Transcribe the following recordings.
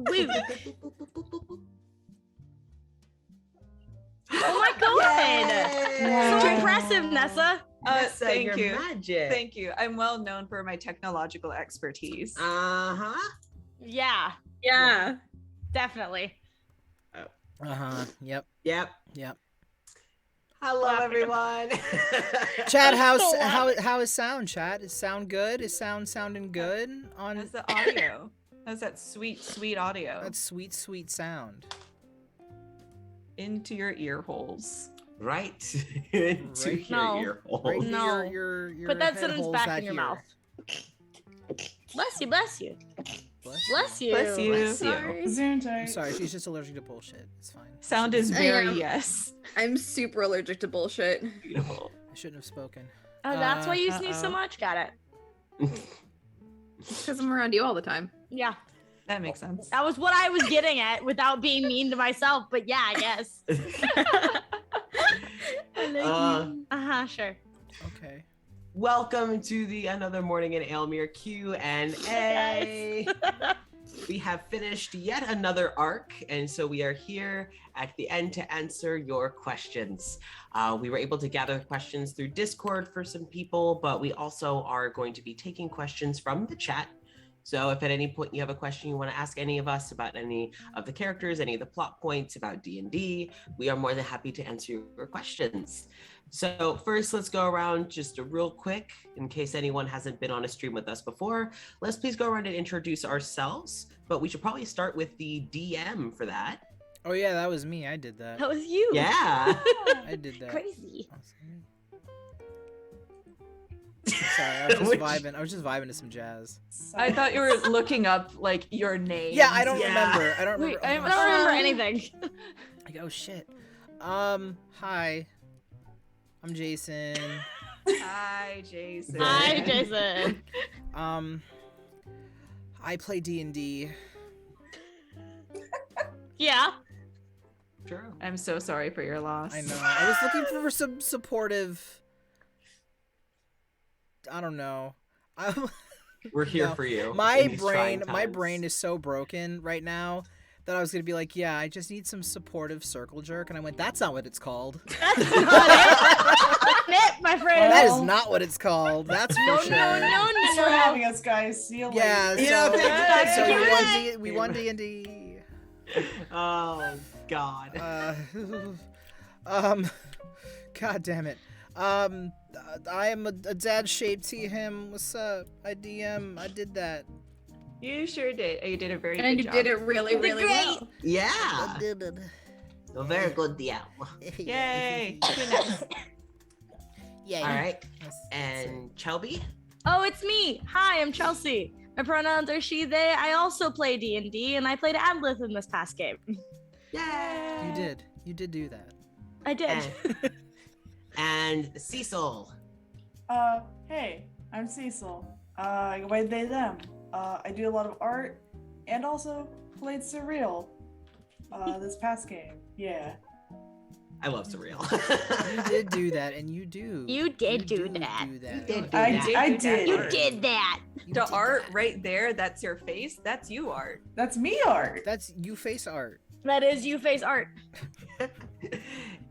Woo. Oh my god! So impressive, Nessa. Thank you. Magic. Thank you. I'm well known for my technological expertise. Yeah, definitely. Yep. Hello, everyone. Chad, how is sound, Chad? Is sound good? Is sound sounding good on? How's the audio? How's that sweet, sweet audio? That's sweet, sweet sound. Into your ear holes. Right into your ear holes. Right No. your Put that head sentence holes back out in your here. mouth. Bless you, bless you. Bless Bless you. you. Bless you. Bless you. Zoom I'm tight. sorry, she's just allergic to bullshit. It's fine. Sound is I very am. yes. I'm super allergic to bullshit. Beautiful. I shouldn't have spoken. Oh, that's why you sneeze so much? Got it. Because I'm around you all the time. Yeah. That makes sense. That was what I was getting at without being mean to myself, but yeah, I guess. Sure. Okay. Welcome to the Another Morning in Aelmere Q&A. We have finished yet another arc, and so we are here at the end to answer your questions. We were able to gather questions through Discord for some people, but we also are going to be taking questions from the chat. So if at any point you have a question you want to ask any of us about any of the characters, any of the plot points about D&D, we are more than happy to answer your questions. So first, let's go around just a real quick, in case anyone hasn't been on a stream with us before. Let's please go around and introduce ourselves, but we should probably start with the DM for that. Oh yeah, that was me. I did that. That was you. Yeah. I did that. Crazy. Sorry, I was just vibing. I was just vibing to some jazz. I thought you were looking up like your name. Yeah, I don't remember. I don't remember. Wait, I don't remember anything. Like, oh shit. Hi. I'm Jason. Hi, Jason. Hi, Jason. I play D&D. Yeah. True. I'm so sorry for your loss. I know. I was looking for some supportive. I don't know. We're here for you. My in these trying brain times. is so broken right now that I was gonna be like, yeah, I just need some supportive circle jerk, and I went, that's not what it's called. That's not it, my friend. That is not what it's called. That's for sure. Thanks for having us, guys. See you later. Yeah. So Yay. we won D&D. Oh God. God damn it. I am a dad shaped to him. What's up? I DM. I did that. You sure did. You did a very And good you job. did it really, really well. Yeah. I did it. A very good DM. Yay. Goodness. Yay. All right. That's And Chelby? Oh, it's me. Hi, I'm Chelsea. My pronouns are she, they. I also play D&D, and I played Adlith in this past game. Yay. You did do that. I did. And Cecil. Hey, I'm Cecil. I go by they, them. I do a lot of art and also played Surreal this past game. Yeah. I love Surreal. You did do that, and you do. You did do that. You did do I that. did. You did that. The art right there, that's your face. That's you art. That's me art. That's you face art. That is you face art.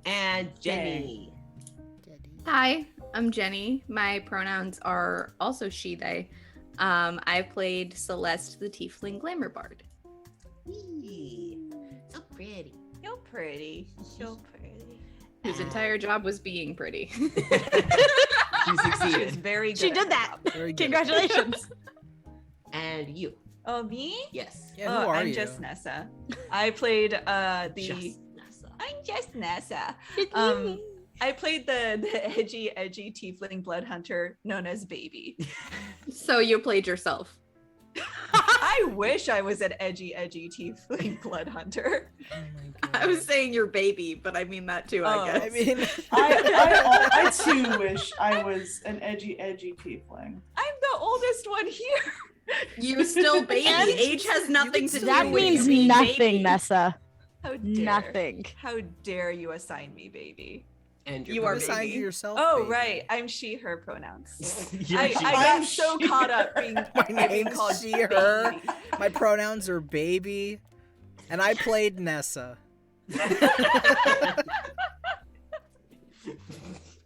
And Jenny. Hi, I'm Jenny. My pronouns are also she, they. I played Celeste the Tiefling Glamour Bard. Eee, so pretty. You're pretty. So pretty. Whose entire job was being pretty. She She was succeeded. very good. She at did her that. job. Very good. Congratulations. And you. Oh, me? Yes. Yeah, who are I'm you? just Nessa. I played the. Just Nessa. I'm just Nessa. It's Um, I played the edgy tiefling blood hunter known as Baby. So you played yourself. I wish I was an edgy tiefling blood hunter. Oh my God. I was saying your baby, but I mean that too, Oh. I guess. I mean, I too wish I was an edgy tiefling. I'm the oldest one here. You still baby. Age has nothing to do that with means you being nothing, baby. Nessa. How dare, Nothing. How dare you assign me baby? And You are Assign baby. to yourself. Oh, baby. right. I'm she, her pronouns. You're I she. got so caught up being, My being name's called she, her. baby. My pronouns are baby, and I played Nessa.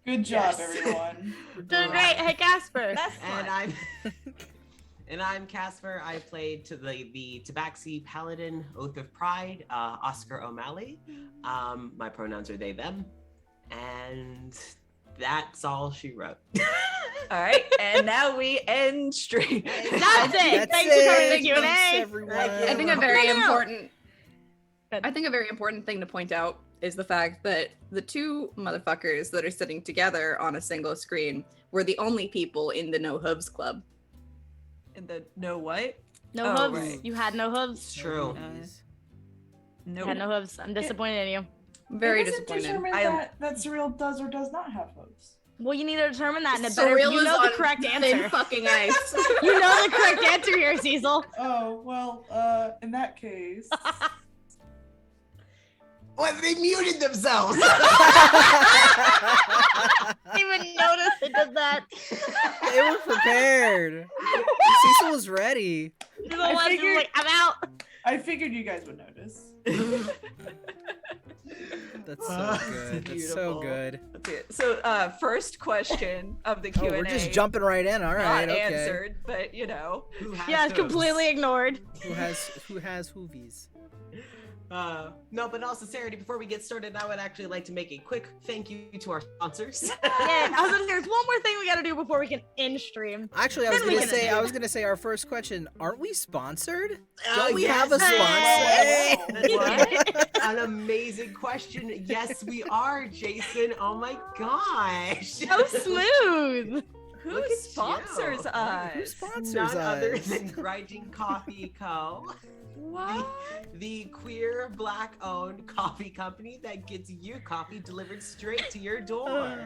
Good job, Yes. everyone. Doing great. Hey, Casper. That's And fun. I'm Casper. I played to the Tabaxi Paladin, Oath of Pride, Oscar O'Malley. My pronouns are they, them. And that's all she wrote. All right, and now we end stream. That's it. That's Thanks for coming to it. Q&A. Thanks, everyone. I think a No, very no. important Good. I think a very important thing to point out is the fact that the two motherfuckers that are sitting together on a single screen were the only people in the No Hooves Club. In the no what? No Oh, hooves. right. You had no It's hooves. true. No. You had no hooves. I'm disappointed in you. Very It isn't disappointed. determined that Surreal does or does not have hooves. Well, you need to determine that, and it better Surreal you is know the on correct thin answer. fucking ice. You know the correct answer here, Cecil. Oh, well, in that case. What? They muted themselves. I didn't even notice it did that. They were prepared. Cecil was ready. The last one was figured- like, I'm out. I figured you guys would notice. That's so good. That's so Beautiful. good. Okay, so, first question of the Oh, Q&A. we're just jumping right in. All right. Not Okay. answered, but you know. Who has Yeah, it's those? completely ignored. Who has hoovies? No, but in all sincerity, before we get started, I would actually like to make a quick thank you to our sponsors. Yeah, I was gonna say, there's one more thing we gotta do before we can end stream. Actually, I Then we can was gonna say our first question. Aren't we sponsored? Oh, Don't we yes. have a sponsor? What? An amazing question. Yes, we are, Jason. Oh my gosh. So smooth. Who Look at sponsors you. us? Who sponsors None other us? than Grinding Coffee Co. What? The queer Black-owned coffee company that gets you coffee delivered straight to your door.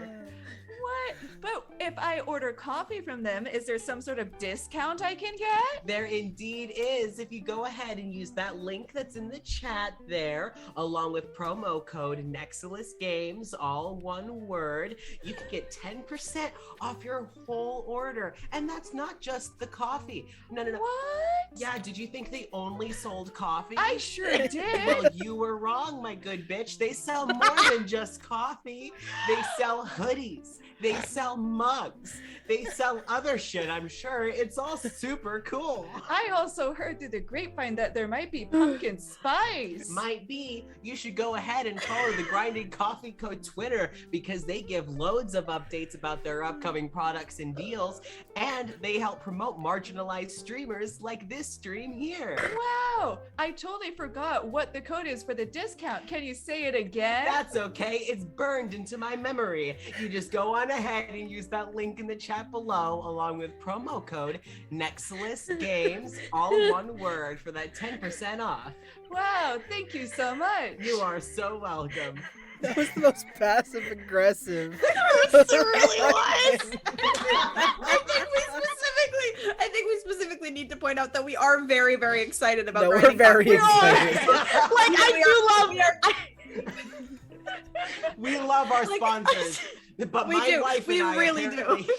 What? But if I order coffee from them, is there some sort of discount I can get? There indeed is. If you go ahead and use that link that's in the chat there, along with promo code Nexilis Games, all one word, you can get 10% off your whole order. And that's not just the coffee. No. What? Yeah, did you think they only sold coffee? I sure did. Well, you were wrong, my good bitch. They sell more than just coffee. They sell hoodies. They sell mugs. They sell other shit, I'm sure. It's all super cool. I also heard through the grapevine that there might be pumpkin spice. Might be. You should go ahead and follow the Grinding Coffee Co. Twitter because they give loads of updates about their upcoming products and deals, and they help promote marginalized streamers like this stream here. Wow, I totally forgot what the code is for the discount. Can you say it again? That's okay. It's burned into my memory. You just go on ahead and use that link in the chat below, along with promo code Nexilis Games, all one word, for that 10% off. Wow, thank you so much. You are so welcome. That was the most passive aggressive. It really was. I think we specifically need to point out that we are very, very excited about No, we're Grinding very Coffee. excited. Like, I do love. We love our sponsors. But We my do. wife We and I really do. apparently-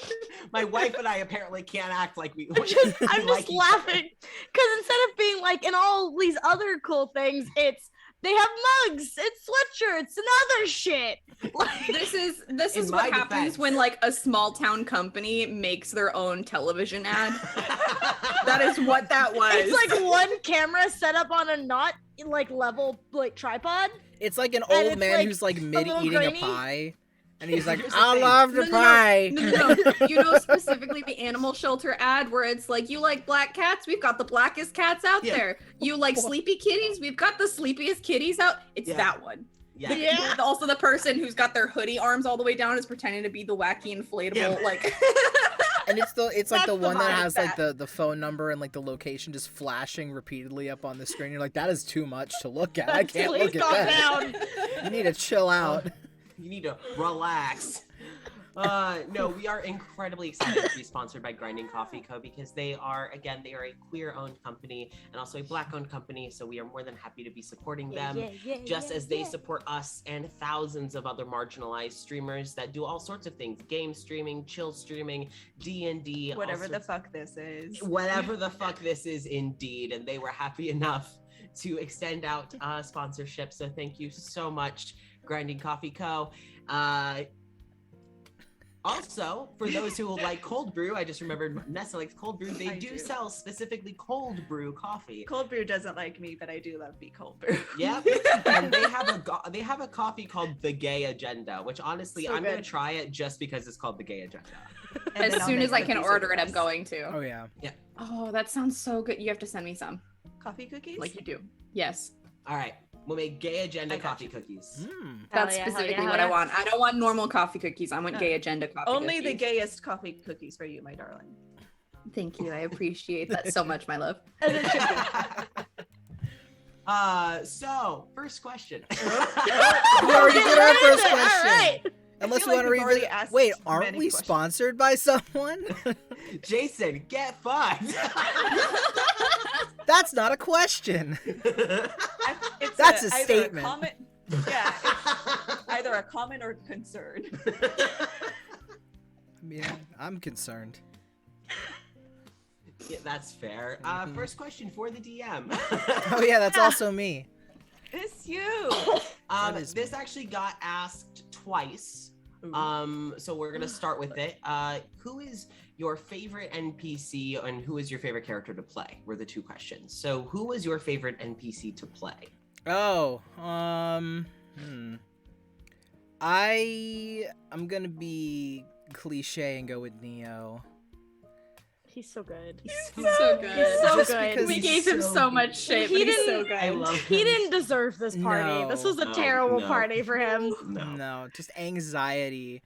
My wife and I apparently can't act like we. I'm just like each laughing because instead of being like in all these other cool things, they have mugs, it's sweatshirts, and other shit. Like, This is In what my happens defense. when like a small town company makes their own television ad. That is what that was. it's like one camera set up on a not like level like tripod. It's like an And old it's man like who's like mid little eating grainy. a pie, and he's like, Here's the "I thing. love the No. pie." You know specifically the animal shelter ad where it's like, you like black cats? We've got the blackest cats out Yeah. there. You like sleepy kitties? We've got the sleepiest kitties out. It's Yeah. that one. Yeah. Yeah. Also, the person who's got their hoodie arms all the way down is pretending to be the wacky inflatable, Yeah. like. And it's like That's the the one that vibe, has like that. the phone number and like the location just flashing repeatedly up on the screen. You're like, that is too much to look at. I can't Please look at calm that. down. You need to chill out. You need to relax. No, we are incredibly excited to be sponsored by Grinding Coffee Co. because they are a queer-owned company and also a Black-owned company. So we are more than happy to be supporting them, just as they support us and thousands of other marginalized streamers that do all sorts of things: game streaming, chill streaming, D&D, Whatever the fuck this is. whatever the fuck this is, indeed. And they were happy enough to extend out sponsorship. So thank you so much, Grinding Coffee Co. Also, for those who like cold brew, I just remembered Nessa likes cold brew. They do sell specifically cold brew coffee. Cold brew doesn't like me, but I do love me cold brew. Yep. And they have a coffee called the Gay Agenda, which honestly, I'm gonna try it just because it's called the Gay Agenda. As soon as I can order it, I'm going to. Oh yeah. Yeah. Oh, that sounds so good. You have to send me some. Coffee cookies? Like you do. Yes. All right. We'll make Gay Agenda coffee cookies. That's specifically what I want. I don't want normal coffee cookies. I want Gay Agenda coffee Only cookies. the gayest coffee cookies for you, my darling. Thank you. I appreciate that so much, my love. So first question. We already did our first question. All right. Unless feel you like want to we've already revisit. asked Wait, aren't many we questions. sponsored by someone? Jason, get fucked. That's not a question. It's That's a either statement. comment, yeah, it's either a comment or concern. I mean, I'm concerned. Yeah, that's fair. First question for the DM. Oh yeah, that's also me. It's you. This actually got asked twice. So we're gonna start with it. Who is your favorite NPC and who is your favorite character to play? Were the two questions. So who was your favorite NPC to play? Oh, I'm gonna be cliche and go with Neo. He's so good. He's so good. He's so Just good. because We he's gave him so so good. much shit, He but he's so didn't- good. I love He him. didn't deserve this party. This was a No, terrible no. party for him. No, just anxiety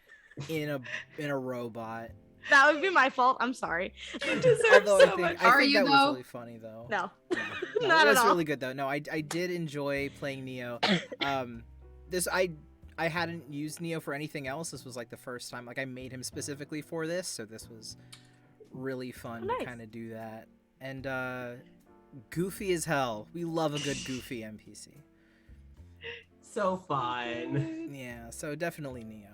in a robot. That would be my fault. I'm sorry. You deserve Although so I think, much. I Are think you, that was though? really funny though. No. No, Not it was at all. really good though. No, I did enjoy playing Neo. I hadn't used Neo for anything else. This was like the first time. Like I made him specifically for this, so this was really fun Nice. to kind of do that. And goofy as hell. We love a good goofy NPC. So fun. Yeah, so definitely Neo.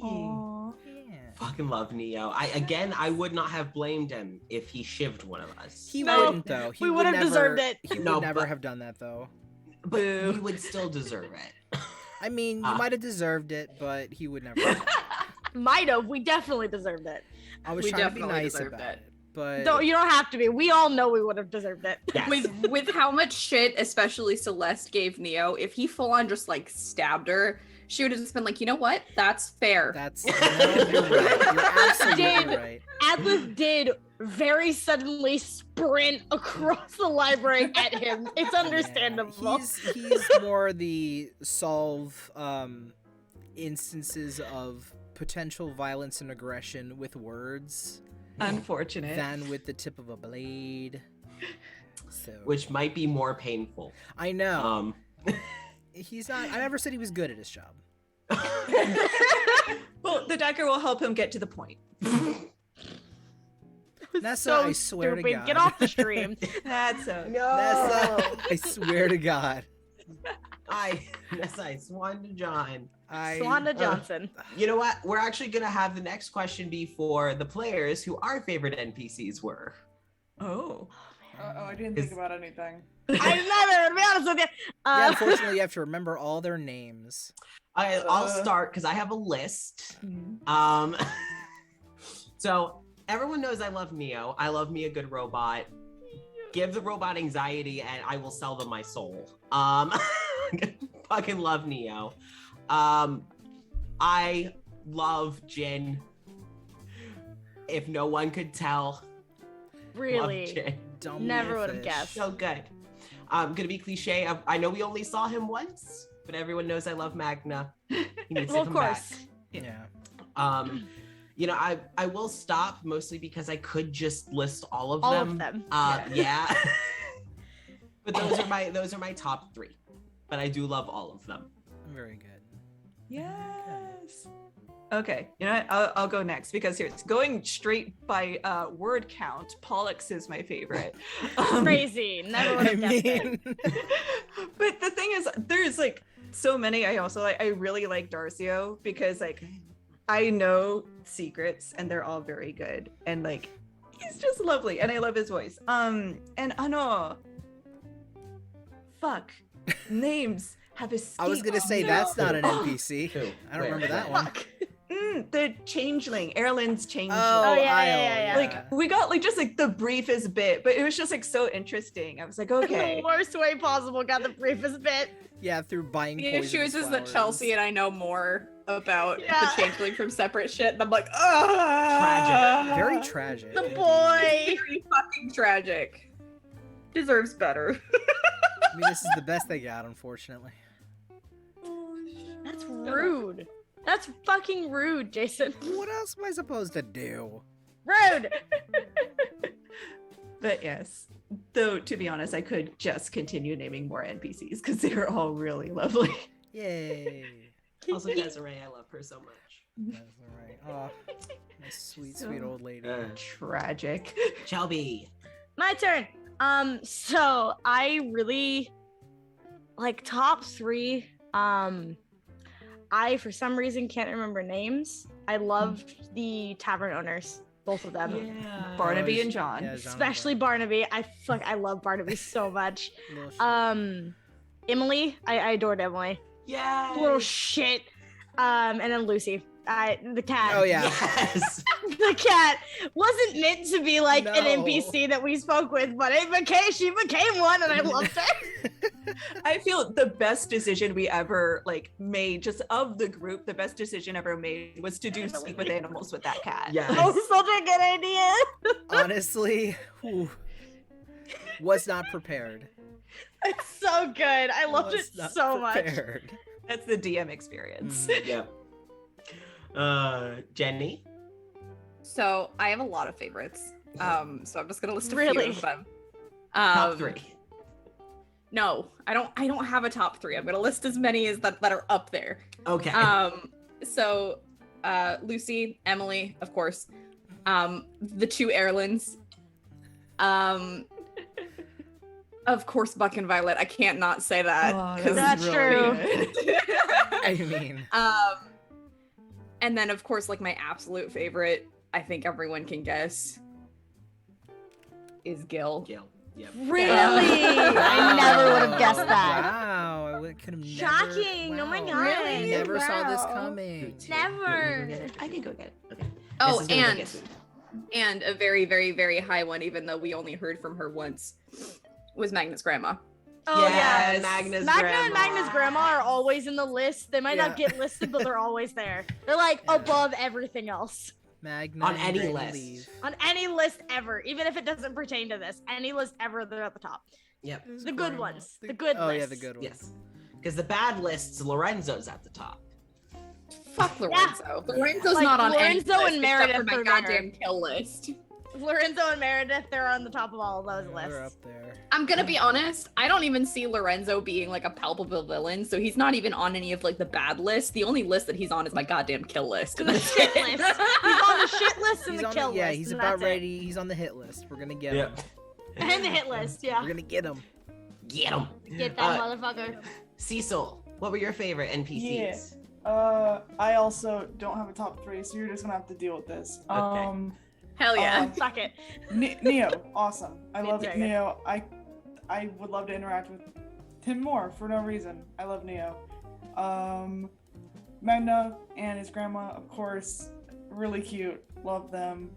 Aw. Yeah. Fucking love Neo. I would not have blamed him if he shivved one of us. He No, wouldn't though. He we would would have never, deserved it. He would No, never but- have done that though. But we would still deserve it. I mean, you might have deserved it, but he would never. Might have. We definitely deserved it. I was We trying to be definitely nice deserved about it. it, but Don't you don't have to be. We all know we would have deserved it. Yes. With how much shit, especially Celeste gave Neo, if he full on just like stabbed her, she would have just been like, you know what? That's fair. that's no, you're right. You're absolutely Did- right. Atlas did very suddenly sprint across the library at him. It's understandable. Yeah, he's more the solve instances of potential violence and aggression with words Unfortunate. than with the tip of a blade. So Which might be more painful. I know he's not. I never said he was good at his job. Well, the dagger will help him get to the point. Nessa, so I swear to stupid. God. Get off the stream. That's a Nessa, I swear to God. Nessa, I swan to John. Swanna Johnson. You know what? We're actually gonna have the next question be for the players who our favorite NPCs were. Oh. I didn't think about anything. I never, to be honest with you. Yeah, unfortunately, you have to remember all their names. I'll start because I have a list. So everyone knows I love Neo. I love me a good robot. Give the robot anxiety and I will sell them my soul. Fucking love Neo. I love Jin. If no one could tell, love Really? Jin. Dumb Never little would have fish. guessed. So good. I'm gonna be cliche. I know we only saw him once, but everyone knows I love Magna. He needs Well, to of come course. back. Yeah. You know, I will stop mostly because I could just list all of All them. of them. Yeah. But those are my top 3. But I do love all of them. Very good. Yes. Okay, you know what? I'll go next because it's going straight by word count. Pollux is my favorite. Crazy. Never would I have guessed it. mean, But the thing is, there's like so many. I also like. I really like Darcio because like I know secrets and they're all very good, and like he's just lovely, and I love his voice. And no, fuck, names have escaped. I was gonna say me. that's not an NPC. Who? I don't Where? remember that one. Fuck. The changeling, Erlen's changeling. Oh, yeah, Isle, yeah. Like we got like just like the briefest bit, but it was just like so interesting. I was like, okay. The worst way possible got the briefest bit. Yeah, through buying. The issue is that flowers. Chelsea and I know more about Yeah. the changeling from separate shit. And I'm like, ah, Tragic. Very tragic. The boy. very fucking tragic. Deserves better. I mean, this is the best they got, unfortunately. That's rude. That's fucking rude, Jason. What else am I supposed to do? Rude. But yes, though to be honest, I could just continue naming more NPCs because they're all really lovely. Yay. Also, Desiree, I love her so much. That's all right. Oh, my sweet, So- sweet old lady. Tragic. Shelby. My turn. So I really like top 3. I for some reason can't remember names. I loved the tavern owners, both of them. Yeah. Barnaby Oh, and John. yeah, John Especially Barnaby. I love Barnaby so much. Little shit. Emily, I adored Emily. Yeah. Little shit. And then Lucy. The cat. Oh yeah. Yes. The cat wasn't meant to be like an No. NPC that we spoke with, but she became one, and I loved her. I feel the best decision we ever like made, just of the group, the best decision ever made was to do Speak with Animals with that cat. Yes. That was such a good idea. Honestly, whew, was not prepared. It's so good. I loved Was it not so much. prepared. That's the DM experience. Yep. Jenny. So I have a lot of favorites. So I'm just gonna list a Really? few of them. Top 3. No, I don't have a top 3. I'm gonna list as many as that are up there. Okay. So Lucy, Emily, of course. The 2 Erlins. Of course, Buck and Violet. I can't not say that. Oh, 'cause That's true. I mean, and then of course, like my absolute favorite, I think everyone can guess, is Gil. Gil. Yep. Really? I never would have guessed that. Wow, I could have Shocking. never. Oh my wow. God. I never saw this Wow. coming. Never. I can go get it. Okay. Oh, This is gonna go get food. and a very, very, very high one, even though we only heard from her once, was Magnus' grandma. Oh yeah. Yes, Magnus' Magna grandma. and Magna's grandma are always in the list. They might not Yeah. get listed, but they're always there. They're like Yeah. above everything else. Magna On and any Granny list. Leave. On any list ever, even if it doesn't pertain to this, any list ever, they're at the top. Yep. The good ones. The good Oh yeah, lists. the good ones. Yes. Because the bad lists, Lorenzo's at the top. Fuck Lorenzo. Lorenzo's Like, not on any Lorenzo list and except Meredith for my are there. goddamn kill list. Lorenzo and Meredith, they're on the top of all of those Yeah, they're lists. up there. I'm gonna be honest, I don't even see Lorenzo being like a palpable villain, so he's not even on any of like the bad lists. The only list that he's on is my goddamn kill list. And The that's shit it. list. He's on the shit list and He's the on kill the, yeah, list. he's and about that's it. ready. He's on the hit list. We're gonna get him. And the hit list, yeah. We're gonna get him. Get him. Get that motherfucker. Cecil, what were your favorite NPCs? I also don't have a top 3, so you're just gonna have to deal with this. Hell yeah. Suck it. Neo, awesome. I love Neo. Neo. I would love to interact with him more for no reason. I love Neo. Magna and his grandma, of course, really cute. Love them.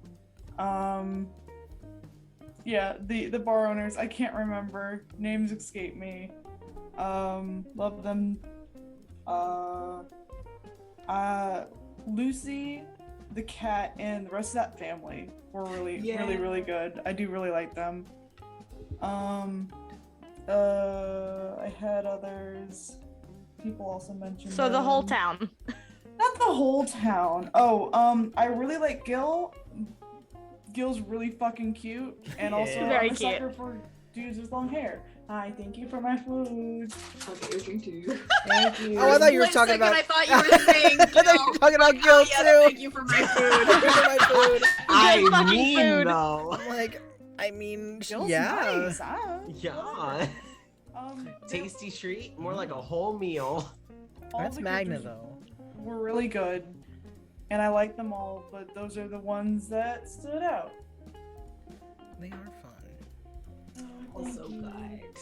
Yeah, the bar owners, I can't remember. Names escape me. Love them. Lucy, the cat, and the rest of that family were really good. I do really like them. I had others. People also mentioned. So the whole them. town. Not the whole town. Oh, I really like Gil. Gil's really fucking cute, and also Very I'm a cute. sucker for dudes with long hair. Hi, thank you for my food. I'll get your drink too. Thank you. Oh, I thought you were Split talking second, about. I thought you were saying. I thought you were talking about guilt too. Thank you for my food. Thank you for my food. I fucking mean, food. though. I'm like, I mean, Feels yeah. nice. Yeah. Tasty treat, more like a whole meal. all That's the Magna characters though. were really good, and I like them all, but those are the ones that stood out. They are fun. Also good.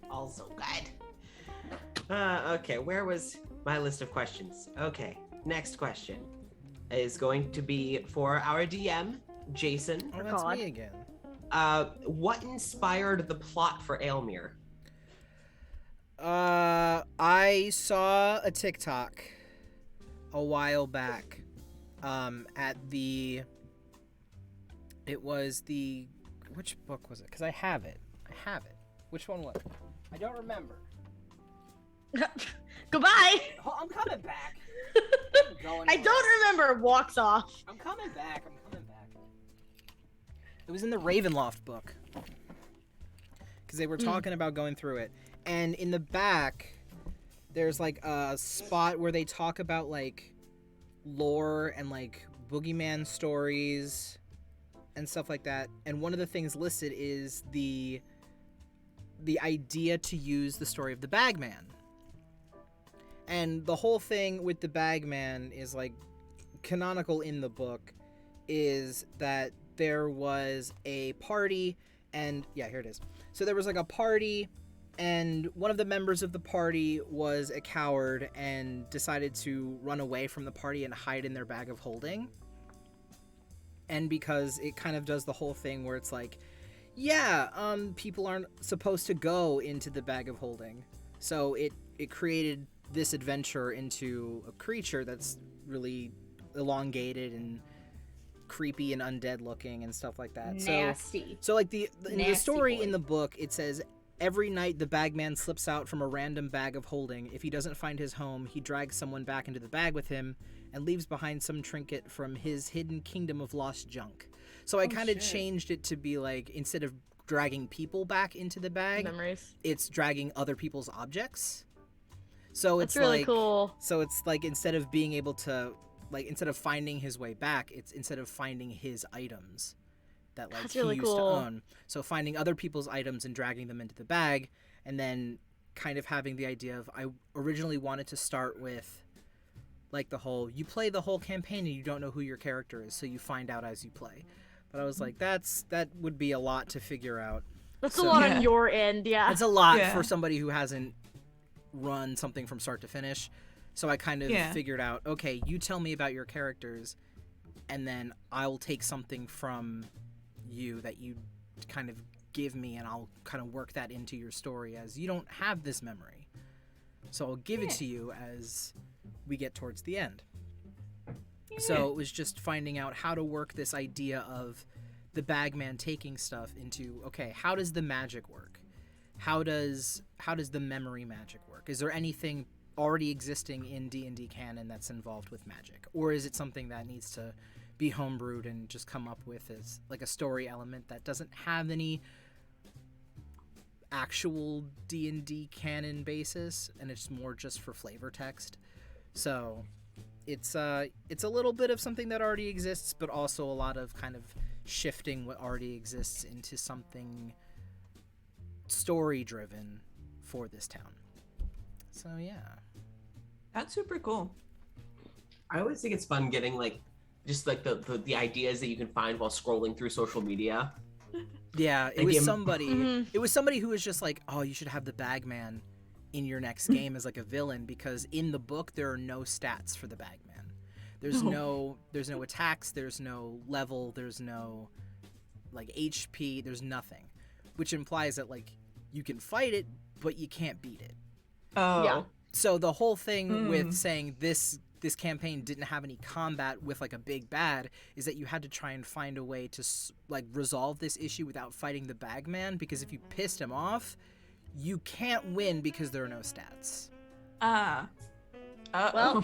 Also good. Okay, where was my list of questions? Okay, next question is going to be for our DM, Jason. Oh, that's God. me again. What inspired the plot for Aelmere? I saw a TikTok a while back. It was the, which book was it? Because I have it. Which one was it? I don't remember. Goodbye. Oh, I'm coming back. I don't remember. Walks off. I'm coming back. It was in the Ravenloft book. Because they were talking about going through it. And in the back, there's like a spot where they talk about like lore and like boogeyman stories and stuff like that. And one of the things listed is the idea to use the story of the Bagman. And the whole thing with the Bagman is like canonical in the book is that there was a party and yeah, here it is. So there was like a party and one of the members of the party was a coward and decided to run away from the party and hide in their bag of holding. And because it kind of does the whole thing where it's like, yeah, people aren't supposed to go into the bag of holding. So it created this adventure into a creature that's really elongated and creepy and undead looking and stuff like that. Nasty. So like in the Nasty story boy. in the book, it says every night the bagman slips out from a random bag of holding. If he doesn't find his home, he drags someone back into the bag with him and leaves behind some trinket from his hidden kingdom of lost junk. So I kind of changed it to be like, instead of dragging people back into the bag, Memories. it's dragging other people's objects. So That's it's really like, cool. so it's like instead of being able to, like, instead of finding his way back, it's instead of finding his items that like That's he really used cool. to own. So finding other people's items and dragging them into the bag, and then kind of having the idea of, I originally wanted to start with like the whole, you play the whole campaign and you don't know who your character is, so you find out as you play. But I was like, that would be a lot to figure out. That's So- a lot Yeah. on your end, yeah. It's a lot Yeah. for somebody who hasn't run something from start to finish. So I kind of Yeah. figured out, okay, you tell me about your characters, and then I'll take something from you that you kind of give me, and I'll kind of work that into your story, as you don't have this memory. So I'll give it to you as we get towards the end. So it was just finding out how to work this idea of the bagman taking stuff into, okay, how does the magic work? How does the memory magic work? Is there anything already existing in D&D canon that's involved with magic? Or is it something that needs to be homebrewed and just come up with as like a story element that doesn't have any actual D&D canon basis, and it's more just for flavor text? So it's a little bit of something that already exists, but also a lot of kind of shifting what already exists into something story driven for this town. So yeah. That's super cool. I always think it's fun getting like just like the ideas that you can find while scrolling through social media. Yeah, it Like was the- somebody. Mhm. It was somebody who was just like, "Oh, you should have the Bagman in your next game as like a villain, because in the book there are no stats for the Bagman. There's no attacks, there's no level, there's no like HP, there's nothing, which implies that like you can fight it, but you can't beat it. Oh. Yeah. So the whole thing with saying this campaign didn't have any combat with like a big bad is that you had to try and find a way to like resolve this issue without fighting the Bagman, because if you pissed him off, you can't win because there are no stats. Well,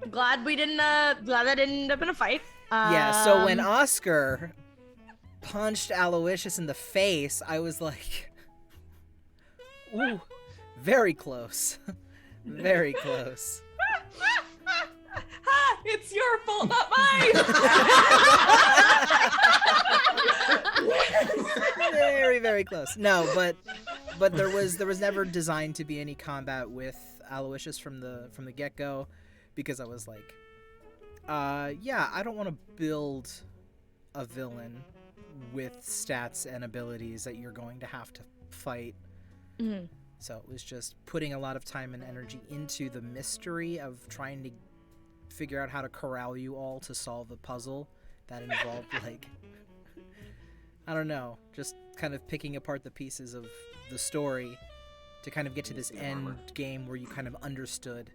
glad that didn't end up in a fight. Yeah, so when Oscar punched Aloysius in the face, I was like, Ooh, very close. Very close. Ha! It's your fault, not mine. Very, very close. No, but there was never designed to be any combat with Aloysius from the get-go, because I was like, yeah, I don't want to build a villain with stats and abilities that you're going to have to fight. Mhm. So it was just putting a lot of time and energy into the mystery of trying to figure out how to corral you all to solve a puzzle that involved, like, I don't know, just kind of picking apart the pieces of the story to kind of get to this end game where you kind of understood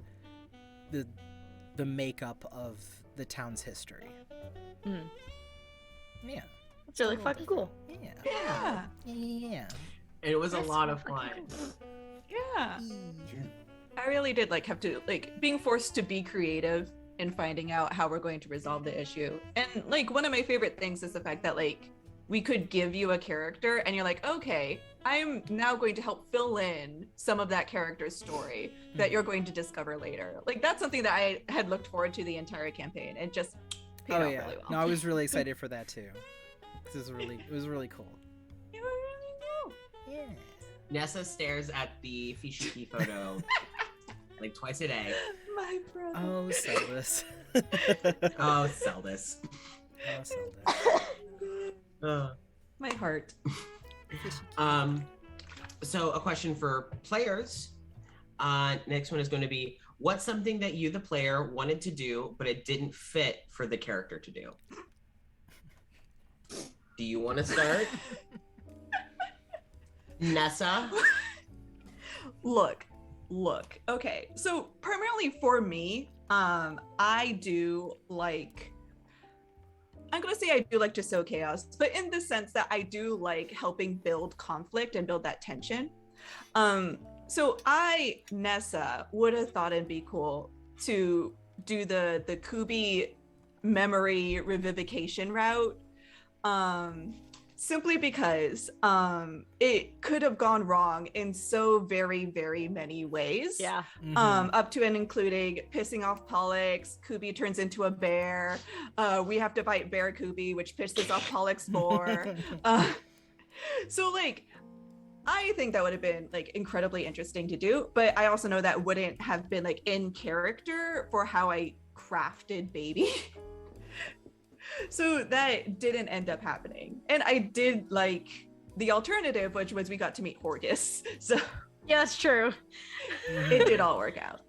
the makeup of the town's history. Mhm. Yeah. It's really fucking cool. Yeah. Yeah. Yeah. And it was a That's lot of fucking fun. cool. Yeah. I really did like have to like being forced to be creative in finding out how we're going to resolve the issue. And like one of my favorite things is the fact that like we could give you a character and you're like, okay, I'm now going to help fill in some of that character's story that you're going to discover later. Like that's something that I had looked forward to the entire campaign and just paid Oh off yeah. really well. No, I was really excited for that too. This is it was really cool. You were really cool. Yeah. Nessa stares at the Fishiki photo like twice a day. My brother. Oh, Celdis. Oh, sell this. Oh, Celdis. My heart. So a question for players. Next one is going to be, what's something that you, the player, wanted to do, but it didn't fit for the character to do? Do you want to start? Nessa? Look. Okay, so primarily for me, I do like, I'm gonna say I do like to sow chaos, but in the sense that I do like helping build conflict and build that tension. So I, Nessa, would have thought it'd be cool to do the Kubi memory revivification route. Simply because it could have gone in in so very, very many ways. Yeah. Up to and including pissing off Pollux, Kubi turns into a bear. We have to fight Bear Kubi, which pisses off Pollux more. So like, I think that would have been like incredibly interesting to do, but I also know that wouldn't have been like in character for how I crafted Baby. So that didn't end up happening. And I did like the alternative, which was we got to meet Horgus. So Yeah, that's true. it did all work out.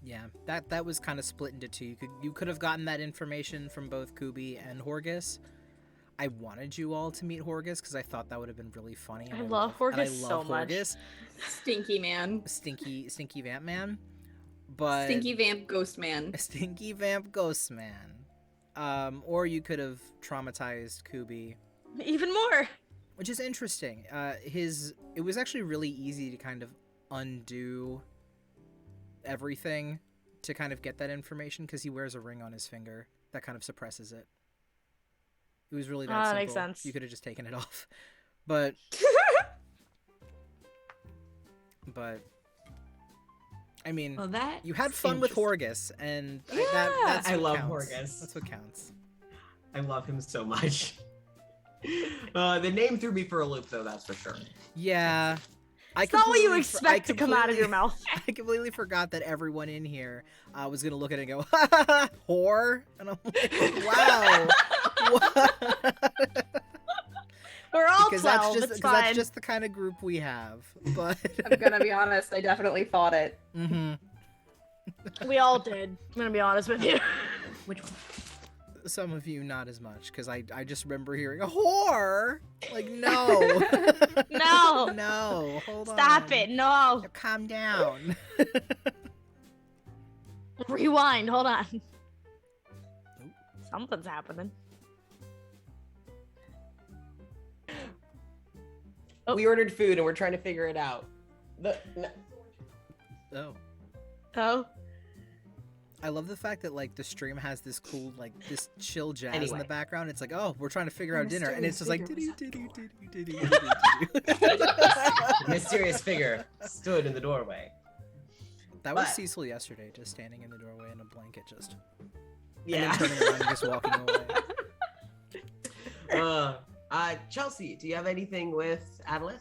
Yeah, that was kind of split into two. You could have gotten that information from both Kubi and Horgus. I wanted you all to meet Horgus because I thought that would have been really funny. I love Horgus so much. Stinky man. Stinky Vamp Man. But Stinky vamp ghost man. Stinky Vamp Ghost Man. Or you could have traumatized Kubi, Even more. which is interesting. It was actually really easy to kind of undo everything to kind of get that information because he wears a ring on his finger that kind of suppresses it. It was really that simple. That makes sense. You could have just taken it off, but I mean, Well, that you had fun with Horgus, and that's I what love counts. Horgus. That's what counts. I love him so much. The name threw me for a loop, though, that's for sure. Yeah. It's not what you I expect to come out of your completely- mouth. I completely forgot that everyone in here was gonna look at it and go, whore, and I'm like, wow. What? We're all Because 12. It's fine. that's just the kind of group we have. But I'm gonna be honest, I definitely thought it. We all did. I'm gonna be honest with you. Which some of you not as much, because I just remember hearing a whore. Like, no. No. No. Hold on. Stop it. No. Calm down. Rewind. Hold on. Something's happening. Oh. We ordered food and we're trying to figure it out. Oh. Oh. I love the fact that like the stream has this cool like this chill jazz in Anyway. the background. It's like, oh, we're trying to figure out dinner, and it's just like Mysterious figure stood in the doorway. That was But- Cecil yesterday, just standing in the doorway in a blanket, just Yeah. and then turning around and just walking away. Chelsea, do you have anything with Adelith?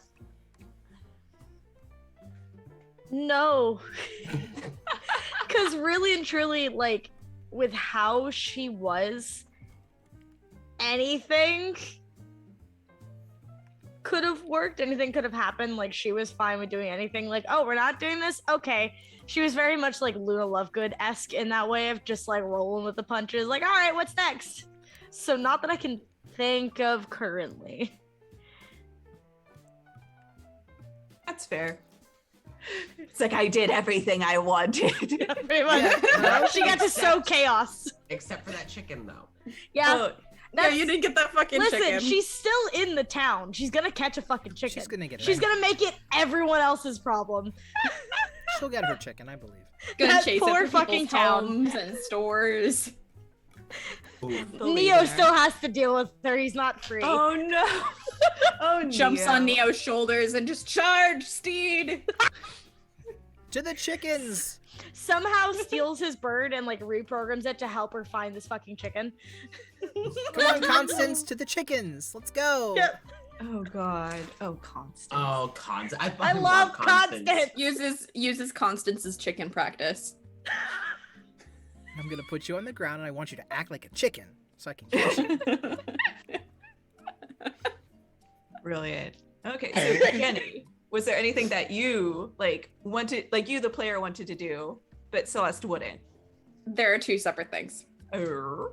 No. Because really and truly, like, with how she was, anything could have worked. Anything could have happened. Like, she was fine with doing anything. Like, oh, we're not doing this? Okay. She was very much, like, Luna Lovegood-esque in that way of just, like, rolling with the punches. Like, all right, what's next? So not that I can think of currently. That's fair. It's like I did everything I wanted. Pretty much. Yeah. She got to sow chaos. Except for that chicken, though. Yeah. Oh, No, you didn't get that fucking Listen, chicken. she's still in the town. She's gonna catch a fucking chicken. She's gonna get it. She's gonna make it everyone else's problem. She'll get her chicken, I believe. gonna that chase poor it through fucking people's town. homes and stores. Neo still has to deal with her. He's not free. Oh no. Oh, Jumps Neo. on Neo's shoulders and just charge, steed. To the chickens! Somehow steals his bird and like reprograms it to help her find this fucking chicken. Come on, Constance, to the chickens! Let's go! Yep. Oh god. Oh, Constance. Oh, Constance. I I fucking love Constance. Constance. Uses Constance's chicken practice. I'm gonna put you on the ground and I want you to act like a chicken so I can catch you. Brilliant. Okay, so Jenny, was there anything that you like wanted, like you the player wanted to do, but Celeste wouldn't? There are two separate things. Er,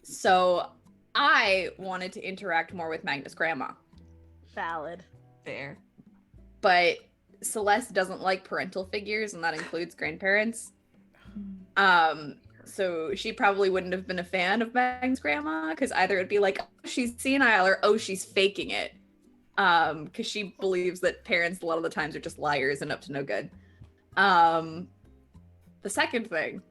So I wanted to interact more with Magnus' grandma, Valid. Fair. but Celeste doesn't like parental figures, and that includes grandparents. So she probably wouldn't have been a fan of Magnus' grandma, because either it'd be like, oh, she's senile, or oh, she's faking it. Because she believes that parents a lot of the times are just liars and up to no good. The second thing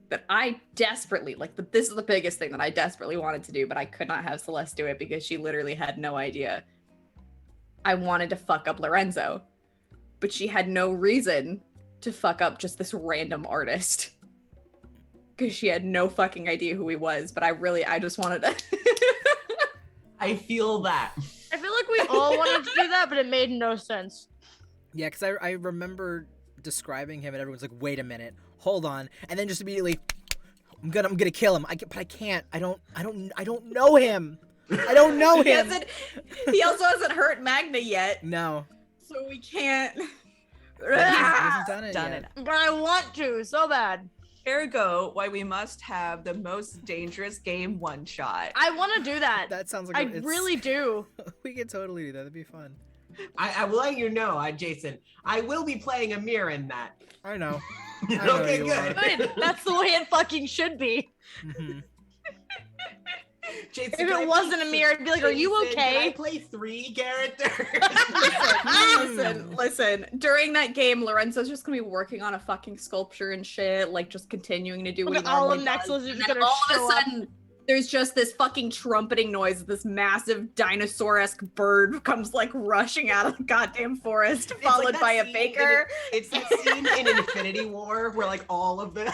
that I desperately, this is the biggest thing that I desperately wanted to do, but I could not have Celeste do it because she literally had no idea. I wanted to fuck up Lorenzo, but she had no reason to fuck up just this random artist. Because she had no fucking idea who he was, but I just wanted to. I feel that. I feel like we all wanted to do that, but it made no sense. Yeah, because I remember describing him and everyone's like, wait a minute, hold on. And then just immediately, I'm gonna kill him. But I can't. I don't know him. I don't know him. He also hasn't hurt Magna yet, No. so we can't. He hasn't done it Done yet. it. But I want to so bad. Ergo, why we must have the most dangerous game one shot. I want to do that. That sounds like I it's- really do. We could totally do that. That'd be fun. I will let you know, Jason. I will be playing Aelmere in that. I know. I know Okay, you good. Good. That's the way it fucking should be. Mhm. Jason, If can it I wasn't play- Aelmere, I'd be like, are you Jason, Can I okay? play 3 characters? Listen. During that game, Lorenzo's just gonna be working on a fucking sculpture and shit, like just continuing to do what he And all of normally does. Nexilis is And just then gonna all of show a up. sudden, there's just this fucking trumpeting noise. This massive dinosaur-esque bird comes like rushing out of the goddamn forest, It's followed like that by a scene baker. It's that scene in Infinity War where like all of the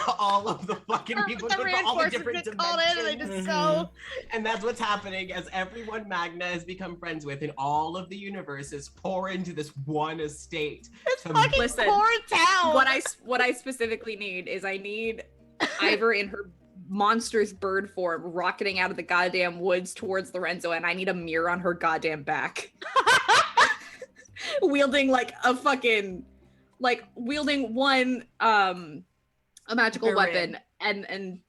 fucking people the go to all the reinforcements different get called in and they dimensions. just so. And that's what's happening as everyone Magna has become friends with in all of the universes pour into this one estate. It's to- fucking Listen, poor town. What I specifically need is I need Ivor in her monstrous bird form rocketing out of the goddamn woods towards Lorenzo, and I need a mirror on her goddamn back. Wielding like a fucking wielding one a magical Bryn. weapon and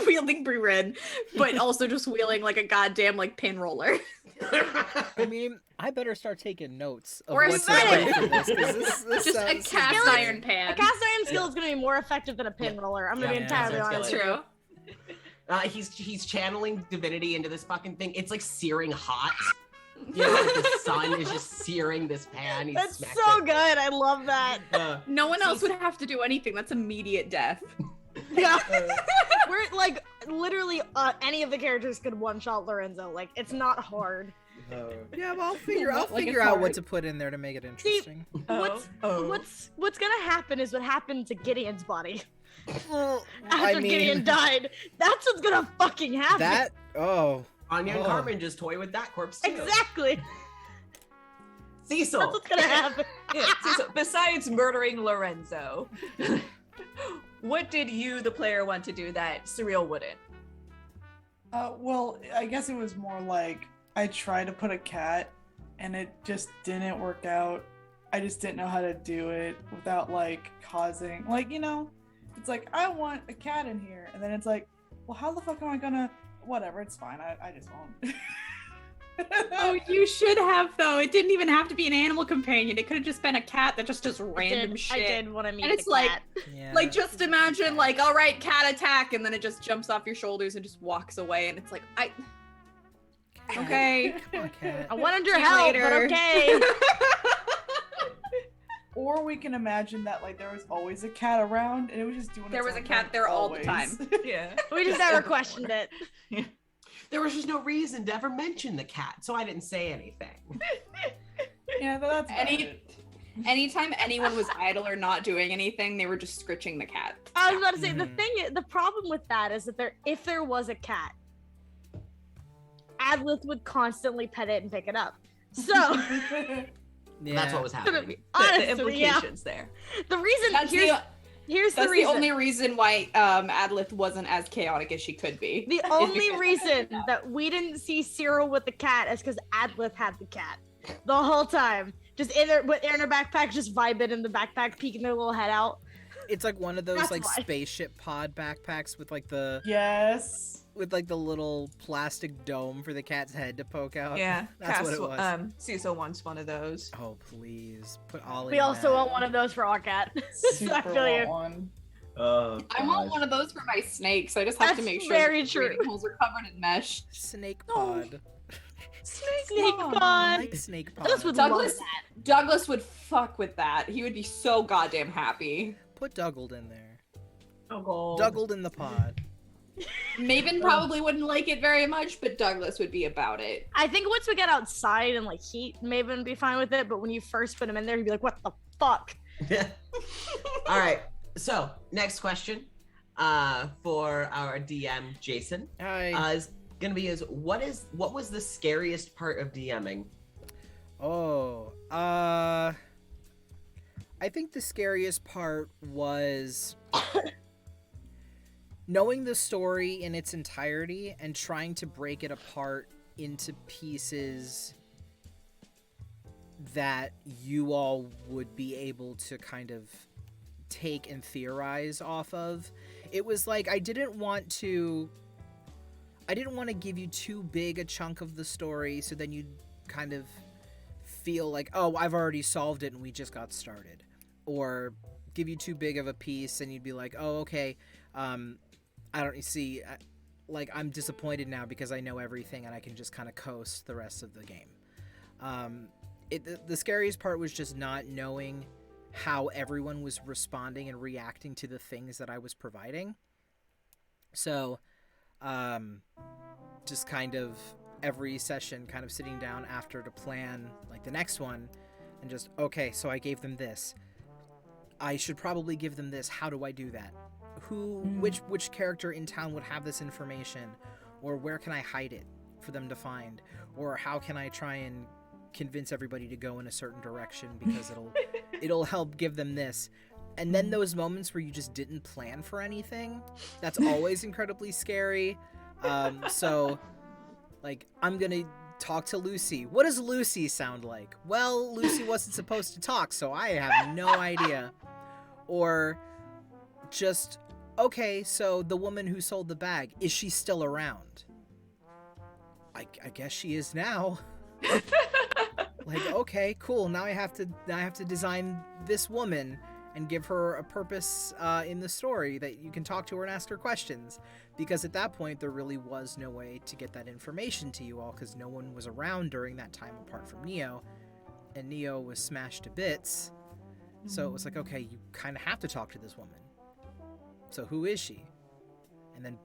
wielding Bryn, but also just wielding like a goddamn like pin roller. I mean, I better start taking notes of Or a what to medic. do for this, 'cause this Just a sounds cast good. iron A pan. cast iron skill is gonna be more effective than a pin roller. I'm gonna be Yeah, entirely cast iron honest. skill with True. He's channeling divinity into this fucking thing. It's like searing hot. You know, like the sun is just searing this pan. He's That's smacked so it. good. I love that. No one else would have to do anything. That's immediate death. Yeah. We're like literally any of the characters could one-shot Lorenzo. Like it's not hard. Yeah, well, I'll figure out what to put in there to make it interesting. What's gonna happen is what happened to Gideon's body. I After mean, Gideon died. That's what's gonna fucking happen. Anya and Carmen just toy with that corpse too. Exactly. Cecil. That's what's gonna happen. Yeah, so besides murdering Lorenzo, what did you, the player, want to do that Surreal wouldn't? Well, I guess it was more like I tried to put a cat and it just didn't work out. I just didn't know how to do it without like causing, like, you know, it's like, I want a cat in here. And then it's like, well, how the fuck am I gonna, whatever, it's fine. I just won't. Oh, you should have though. It didn't even have to be an animal companion. It could have just been a cat that just does random shit. I did want to meet And it's the like, cat. like just imagine like, all right, cat attack, and then it just jumps off your shoulders and just walks away, and it's like, okay. Come on, cat. I wanted your See you help, later. but okay. Or we can imagine that like there was always a cat around and it was just doing There its was a own cat thing there all the always. time. Yeah. We just never questioned it. There was just no reason to ever mention the cat, so I didn't say anything. Yeah, that's about it. Anytime anyone was idle or not doing anything, they were just scritching the cat. I was about to say Mhm. the problem with that is that if there was a cat, Adlith would constantly pet it and pick it up. So Yeah. That's what was gonna happening. be The honestly, yeah. implications there. The reason That's here's That's the reason. only reason why Adlith wasn't as chaotic as she could be. The only reason that we didn't see Cyril with the cat is because Adlith had the cat the whole time, just in her backpack, just vibing in the backpack, peeking their little head out. It's like one of those That's like why. spaceship pod backpacks with like the Yes. little plastic dome for the cat's head to poke out. Yeah. That's what it was. Cecil wants one of those. Oh please, put Ollie. We in also that. want one of those for our cat. Super I feel you. want one. Oh, I want one of those for my snakes. I just have to That's make sure very the true. breathing holes are covered in mesh. Snake No. pod. Snake Pod. I pod. like snake pod. Douglas would Douglas- love that. Douglas would fuck with that. He would be so goddamn happy. Put Dougled in there. Oh, Dougled in the pod. Maven probably wouldn't like it very much, but Douglas would be about it. I think once we get outside and like heat, Maven would be fine with it. But when you first put him in there, he'd be like, "What the fuck?" All right. So next question, for our DM Jason, Hi. is gonna be what was the scariest part of DMing? I think the scariest part was knowing the story in its entirety and trying to break it apart into pieces that you all would be able to kind of take and theorize off of. It was like I didn't want to give you too big a chunk of the story so then you'd kind of feel like, oh, I've already solved it and we just got started. Or give you too big of a piece and you'd be like, oh, okay, I don't see, like, I'm disappointed now because I know everything and I can just kind of coast the rest of the game. The scariest part was just not knowing how everyone was responding and reacting to the things that I was providing. So, just kind of every session kind of sitting down after to plan like the next one and just, okay, so I gave them this. I should probably give them this. How do I do that? Which character in town would have this information? Or where can I hide it for them to find? Or how can I try and convince everybody to go in a certain direction because it'll help give them this. And then those moments where you just didn't plan for anything, that's always incredibly scary. So like, I'm gonna talk to Lucy. What does Lucy sound like? Well, Lucy wasn't supposed to talk, so I have no idea. Or just, okay, so the woman who sold the bag, is she still around? I guess she is now. Like, okay, cool. Now I have to design this woman and give her a purpose in the story that you can talk to her and ask her questions. Because at that point, there really was no way to get that information to you all because no one was around during that time apart from Neo. And Neo was smashed to bits. So it was like, okay, you kind of have to talk to this woman. So who is she? And then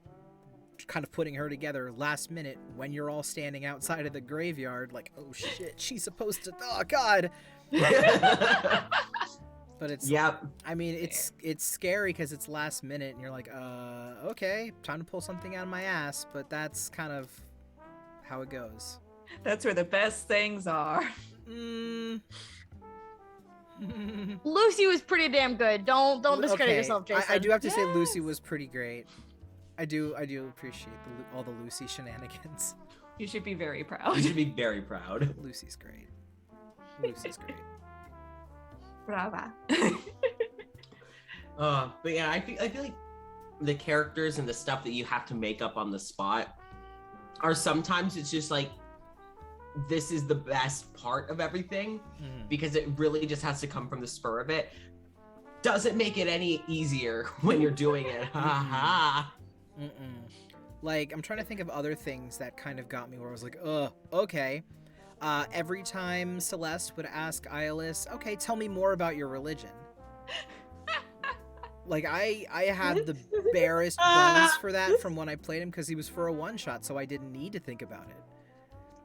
kind of putting her together last minute when you're all standing outside of the graveyard, like, oh shit, she's supposed to. Oh god. But it's. Yep. I mean, it's scary because it's last minute, and you're like, okay, time to pull something out of my ass. But that's kind of how it goes. That's where the best things are. Lucy was pretty damn good. Don't discredit Okay, yourself, Jason. I do have to say Yes. Lucy was pretty great. I do appreciate all the Lucy shenanigans. You should be very You proud. should be very proud. Lucy's great. Lucy's great. Brava. But yeah, I feel like the characters and the stuff that you have to make up on the spot are sometimes it's just like this is the best part of everything because it really just has to come from the spur of it. Doesn't make it any easier when you're doing it. Ha ha. Like, I'm trying to think of other things that kind of got me where I was like, okay. Every time Celeste would ask Aelus, okay, tell me more about your religion. Like, I had the barest bones for that from when I played him because he was for a one-shot, so I didn't need to think about it.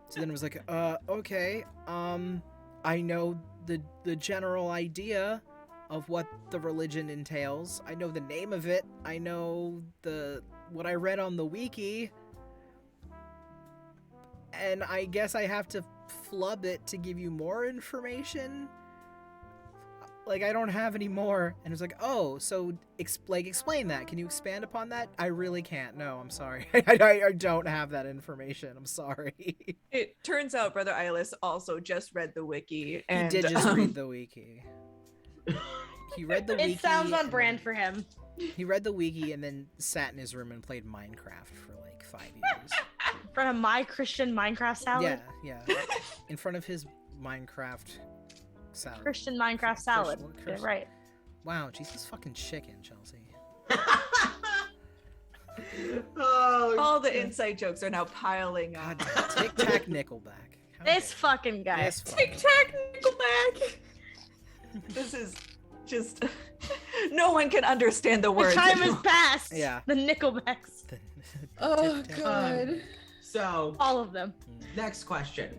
So then it was like, okay, I know the general idea of what the religion entails. I know the name of it. I know what I read on the wiki. And I guess I have to flub it to give you more information. Like, I don't have any more. And it's like, oh, so explain that. Can you expand upon that? I really can't. No, I'm sorry. I don't have that information. I'm sorry. It turns out Brother Aelus also just read the wiki. He And, did just read the wiki. He read the wiki. It sounds on and brand then- for him. He read the wiki and then sat in his room and played Minecraft for like 5 years. In front of my Christian Minecraft salad. Yeah. In front of his Minecraft salad. Christian Minecraft salad. Christian- Get it right. Wow, Jesus fucking chicken, Chelsea. Oh, all the inside jokes are now piling up. God, Tic Tac Nickelback. How This dare fucking you. guy. This fucking Tic Tac Nickelback. This is just no one can understand the The words. time has passed. Yeah. The Nickelbacks. Oh Tic Tac. god. So All of them. next question,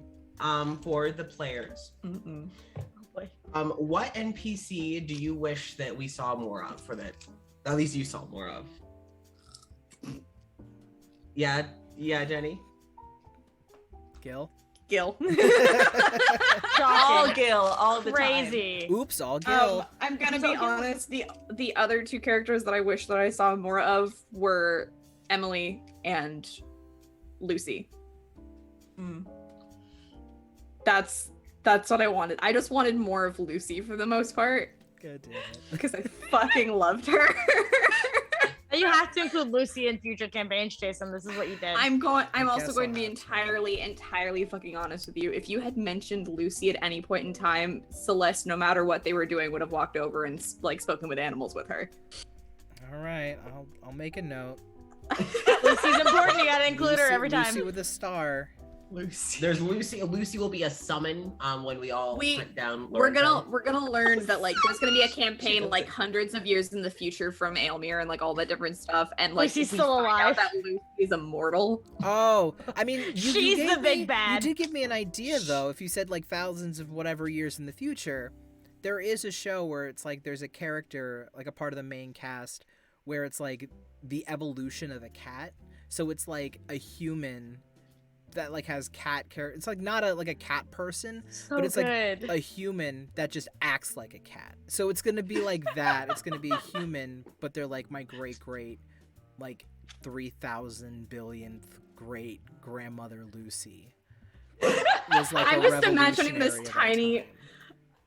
for the players, Mm-mm. Oh boy. what NPC do you wish that we saw more of for that? At least you saw more of. Yeah, Jenny. Gil. Gil. All Shocking. Gil, all the time. Crazy. Oops, all Gil. I'm gonna be honest. The other two characters that I wish that I saw more of were Emily and Lucy. Mm. That's what I wanted. I just wanted more of Lucy for the most part God damn it. because I fucking loved her. You have to include Lucy in future campaigns, Jason. This is what you did. I'm I also guess going I'll to be have to. entirely fucking honest with you. If you had mentioned Lucy at any point in time, Celeste, no matter what they were doing, would have walked over and like spoken with animals with her. All right, I'll make a note. Lucy's important. You gotta include her Lucy- every time. Lucy with a star. Lucy. There's Lucy. Lucy will be a summon when we all We- print down. We're Larock. gonna learn that like there's gonna be a campaign like hundreds of years in the future from Aelmere and like all that different stuff, and like Lucy's we still find alive. out that Lucy is immortal. Oh, I mean, She's you the gave big me- bad. You did give me an idea, though. If you said like thousands of whatever years in the future, there is a show where it's like there's a character, like a part of the main cast, where it's like the evolution of a cat. So it's like a human that like has cat character. It's like not a cat person, So but it's like good. a human that just acts like a cat. So it's gonna be like that. It's gonna be a human, but they're like my great like 3,000 billionth great grandmother Lucy. Was like I'm a just imagining this revolutionary of our tiny- time.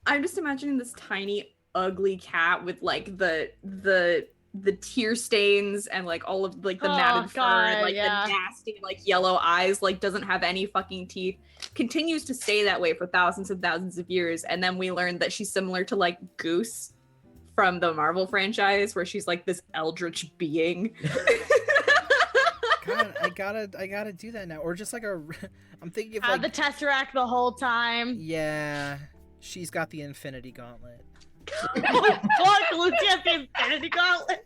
I'm just imagining this tiny ugly cat with like the tear stains and like all of like the Oh, matted fur and God, like yeah. the nasty like yellow eyes, like doesn't have any fucking teeth, continues to stay that way for thousands and thousands of years, and then we learned that she's similar to like Goose from the Marvel franchise, where she's like this eldritch being. God, I gotta do that now, or just like I'm thinking of Had like the Tesseract the whole time. yeah, she's got the Infinity Gauntlet. Oh, fuck, Lucy has the Infinity Gauntlet.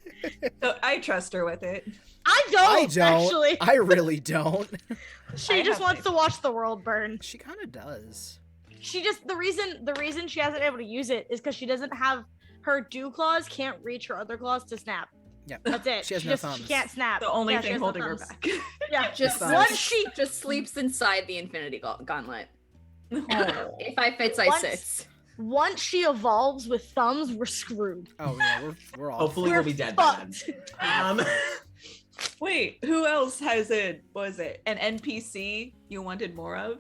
So I trust her with it. I don't actually. I really don't. She I just have wants faith. to watch the world burn. She kind of does. She just the reason she hasn't been able to use it is because she doesn't have her dew claws can't reach her other claws to snap. Yeah. That's it. She has no just thumbs. she can't snap. The only Yeah, she thing has no holding her thumbs. back. Yeah, Just Fine. once she just sleeps inside the Infinity Gauntlet. Oh. If I fits, I Once- sits. once she evolves with thumbs, we're screwed. Oh yeah, we're all. Hopefully We're we'll be dead by then. fucked. Wait, who else has it? Was it an NPC you wanted more of?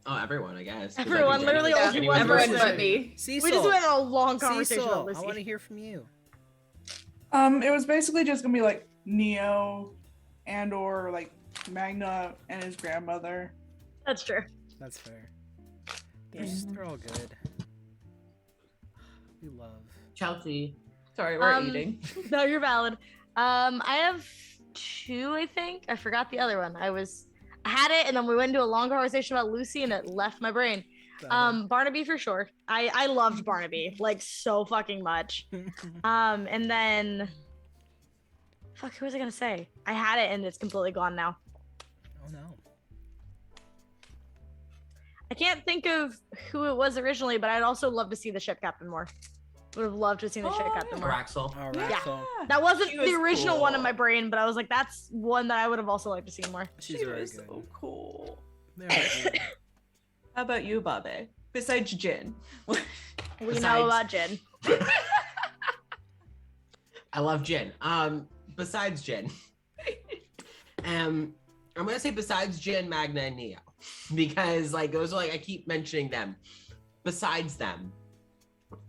Oh, everyone, I guess. 'cause Everyone, I think literally anyone- all you anyone want Everyone was versus but me. Cecil. We just went on a long conversation Cecil, about I want to Lucy. hear from you. It was basically just gonna be like Neo and or like Magna and his grandmother. That's true. That's fair. They're all good. We love. Chelsea. Sorry, we're Um, eating. No, you're valid. I have two, I think. I forgot the other one. I had it, and then we went into a long conversation about Lucy, and it left my brain. Barnaby for sure. I loved Barnaby like so fucking much. And then, fuck, who was I gonna say? I had it, and it's completely gone now. Oh no. I can't think of who it was originally, but I'd also love to see the ship captain more. Would have loved to have seen the ship Oh, captain yeah. more. Araxel. All Yeah. right. So That wasn't She the was original one in cool. my brain, but I was like, that's one that I would have also liked to see more. she's She very was good. so cool. Very good. How about you, Bobby? Besides Jin. We Besides- know about Jin. I love Jin. Besides Jin. I'm gonna say besides Jin, Magna, and Neo. Because like those are like I keep mentioning them. Besides them,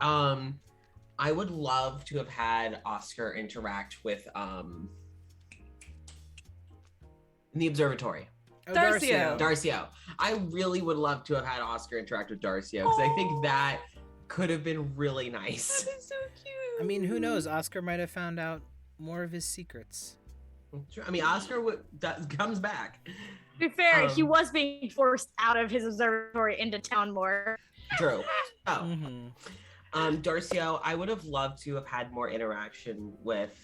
I would love to have had Oscar interact with in the observatory. Oh, Darcio. Darcio. I really would love to have had Oscar interact with Darcio because I think that could have been really nice. That is so cute. I mean, who knows? Oscar might have found out more of his secrets. I mean, Oscar comes back. To be fair, he Um, was being forced out of his observatory into town more. True. Oh, Mm-hmm. Darcio, I would have loved to have had more interaction with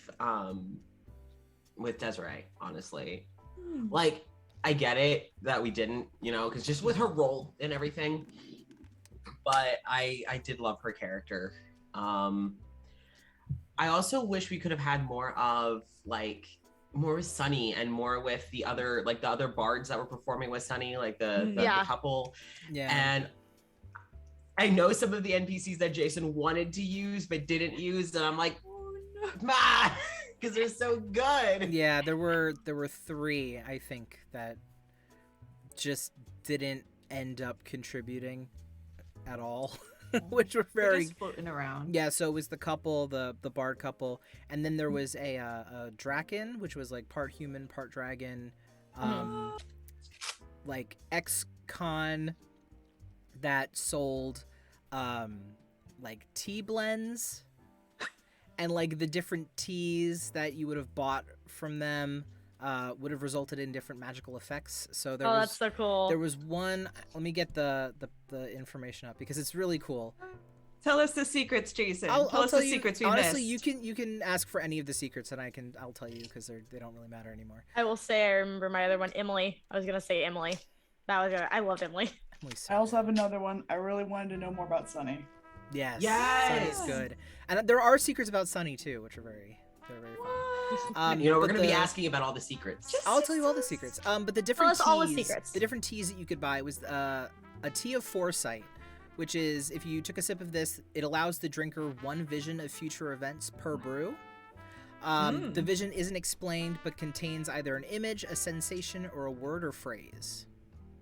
Desiree, honestly. Like, I get it that we didn't, because just with her role and everything. But I did love her character. I also wish we could have had more with Sunny and more with the other bards that were performing with Sunny, like the Yeah. couple. Yeah. And I know some of the NPCs that Jason wanted to use but didn't use, and I'm like, because they're so good. Yeah, there were 3, I think, that just didn't end up contributing at all, which were They're very just floating around. yeah. So it was the couple, the bard couple, and then there was a Draken, which was like part human, part dragon, like ex-con that sold like tea blends. And like the different teas that you would have bought from them would have resulted in different magical effects. So there That's so cool. there was one. Let me get the information up because it's really cool. Tell us the secrets, Jason. I'll Tell us tell the you. secrets we Honestly, missed. you can ask for any of the secrets, and I'll tell you because they don't really matter anymore. I will say I remember my other one, Emily. I was gonna say Emily. I loved Emily. Emily's so I also have another one. I really wanted to know more about Sunny. Yes. Yes! Sunny's good. And there are secrets about Sunny too, which are very fun. What? We're but gonna be the- asking about all the secrets. I'll tell you all the secrets. But the different us all the teas, secrets. the different teas that you could buy was a tea of foresight, which is if you took a sip of this, it allows the drinker one vision of future events per brew. The vision isn't explained, but contains either an image, a sensation, or a word or phrase.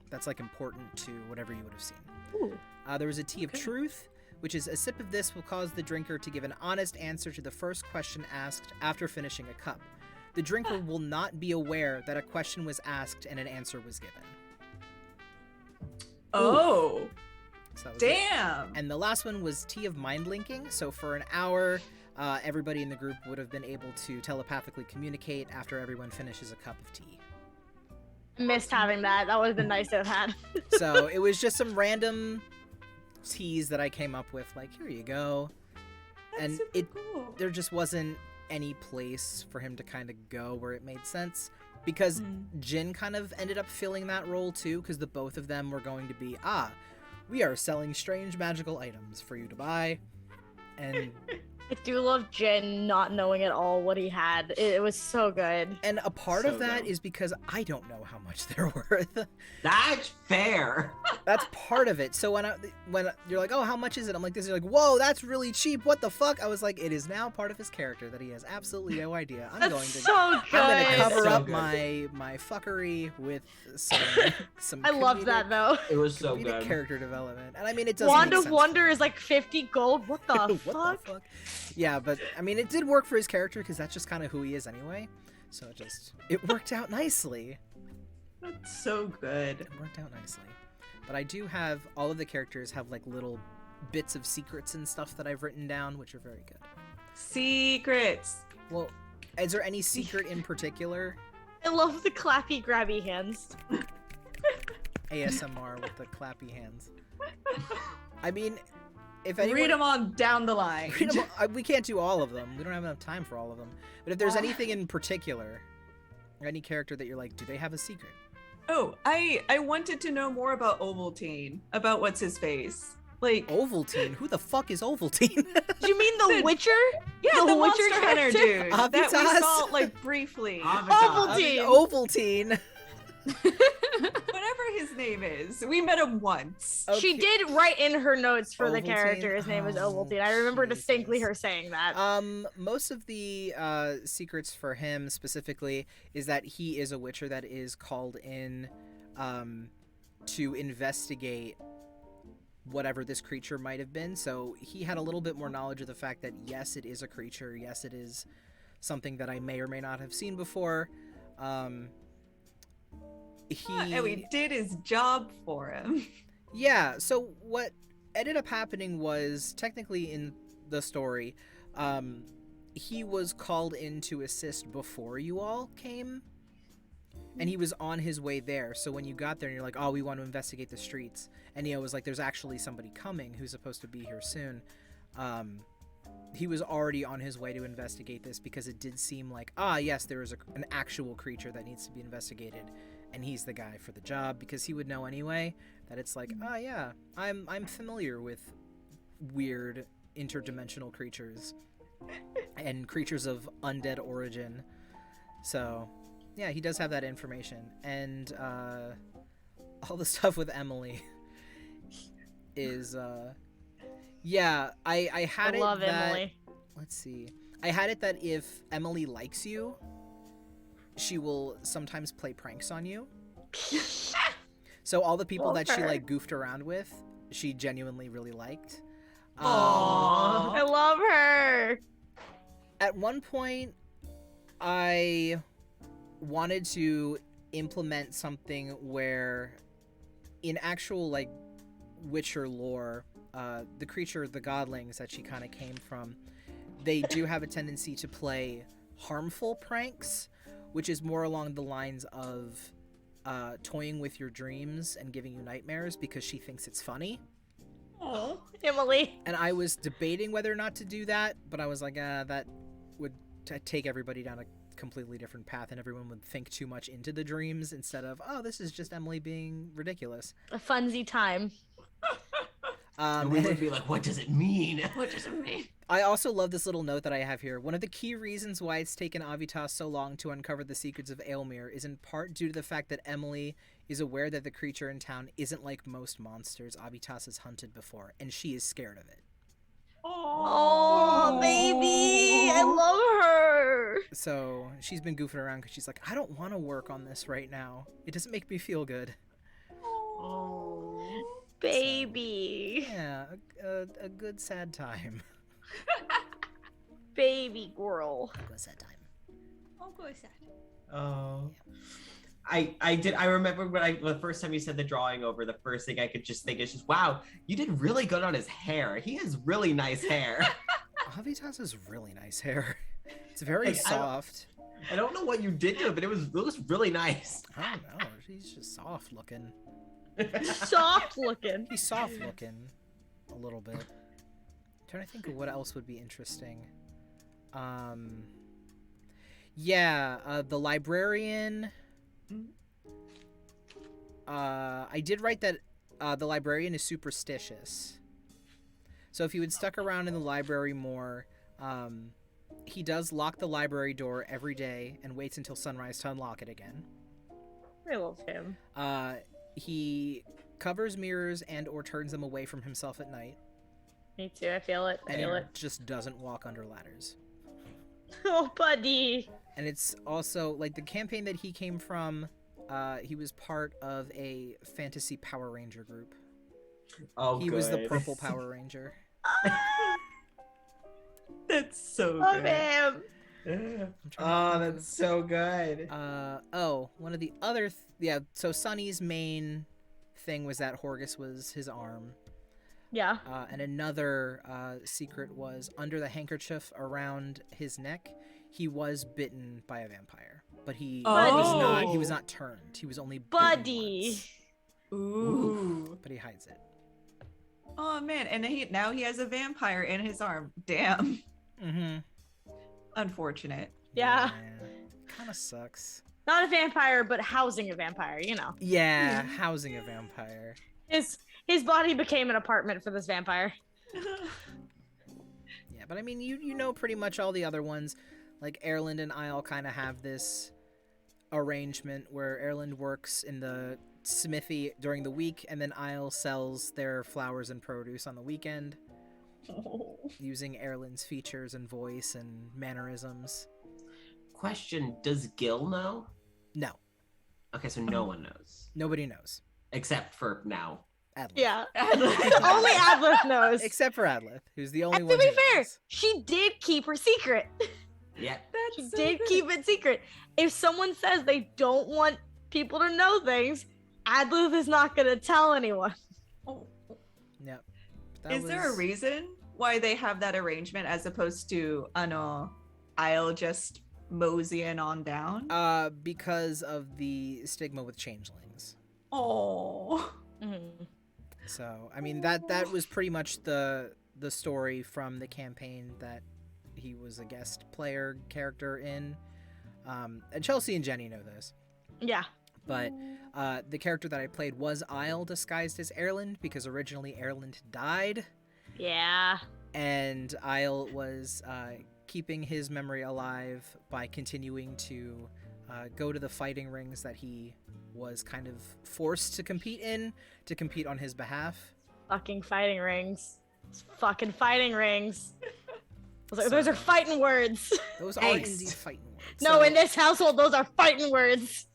That's like important to whatever you would have seen. Ooh. There was a tea of truth, which is a sip of this will cause the drinker to give an honest answer to the first question asked after finishing a cup. The drinker will not be aware that a question was asked and an answer was given. Oh, So that was it. damn. And the last one was tea of mind linking. So for an hour, everybody in the group would have been able to telepathically communicate after everyone finishes a cup of tea. Missed having that. That would have been nice to have had. So it was just some random teas that I came up with, like, here you go. And super cool. there just wasn't any place for him to kind of go where it made sense, because Jin kind of ended up filling that role too, because the both of them were going to be, we are selling strange magical items for you to buy. And I do love Jin not knowing at all what he had. It was so good. and a part So of that dumb. is because I don't know how much they're worth. That's fair. That's part of it. So when you're like, oh, how much is it? I'm like this. You're like, whoa, that's really cheap. What the fuck? I was like, it is now part of his character that he has absolutely no idea. I'm That's going to so good. I'm gonna cover So up good. my fuckery with some I love that though. It was so comedic good. character development, and I mean it does. Wand make of sense Wonder for is like 50 gold. What the what fuck? the fuck? Yeah, but I mean it did work for his character because that's just kind of who he is anyway. So it worked out nicely. That's so good. It worked out nicely. But I do have all of the characters have like little bits of secrets and stuff that I've written down, which are very good. Secrets. Well, is there any secret in particular? I love the clappy grabby hands. ASMR with the clappy hands. I mean, if anyone... Read them on down the line. Read 'em all- we can't do all of them. We don't have enough time for all of them. But if there's anything in particular, or any character that you're like, do they have a secret? Oh, I wanted to know more about Ovaltine, about what's his face. Like, Ovaltine? Who the fuck is Ovaltine? Do you mean the The- Witcher? yeah, the the Witcher Monster Hunter character? dude that we Avitas? saw like briefly. Ovaltine. Ovaltine. Whatever his name is, we met him once. Okay. She did write in her notes for the Ovaltine? character. His name is Oh, Ovaltine. I remember distinctly Jesus. her saying that. Most of the secrets for him specifically is that he is a Witcher that is called in to investigate whatever this creature might have been. So he had a little bit more knowledge of the fact that yes, it is a creature. Yes, it is something that I may or may not have seen before. And we did his job for him. Yeah, so what ended up happening was, technically in the story, he was called in to assist before you all came, and he was on his way there. So when you got there and you're like, oh, we want to investigate the streets, and Neo was like, there's actually somebody coming who's supposed to be here soon. He was already on his way to investigate this because it did seem like, yes, there is an actual creature that needs to be investigated, and he's the guy for the job, because he would know anyway that it's like, yeah, I'm familiar with weird interdimensional creatures and creatures of undead origin. So yeah, he does have that information. And all the stuff with Emily is yeah, I had I it love that, Emily. let's see, I had it that if Emily likes you, she will sometimes play pranks on you. So all the people Love that she her. like goofed around with, she genuinely really liked. Aww. I love her. At one point, I wanted to implement something where, in actual like Witcher lore, the creature, the godlings that she kind of came from, they do have a tendency to play harmful pranks, which is more along the lines of toying with your dreams and giving you nightmares because she thinks it's funny. Oh, Emily. And I was debating whether or not to do that, but I was like, that would take everybody down a completely different path, and everyone would think too much into the dreams instead of, oh, this is just Emily being ridiculous. A funsy time. And we would be like, what does it mean? What does it mean? I also love this little note that I have here. One of the key reasons why it's taken Avitas so long to uncover the secrets of Aelmere is in part due to the fact that Emily is aware that the creature in town isn't like most monsters Avitas has hunted before, and she is scared of it. Oh, baby. I love her. So she's been goofing around because she's like, I don't want to work on this right now. It doesn't make me feel good. Baby. Yeah, a good sad time. Baby girl. A good sad time. Oh. I remember when the first time you said the drawing over, the first thing I could just think is just, wow, you did really good on his hair. He has really nice hair. Avitas has really nice hair. It's very Like, soft. I don't know what you did to it, but it was really nice. I don't know. He's just soft looking. Soft looking. He's soft looking. A little bit. trying to think of what else would be interesting. Yeah, the librarian. I did write that the librarian is superstitious. So if he had stuck around in the library more, he does lock the library door every day and waits until sunrise to unlock it again. I love him. He covers mirrors and or turns them away from himself at night. Me too. I feel it. And Feel he it. just doesn't walk under ladders. Oh, buddy. And it's also, like, the campaign that he came from, he was part of a fantasy Power Ranger group. Oh, He was the Purple Power Ranger. That's so Love good. him. Oh, that's so good. One of the other... so Sonny's main thing was that Horgus was his arm. Yeah. And another secret was under the handkerchief around his neck, he was bitten by a vampire. But he was not turned. He was only bitten Buddy. once. Ooh. But he hides it. Oh man, and now he has a vampire in his arm. Damn. Mm-hmm. Unfortunate. Yeah. Kind of sucks. Not a vampire, but housing a vampire, you know. Yeah, housing a vampire. His body became an apartment for this vampire. Yeah, but I mean, you know pretty much all the other ones. Like, Erland and Isle kind of have this arrangement where Erland works in the smithy during the week, and then Isle sells their flowers and produce on the weekend, using Erland's features and voice and mannerisms. Question, does Gil know? No, Okay, so no one knows. nobody knows. Except for now. Adlith. Yeah. Only Adlith knows. Except for Adlith, who's the only And one to be who fair, knows. she did keep her secret. Yeah. She did keep it secret. If someone says they don't want people to know things, Adlith is not going to tell anyone. Yep. Is there a reason why they have that arrangement as opposed to I'll just moseying on down? Because of the stigma with changelings. Oh. Mm-hmm. So, I mean, that was pretty much the story from the campaign that he was a guest player character in. And Chelsea and Jenny know this. Yeah. But the character that I played was Isle disguised as Erland, because originally Erland died. Yeah. And Isle was keeping his memory alive by continuing to go to the fighting rings that he was kind of forced to compete on his behalf. Fucking fighting rings. Fucking fighting rings. I was like, those are fighting words. Those are Angst. indeed fighting words. No, in this household, those are fighting words.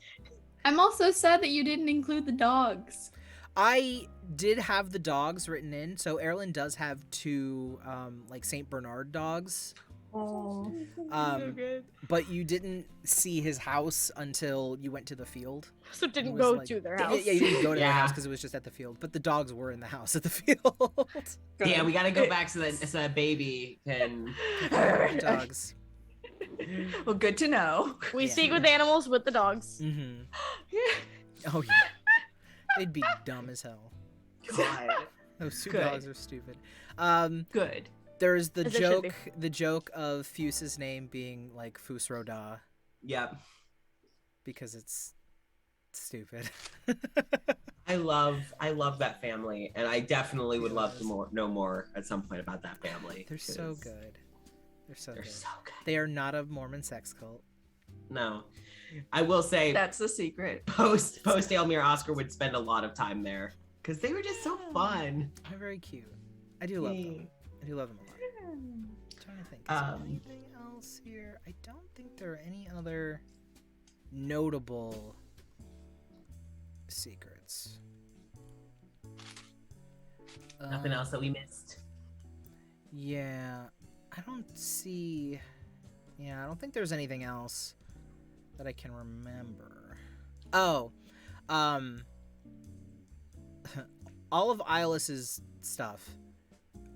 I'm also sad that you didn't include the dogs. I did have the dogs written in, so Erland does have two like Saint Bernard dogs. Oh. So good. But you didn't see his house until you went to the field. So It didn't was go like- to their Yeah, house. yeah, you didn't go to their Yeah. house because it was just at the field. But the dogs were in the house at the field. Yeah, we gotta go back so that baby can. Dogs. Well, good to know. We Yeah. speak with animals with the dogs. Mm-hmm. Oh yeah. They'd be dumb as hell. God. Those two Good. dogs are stupid. Good. There's the As it should joke of Fuse's name being like Fusroda Yep. because it's stupid. I love that family, and I definitely would love to know more at some point about that family. They're so 'cause good. They're so They're good. so good. They are not a Mormon sex cult. No, I will say That's the secret. post Aelmere, Oscar would spend a lot of time there because they were just so fun. They're very cute. I do love them. I do love them a lot. I'm trying to think. Is there anything else here? I don't think there are any other notable secrets. Nothing else that we missed. Yeah, I don't see. Yeah, I don't think there's anything else that I can remember. Oh, all of Ilis's stuff,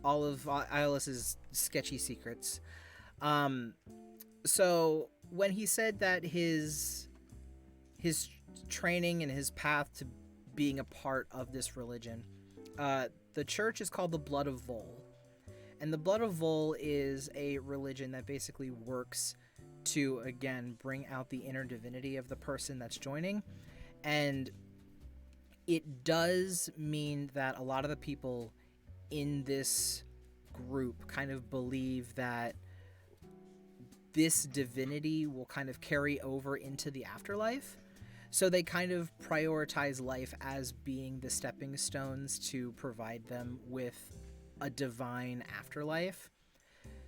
all of Ilis's sketchy secrets. So when he said that his training and his path to being a part of this religion, the church is called the Blood of Vol. And the Blood of Vol is a religion that basically works to, again, bring out the inner divinity of the person that's joining. And it does mean that a lot of the people in this group kind of believe that this divinity will kind of carry over into the afterlife. So they kind of prioritize life as being the stepping stones to provide them with a divine afterlife.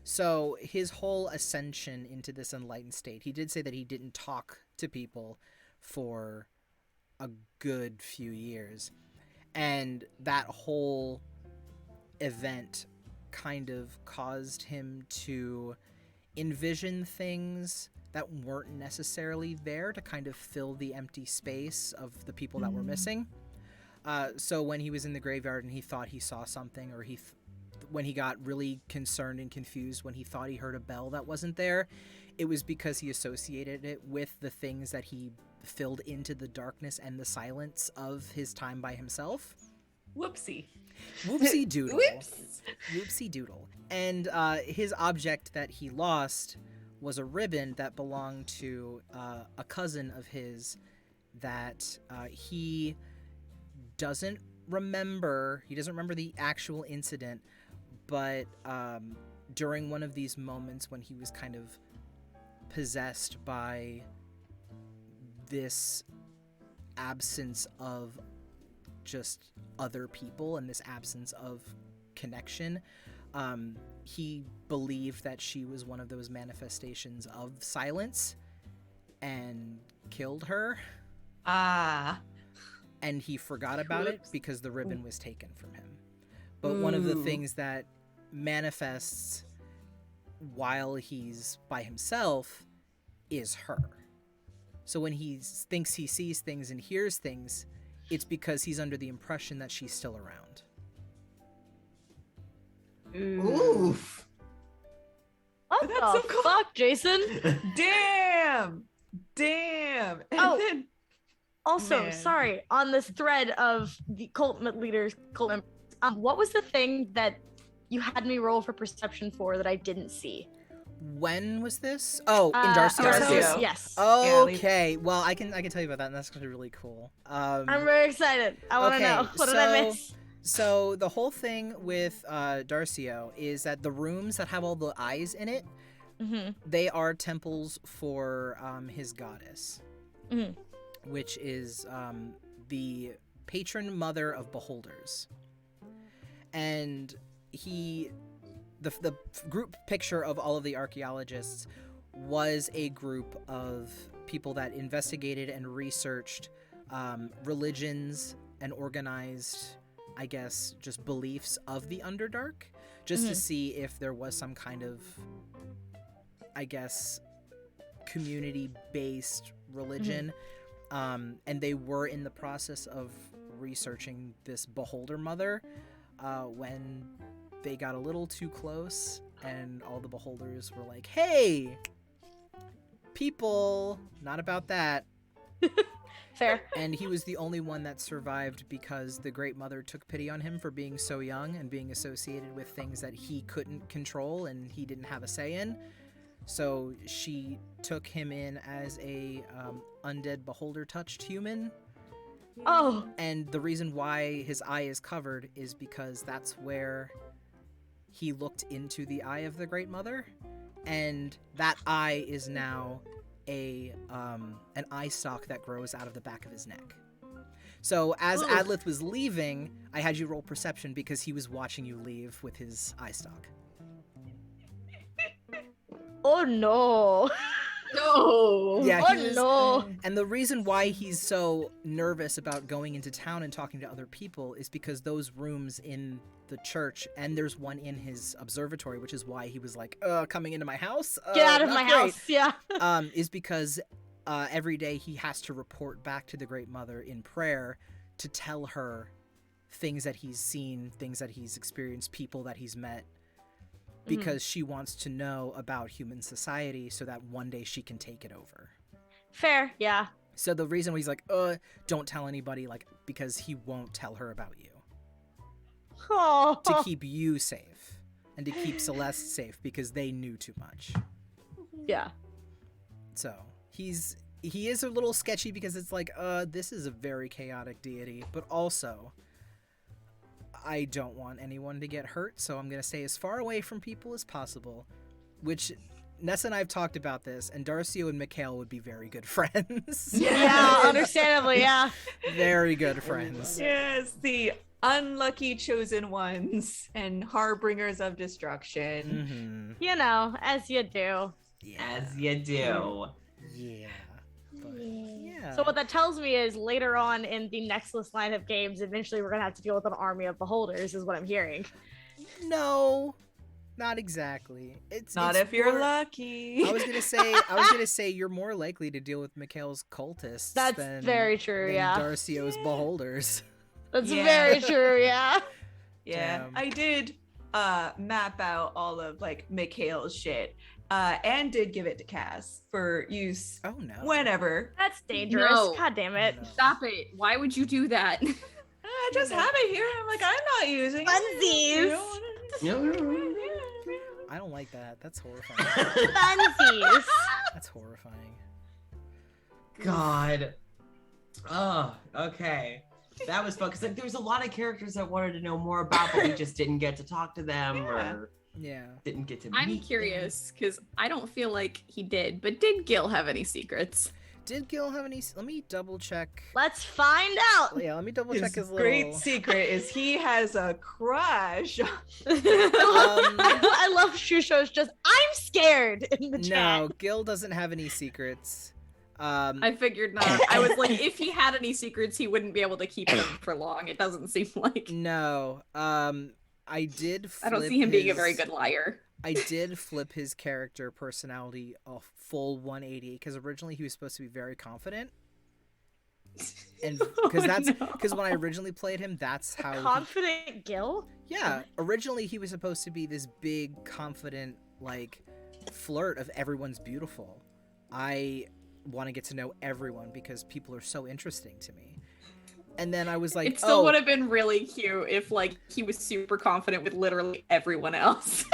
So his whole ascension into this enlightened state, he did say that he didn't talk to people for a good few years. And that whole event kind of caused him to envision things that weren't necessarily there to kind of fill the empty space of the people that were missing. So when he was in the graveyard and he thought he saw something, or when he got really concerned and confused when he thought he heard a bell that wasn't there, it was because he associated it with the things that he filled into the darkness and the silence of his time by himself. Whoopsie. Whoopsie doodle. Whoops. Whoopsie doodle. And his object that he lost was a ribbon that belonged to a cousin of his that he doesn't remember. He doesn't remember the actual incident, but during one of these moments when he was kind of possessed by this absence of just other people and this absence of connection, he believed that she was one of those manifestations of silence and killed her. And he forgot about it because the ribbon was taken from him. But one of the things that manifests while he's by himself is her. So when he thinks he sees things and hears things, it's because he's under the impression that she's still around. Oof. What That's the so cool. fuck, Jason? Damn. And Oh. then Also, Man. sorry, on this thread of the cult leaders, cult members, what was the thing that you had me roll for perception for that I didn't see? When was this? Oh, in Darcy's Darcy. house? Darcio. Yes. Okay. Well, I can tell you about that, and that's actually really cool. I'm very excited. I want to okay, know. What did I miss? So the whole thing with Darcio is that the rooms that have all the eyes in it, Mm-hmm. they are temples for his goddess, Mhm. which is the patron mother of beholders. And the group picture of all of the archaeologists was a group of people that investigated and researched religions and organized, I guess, just beliefs of the Underdark, just to see if there was some kind of, I guess, community-based religion. And they were in the process of researching this beholder mother when they got a little too close, and all the beholders were like, hey, people, not about that. Fair. And he was the only one that survived because the Great Mother took pity on him for being so young and being associated with things that he couldn't control and he didn't have a say in. So she took him in as a undead beholder-touched human. Oh. And the reason why his eye is covered is because that's where he looked into the eye of the Great Mother, and that eye is now an eye stalk that grows out of the back of his neck. So as Oof. Adlith was leaving, I had you roll perception because he was watching you leave with his eye stalk. Oh no. No. Yeah, Oh he was, no. and the reason why he's so nervous about going into town and talking to other people is because those rooms in the church, and there's one in his observatory, which is why he was like, coming into my house? Get out of not my great." house. Yeah. Is because every day he has to report back to the Great Mother in prayer to tell her things that he's seen, things that he's experienced, people that he's met, because she wants to know about human society so that one day she can take it over. Fair. Yeah. So the reason why he's like, don't tell anybody, like, because he won't tell her about you. Oh. To keep you safe. and to keep Celeste safe because they knew too much. Yeah. So he is a little sketchy because it's like, this is a very chaotic deity, but also I don't want anyone to get hurt, so I'm gonna stay as far away from people as possible. Which Nessa and I have talked about this, and Darcio and Mikhail would be very good friends. Yeah, understandably, yeah. Very good friends. Yes, the unlucky chosen ones and harbingers of destruction. Mm-hmm. You know, as you do. Yeah. As you do. Yeah. But, yeah. So what that tells me is later on in the Nexus line of games, eventually we're gonna have to deal with an army of beholders, is what I'm hearing. No, not exactly. It's Not it's if you're more- lucky. I was gonna say you're more likely to deal with Mikhail's cultists. That's than, very true, than yeah. Darcio's beholders. That's Yeah. very true, yeah. Yeah, Damn. I did map out all of like Mikhail's shit. And did give it to Cass for use Oh no. whenever. That's dangerous. No. God damn it. No. Stop it. Why would you do that? I just have it here. I'm like, I'm not using Funsies. it. I don't like that. That's horrifying. Funsies. That's horrifying. God. Oh, okay. That was fun because like, there was a lot of characters I wanted to know more about, but we just didn't get to talk to them or Yeah. didn't get to meet I'm them. curious because I don't feel like he did, but did Gil have any secrets? Did Gil have any? Let me double check. Let's find out. Yeah, let me double check his great little. secret is he has a crush. I love Shusho's just, I'm scared in the chat. No, Gil doesn't have any secrets. I figured not. I was like, if he had any secrets, he wouldn't be able to keep them for long. It doesn't seem like. No. I did. I don't flip see him being a his- very good liar. I did flip his character personality a full 180 because originally he was supposed to be very confident, and because when I originally played him, that's how. Confident Gil? Yeah, originally he was supposed to be this big, confident, like, flirt of everyone's beautiful. I want to get to know everyone because people are so interesting to me. And then I was like, It still would have been really cute if, like, he was super confident with literally everyone else.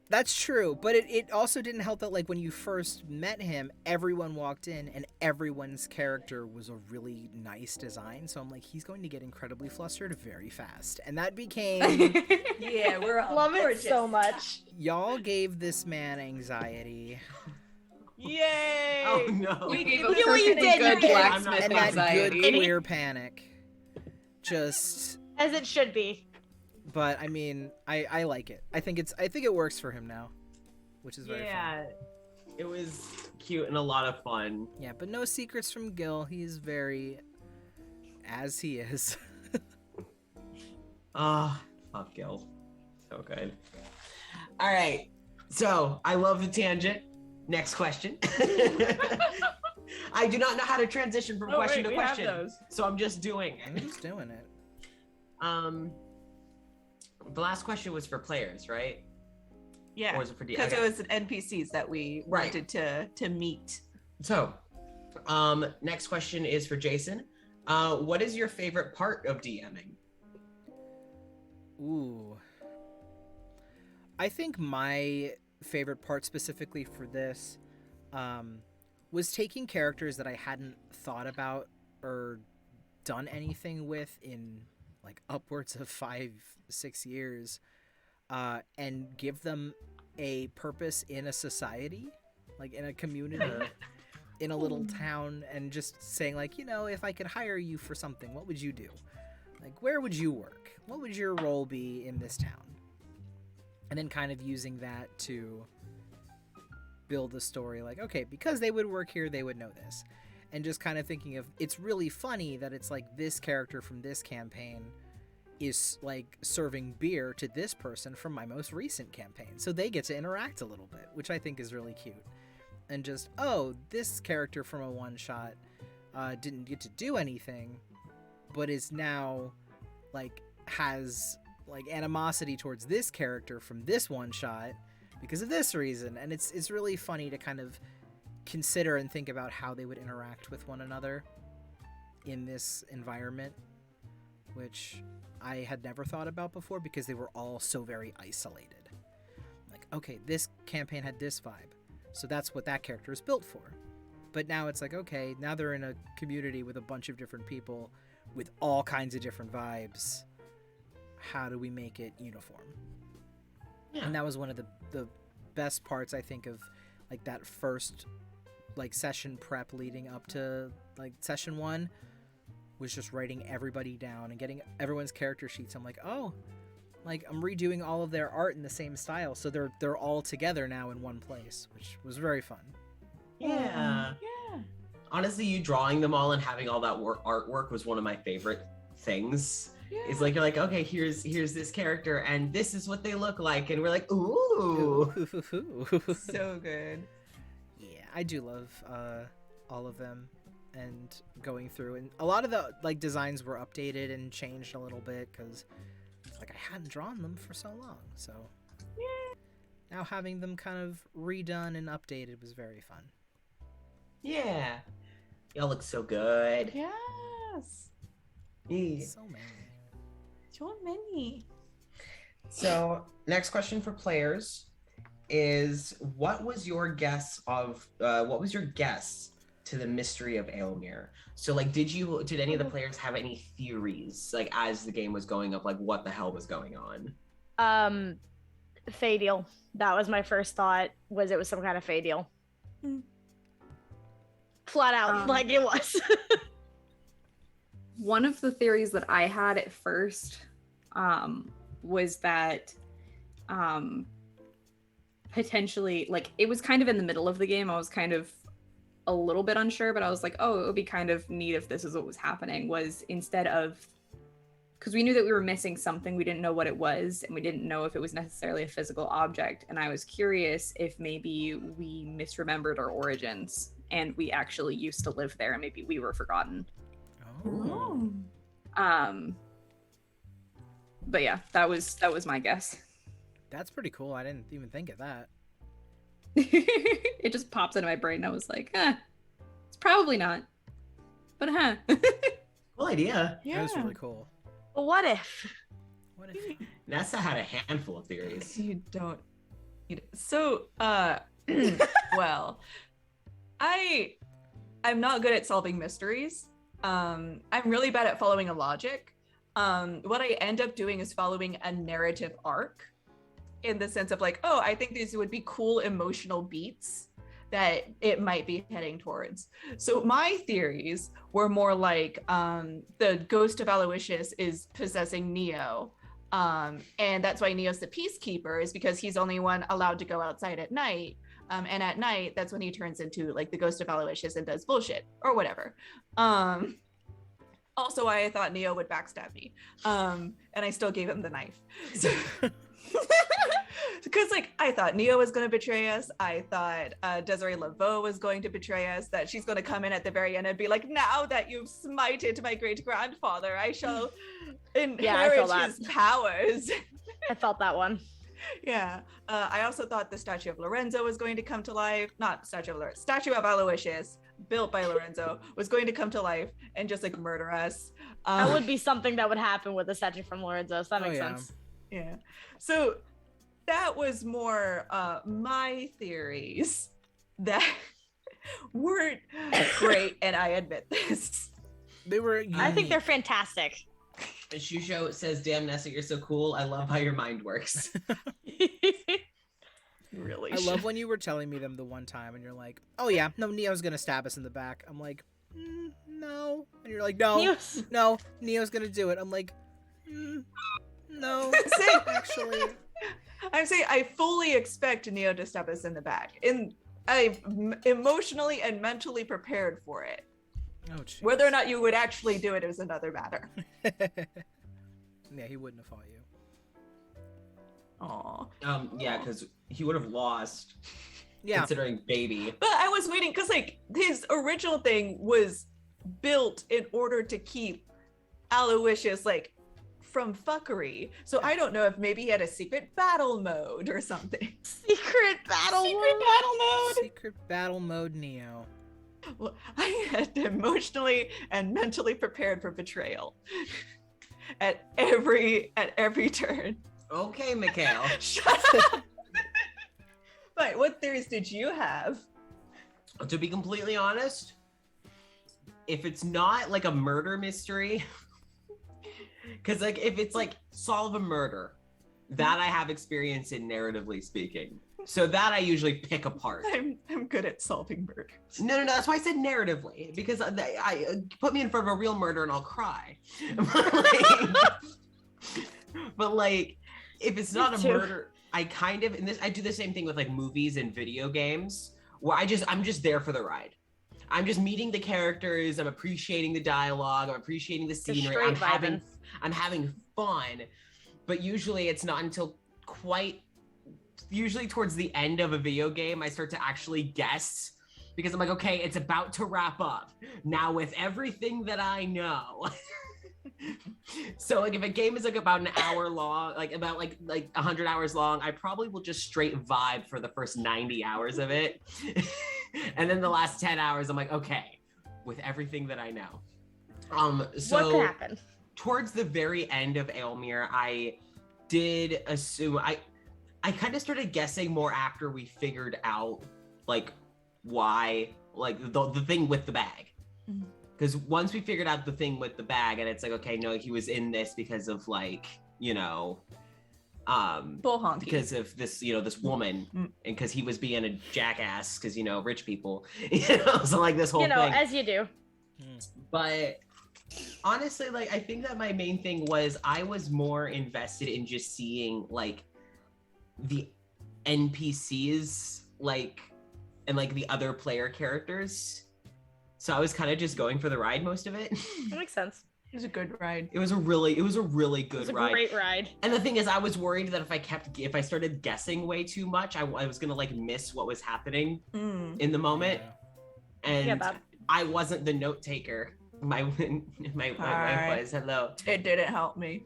That's true, but it also didn't help that, like, when you first met him, everyone walked in and everyone's character was a really nice design. So I'm like, he's going to get incredibly flustered very fast. And that became, Yeah, we're all Love it gorgeous. so much. y'all gave this man anxiety. Yay! Oh no. We gave You him know what you perfectly did, good you did. blacksmith And that anxiety. good queer panic. Just, As it should be. but I mean, I like it. I think it works for him now, which is very fun. Yeah. It was cute and a lot of fun. Yeah, but no secrets from Gil. He's very as he is. Ah, love Gil. So good. All right. So I love the tangent. Next question. I do not know how to transition from question to question, so I'm just doing I'm it. just doing it. The last question was for players, right? Yeah, Or was it for D? because Okay. it was NPCs that we Right. wanted to meet. So, next question is for Jason. What is your favorite part of DMing? Ooh. I think my favorite part specifically for this was taking characters that I hadn't thought about or done anything with in like upwards of 5-6 years and give them a purpose in a society, like in a community, in a little town, and just saying like, you know, if I could hire you for something, what would you do? Like, where would you work? What would your role be in this town? And then kind of using that to build the story, like, okay, because they would work here, they would know this. And just kind of thinking of, it's really funny that it's like this character from this campaign is like serving beer to this person from my most recent campaign. So they get to interact a little bit, which I think is really cute. And just, oh, this character from a one-shot didn't get to do anything, but is now like has like animosity towards this character from this one shot because of this reason. And it's really funny to kind of consider and think about how they would interact with one another in this environment. which I had never thought about before because they were all so very isolated. Like, okay, this campaign had this vibe, so that's what that character is built for. But now it's like, okay, now they're in a community with a bunch of different people with all kinds of different vibes. How do we make it uniform? Yeah. And that was one of the best parts, I think, of like that first like session prep leading up to like session 1 was just writing everybody down and getting everyone's character sheets. I'm like, oh, like I'm redoing all of their art in the same style, so they're all together now in one place, which was very fun. Yeah. Yeah. Honestly, you drawing them all and having all that artwork was one of my favorite things. It's like, you're like, okay, here's this character and this is what they look like, and we're like, ooh. So good. Yeah, I do love all of them and going through, and a lot of the like designs were updated and changed a little bit because like I hadn't drawn them for so long, so now having them kind of redone and updated was very fun. Yeah. Y'all look so good. Yes. Yeah. So many. So many. So, next question for players is, what was your guess to the mystery of Aelmere? So, like, did any of the players have any theories, like, as the game was going up, like, what the hell was going on? Fadial. That was my first thought, was it was some kind of Fadial. Flat out, like it was. One of the theories that I had at first was that potentially, like, it was kind of in the middle of the game. I was kind of a little bit unsure, but I was like, oh, it would be kind of neat if this is what was happening, was instead of, because we knew that we were missing something, we didn't know what it was, and we didn't know if it was necessarily a physical object. And I was curious if maybe we misremembered our origins and we actually used to live there and maybe we were forgotten. Oh. But yeah, that was my guess. That's pretty cool. I didn't even think of that. It just pops into my brain. I was like, it's probably not. But Cool idea. That was really cool. But what if? What if? Nessa had a handful of theories. You don't. So, well, I'm not good at solving mysteries. I'm really bad at following a logic. What I end up doing is following a narrative arc, in the sense of like, oh, I think these would be cool emotional beats that it might be heading towards. So my theories were more like the ghost of Aloysius is possessing Neo. And that's why Neo's the peacekeeper, is because he's only one allowed to go outside at night. And at night, that's when he turns into like the ghost of Aloysius and does bullshit or whatever. Also, I thought Neo would backstab me. And I still gave him the knife. So, because like I thought Neo was going to betray us. I thought Desiree Laveau was going to betray us, that she's going to come in at the very end and be like, now that you've smited my great grandfather, I shall inherit his powers. I felt that one. Yeah. I also thought the statue of Lorenzo was going to come to life. Not statue of Lorenzo, statue of Aloysius, built by Lorenzo, was going to come to life and just like murder us. That would be something that would happen with a statue from Lorenzo, so that makes sense. Yeah. So that was more my theories that weren't great, and I admit this. They were unique. I think they're fantastic. And Shusho says, damn, Nessa, you're so cool. I love how your mind works. Really? I love when you were telling me them the one time and you're like, oh yeah, no, Neo's gonna stab us in the back. I'm like, no. And you're like, no, Neo's gonna do it. I'm like, no, actually. I'm saying I fully expect Neo to stab us in the back. And I'm emotionally and mentally prepared for it. Oh, geez. Whether or not you would actually do it is another matter. Yeah, he wouldn't have fought you. Aw. Yeah, because he would have lost. Yeah. Considering baby. But I was waiting because like his original thing was built in order to keep Aloysius like from fuckery. So I don't know if maybe he had a secret battle mode or something. Secret battle mode. Secret battle mode Neo. Well, I had emotionally and mentally prepared for betrayal. at every turn. Okay, Mikhail. Shut up. But what theories did you have? To be completely honest, if it's not like a murder mystery, because like if it's like solve a murder, that I have experience in, narratively speaking. So that I usually pick apart. I'm good at solving murders. No. That's why I said narratively, because I put me in front of a real murder and I'll cry. But like, if it's not a murder, I kind of, I do the same thing with like movies and video games, where I'm just there for the ride. I'm just meeting the characters. I'm appreciating the dialogue. I'm appreciating the scenery. I'm having fun. But usually it's not until usually towards the end of a video game, I start to actually guess, because I'm like, okay, it's about to wrap up. Now with everything that I know. So like if a game is like about an hour long, like about like 100 hours long, I probably will just straight vibe for the first 90 hours of it. And then the last 10 hours, I'm like, okay, with everything that I know. So what could happen? Towards the very end of Aelmere, I did assume, I kind of started guessing more after we figured out like why, like the thing with the bag. Because once we figured out the thing with the bag, and it's like, okay, no, he was in this because of like, you know, bull honky. Because of this, you know, this woman, and because he was being a jackass, because, you know, rich people, you know, so like this whole thing. As you do. But honestly, like, I think that my main thing was I was more invested in just seeing like the NPCs, like, and like the other player characters. So I was kind of just going for the ride most of it. That makes sense. It was a good ride. It was a really good ride. It was a great ride. And the thing is, I was worried that if I started guessing way too much, I was gonna like miss what was happening in the moment. And I wasn't the note taker. My wife was. Hello. It didn't help me.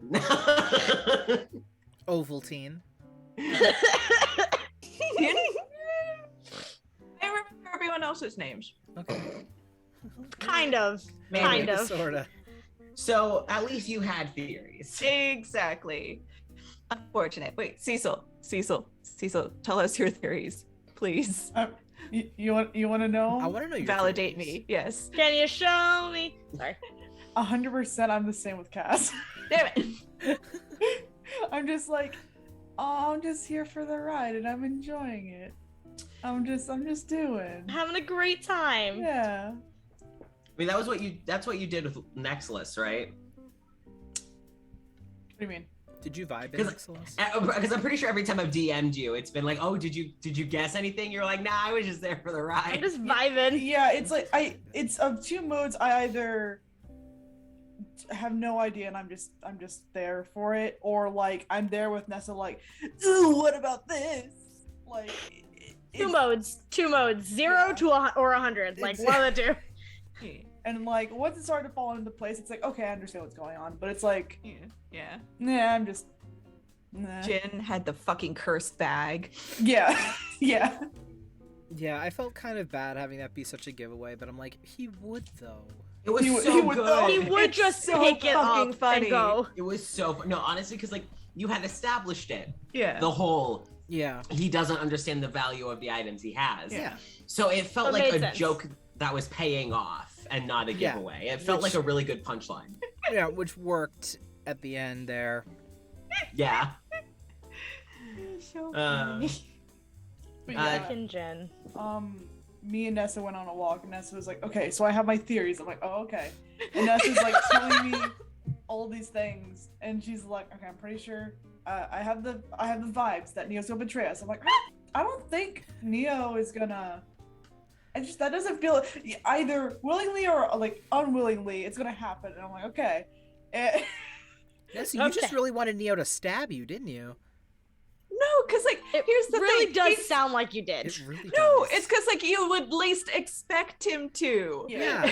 Ovaltine. I remember everyone else's names. Okay. Kind of. Sorta. So at least you had theories. Exactly. Unfortunate. Wait, Cecil, tell us your theories, please. You want to know? I want to know your Validate theories. me. Yes. Can you show me? Sorry. 100% I'm the same with Cass. Damn it. I'm just like, oh, I'm just here for the ride and I'm enjoying it. I'm just doing. Having a great time. Yeah. I mean, that's what you did with Nexilis, right? What do you mean? Did you vibe in Nexilis? Because I'm pretty sure every time I've DM'd you, it's been like, oh, did you guess anything? You're like, nah, I was just there for the ride. I'm just vibing. Yeah, it's like it's of two modes. I either have no idea and I'm just there for it, or like I'm there with Nessa, like, ooh, what about this? Like Two modes, 0 to 100, like one of the two. And like once it started to fall into place, it's like, okay, I understand what's going on, but it's like, yeah, I'm just, nah. Jin had the fucking cursed bag. Yeah. Yeah. Yeah, I felt kind of bad having that be such a giveaway, but I'm like, he would though. It was He so would, good. though. He would It's just so pick it fucking up funny. and go. It was so fun. No, honestly, because like you had established it. Yeah. The whole Yeah. he doesn't understand the value of the items he has. Yeah. So it felt That like made a sense. joke that was paying off and not a Yeah. giveaway. It felt Which- like a really good punchline. Yeah, which worked at the end there. Yeah. So Uh, funny. But yeah, Fucking Jen. me and Nessa went on a walk, and Nessa was like, okay, so I have my theories. I'm like, oh, okay. And Nessa's like telling me all these things, and she's like, okay, I'm pretty sure I have the vibes that Neo's gonna betray us. I'm like, I don't think Neo is gonna. That doesn't feel either willingly or like unwillingly. It's gonna happen, and I'm like, okay. Yes, you just really wanted Neo to stab you, didn't you? No, because like here's the really thing. does he's- sound like you did. It really No, does. it's because like you would least expect him to. Yeah.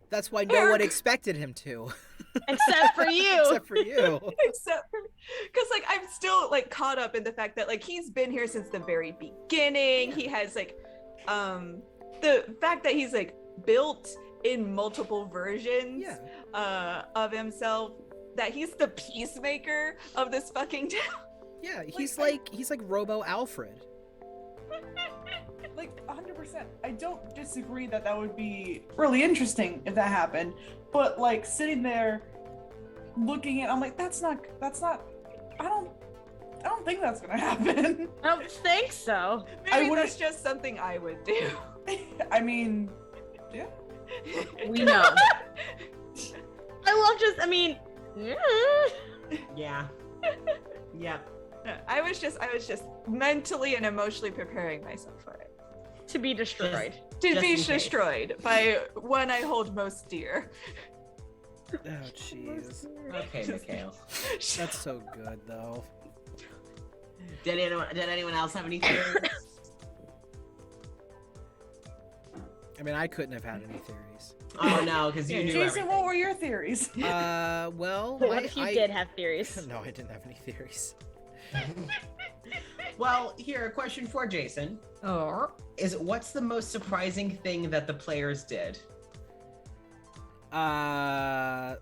That's why no one expected him to. Except for you. Except for you. Except for because like I'm still like caught up in the fact that like he's been here since the very beginning. He has like the fact that he's like built in multiple versions of himself that he's the peacemaker of this fucking town. Yeah, he's like Robo Alfred. Like 100%. I don't disagree that that would be really interesting if that happened, but like sitting there looking at, I'm like, that's not. I don't think that's gonna happen. I don't think so. Maybe that's just something I would do. I mean, yeah. We know. I mean, Yeah. Yep. I was just mentally and emotionally preparing myself for it. to be destroyed. To Just be in case. destroyed by one I hold most dear. Oh, jeez. Okay, Mikhail. That's so good, though. Did anyone else have any theories? I mean, I couldn't have had any theories. Oh no, because you knew Jason, everything. what were your theories? Well, What if you did have theories? No, I didn't have any theories. Well, here, a question for Jason. Is what's the most surprising thing that the players did?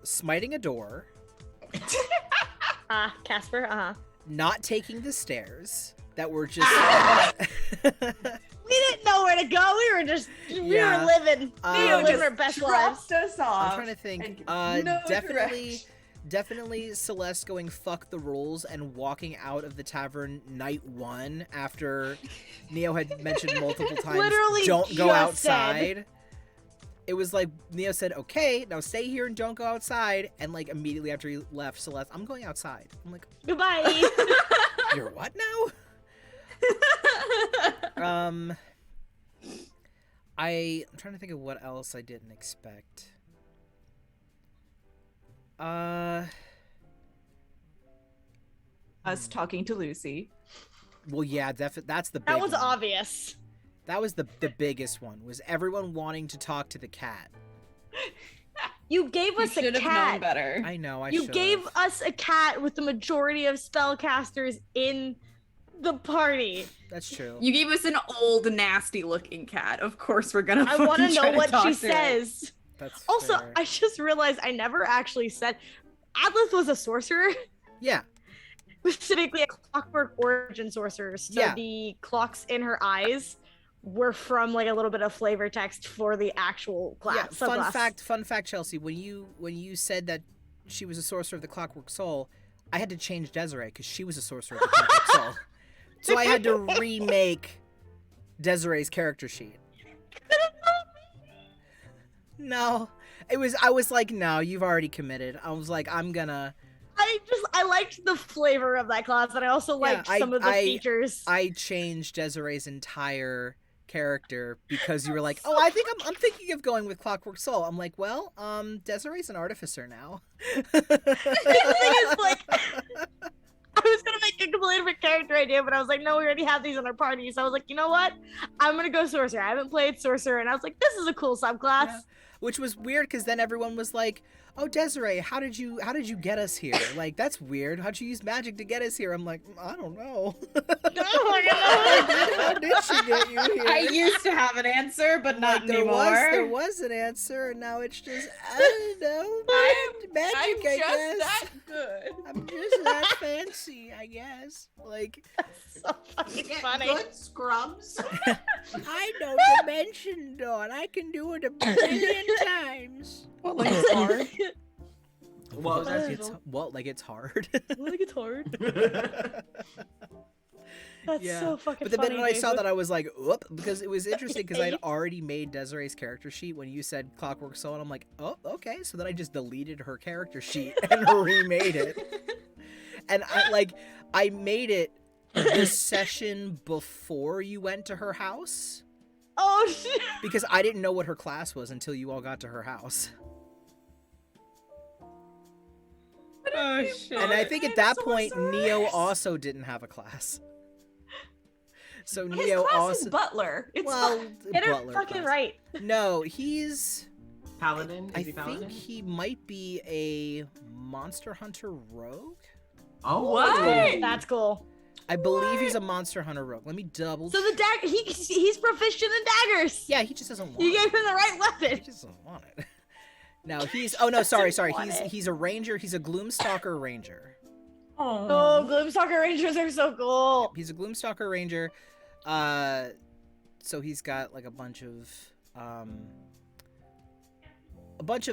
Smiting a door, Casper, not taking the stairs that were just. We didn't know where to go. We Yeah. were living. We were living our best lives. dropped us off. I'm trying to think. and no Definitely Celeste going fuck the rules and walking out of the tavern night one after Neo had mentioned multiple times, Literally don't go just said. outside. It was like Neo said, okay, now stay here and don't go outside. And like immediately after he left Celeste, I'm going outside. I'm like, Goodbye. you're what now? I'm trying to think of what else I didn't expect. Us talking to Lucy. Well, yeah, that's the big That was one. obvious. That was the biggest one, was everyone wanting to talk to the cat. You gave You us a should have known cat. better. I know, I You should've. gave us a cat with the majority of spellcasters in the party. That's true. You gave us an old, nasty-looking cat. Of course, we're gonna. I want to fucking try know what talk she to it. says. That's Also, fair. I just realized I never actually said Atlas was a sorcerer. Yeah, Specifically a clockwork origin sorcerer. So Yeah. the clocks in her eyes were from like a little bit of flavor text for the actual class. yeah. subclass. Fun fact, Chelsea. When you said that she was a sorcerer of the Clockwork Soul, I had to change Desiree because she was a sorcerer of the Clockwork Soul. So I had to remake Desiree's character sheet. No, I was like, no, you've already committed. I was like, I'm gonna. I liked the flavor of that class, and I also liked some of the features. I changed Desiree's entire character because you were like, oh, I think I'm thinking of going with Clockwork Soul. I'm like, well, Desiree's an artificer now. The thing is, like, I was gonna make a completely different character idea, but I was like, no, we already have these in our party. So I was like, you know what? I'm gonna go sorcerer. I haven't played sorcerer, and I was like, this is a cool subclass. Yeah. Which was weird because then everyone was like, oh, Desiree, how did you get us here? Like, that's weird. How'd you use magic to get us here? I'm like, I don't know. How did she get you here? I used to have an answer, but not there anymore. there was an answer, and now it's just, I don't know, magic, I guess. good. I'm just that fancy, I guess. Like, So fucking funny. Good scrubs. I know Dimension Dawn. I can do it a billion times. What, like it's hard? What was that? It's, what, like it's hard? Like it's hard. That's Yeah. so fucking But the funny. minute I saw dude. that, I was like, "Oop," because it was interesting because I'd already made Desiree's character sheet when you said Clockwork Soul, and I'm like, oh, okay. So then I just deleted her character sheet and remade it. And I made it the session before you went to her house Oh shit. because I didn't know what her class was until you all got to her house. Oh shit! And I think at that point, Neo also didn't have a class. So His Neo class also is Butler. It's well, Get her Butler fucking class. right. No, he's. Paladin? I Is he Paladin? think he might be a Monster Hunter rogue. Oh, What? That's cool. I believe he's a Monster Hunter rogue. Let me double. So the dagger, he's proficient in daggers. Yeah, he just doesn't want You it. gave him the right He weapon. just doesn't want it. No, he's. Oh no, sorry. want it. He's a ranger. He's a Gloomstalker ranger. Oh, Gloomstalker Rangers are so cool. Yep, he's a Gloomstalker ranger. So he's got like a bunch of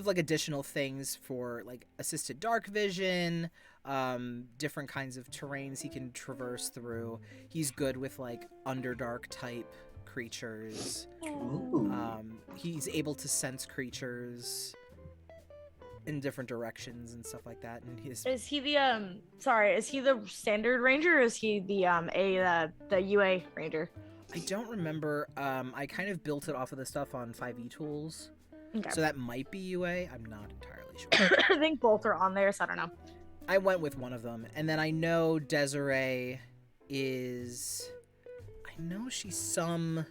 like additional things for like assisted dark vision, different kinds of terrains he can traverse through. He's good with like Underdark type creatures. Ooh. He's able to sense creatures in different directions and stuff like that. And he's Is he the is he the standard ranger or is he the UA ranger? I don't remember. I kind of built it off of the stuff on 5e tools. Okay. So that might be UA. I'm not entirely sure. I think both are on there, so I don't know. I went with one of them. And then I know Desiree is... I know she's some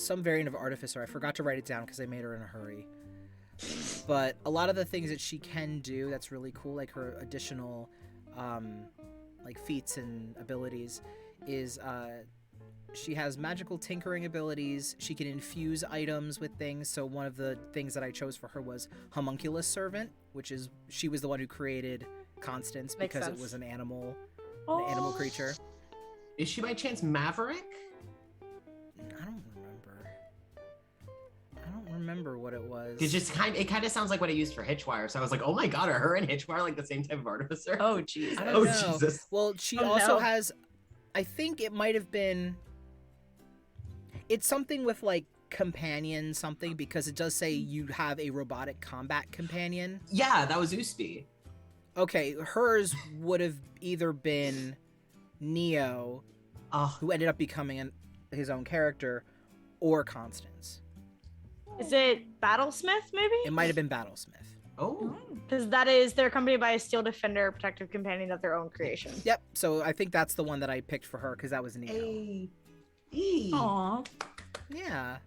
variant of Artificer. I forgot to write it down because I made her in a hurry. But a lot of the things that she can do that's really cool, like her additional like feats and abilities, is she has magical tinkering abilities. She can infuse items with things. So one of the things that I chose for her was Homunculus Servant, which is she was the one who created Constance because it was an animal creature. Is she by chance Maverick? I don't remember what it was. It kind of sounds like what I used for Hitchwire. So I was like, oh my god, are her and Hitchwire like the same type of artificer? Oh jeez. I don't Oh know. Jesus. Well, she Oh, also no. has, I think it might have been, it's something with like companion something, because it does say you have a robotic combat companion. Yeah, that was Uspi. Okay, hers would have either been Neo, who ended up becoming his own character, or Constance. Is it Battlesmith, maybe? It might have been Battlesmith. Oh. Because they're accompanied by a Steel Defender, protective companion of their own creation. Yep, so I think that's the one that I picked for her, because that was Neo. Aw. Yeah,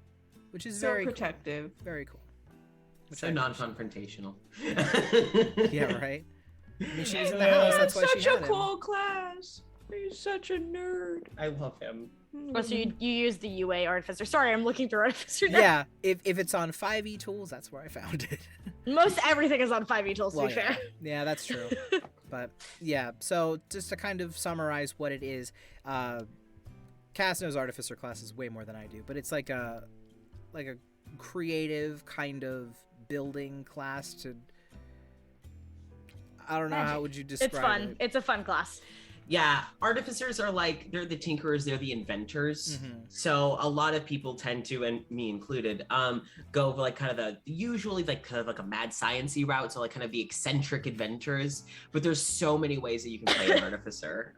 which is So very protective. cool. Very cool. Which So I- non-confrontational. Yeah, right? I mean, she was in the house, that's why she Such had a him. cool class. He's such a nerd. I love him. Oh, so you use the UA Artificer. Sorry, I'm looking through Artificer now. Yeah, if it's on 5e tools, that's where I found it. Most everything is on 5e tools, to Well, be yeah. fair. Yeah, that's true. But yeah, so just to kind of summarize what it is, Cass knows Artificer class is way more than I do, but it's like a creative kind of building class to. I don't know, how would you describe It's fun. it? It's a fun class. Yeah, artificers are like, they're the tinkerers, they're the inventors. Mhm. So a lot of people tend to, and me included, go for like kind of the usually like kind of like a mad sciencey route, so like kind of the eccentric inventors. But there's so many ways that you can play an artificer.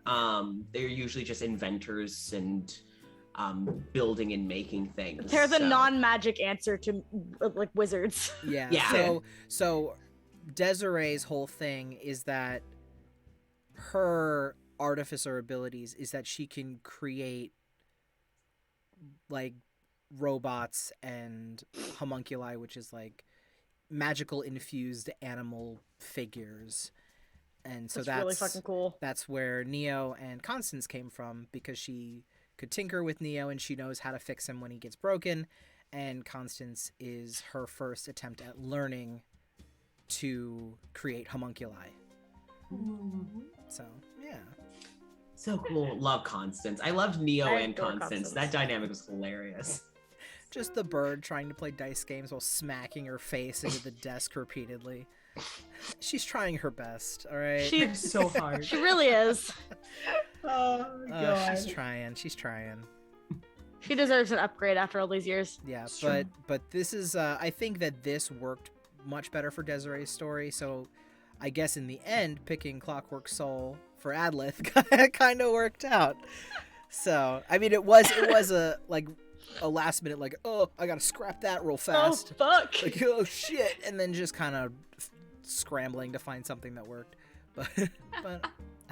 They're usually just inventors and building and making things. They're the so- non-magic answer to like wizards. Yeah. Yeah. So Desiree's whole thing is that her artificer abilities is that she can create like robots and homunculi, which is like magical infused animal figures. And so that's really fucking cool. That's where Neo and Constance came from, because she could tinker with Neo and she knows how to fix him when he gets broken. And Constance is her first attempt at learning to create homunculi. So, yeah. So cool. Love Constance. I loved Neo I and adore Constance. Constance. That dynamic was hilarious. Just the bird trying to play dice games while smacking her face into the desk repeatedly. She's trying her best, all right? She So hard. she really is. Oh She's trying. She's trying. She deserves an upgrade after all these years. Yeah, It's true. but this is I think that this worked much better for Desiree's story, so I guess in the end picking Clockwork Soul for Adlith kind of worked out. So, I mean it was a last minute like, oh, I got to scrap that real fast. Oh fuck! Like, oh shit, and then just kind of scrambling to find something that worked. But I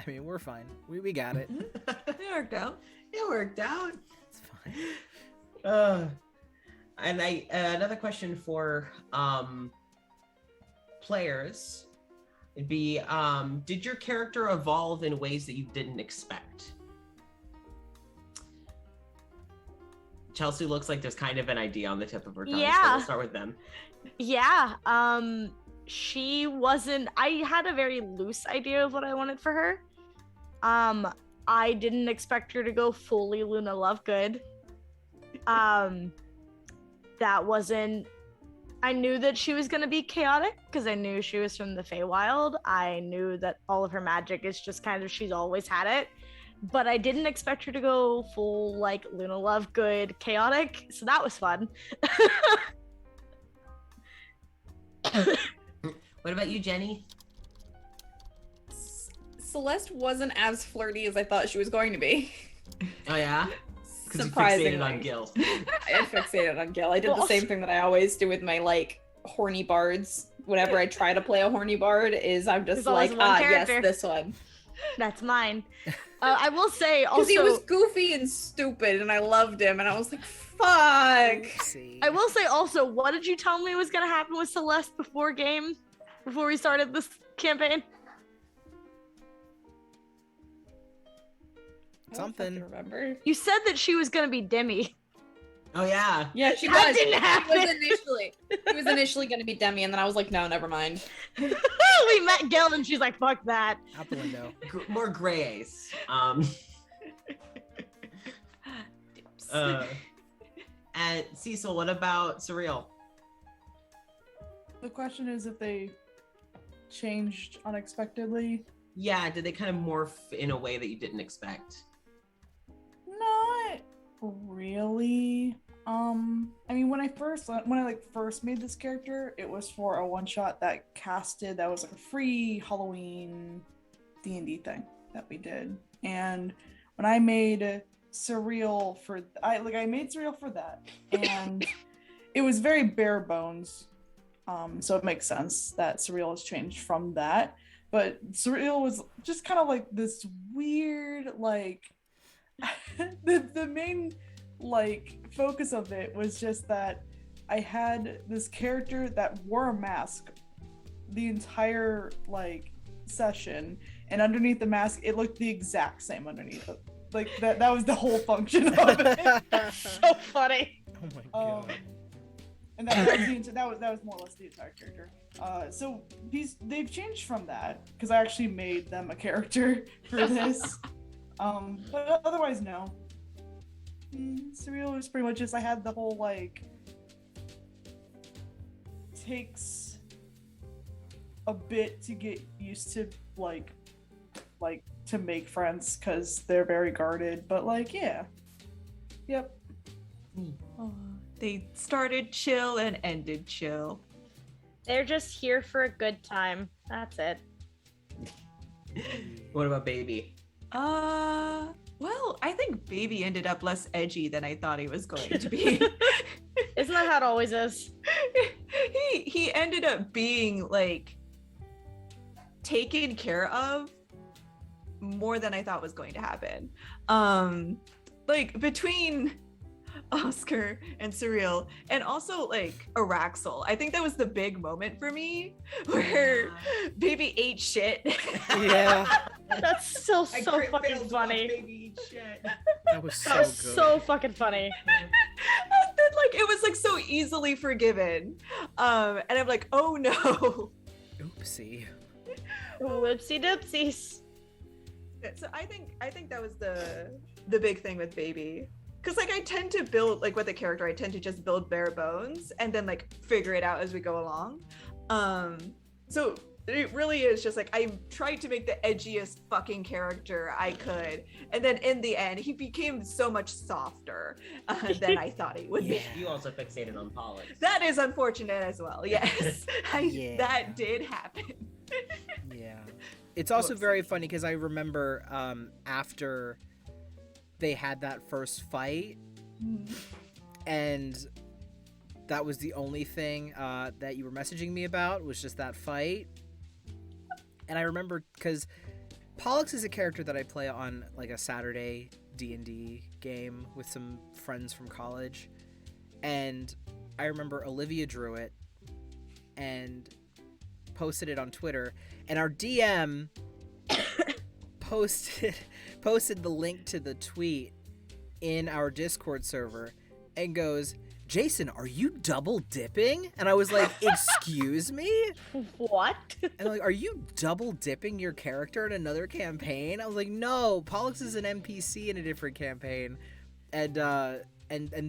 mean, we're fine. We got it. It worked out. It worked out. It's fine. And another question for players would be, did your character evolve in ways that you didn't expect? Chelsea looks like there's kind of an idea on the tip of her tongue. So Yeah. we'll start with them. Yeah. She wasn't. I had a very loose idea of what I wanted for her. I didn't expect her to go fully Luna Lovegood. That wasn't. I knew that she was gonna be chaotic because I knew she was from the Feywild. I knew that all of her magic is just kind of she's always had it. But I didn't expect her to go full like Luna Lovegood chaotic, so that was fun. What about you, Jenny? Celeste wasn't as flirty as I thought she was going to be. Oh yeah? Because you Surprisingly. fixated on Gil. I fixated on Gil. I did the same thing that I always do with my like horny bards. Whenever I try to play a horny bard, is I'm just There's always like, one yes, character. this one. That's mine. I will say also. Because he was goofy and stupid, and I loved him, and I was like, fuck. Oopsie. I will say also, what did you tell me was gonna happen with Celeste before we started this campaign? Something. I don't remember. You said that she was gonna be Demi. Oh yeah. Yeah, she That was. didn't happen. She was initially going to be Demi, and then I was like, no, never mind. We met Gil and she's like, fuck that. Out the window. More gray ace. And Cecil, what about Surreal? The question is if they changed unexpectedly. Yeah, did they kind of morph in a way that you didn't expect? Not really. I mean, when I first made this character, it was for a one shot that was like a free Halloween D&D thing that we did. And when I made Surreal I made Surreal for that, and it was very bare bones. So it makes sense that Surreal has changed from that. But Surreal was just kind of like this weird, like the main like focus of it was just that I had this character that wore a mask the entire like session, and underneath the mask it looked the exact same underneath it. Like that was the whole function of it. So funny. Oh my god. And that was more or less the entire character. So they've changed from that because I actually made them a character for this. But otherwise, no. Surreal was pretty much just I had the whole like takes a bit to get used to like to make friends because they're very guarded. But like yeah, yep. They started chill and ended chill. They're just here for a good time. That's it. What about Baby? Well, I think Baby ended up less edgy than I thought he was going to be. Isn't that how it always is? he ended up being like taken care of more than I thought was going to happen. Like between Oscar and Surreal, and also like Araxel. I think that was the big moment for me where Baby ate shit. Yeah. That's still so fucking funny. Baby shit. That was so That was good. so fucking funny. And then like it was like so easily forgiven. And I'm like, oh no. Oopsie. Whoopsie doopsies. So I think that was the big thing with Baby. Because like I tend to build like with a character, I tend to just build bare bones and then like figure it out as we go along. So it really is just like I tried to make the edgiest fucking character I could, and then in the end he became so much softer than I thought he would be. You also fixated on Pollux. That is unfortunate as well. Yes, Yeah. that did happen. Yeah. It's also very funny because I remember after they had that first fight, and that was the only thing that you were messaging me about was just that fight. And I remember because Pollux is a character that I play on like a Saturday D&D game with some friends from college, and I remember Olivia drew it and posted it on Twitter, and our DM posted the link to the tweet in our Discord server, and goes, Jason, are you double dipping? And I was like, excuse me? What? And like, are you double dipping your character in another campaign? I was like, no, Pollux is an NPC in a different campaign. And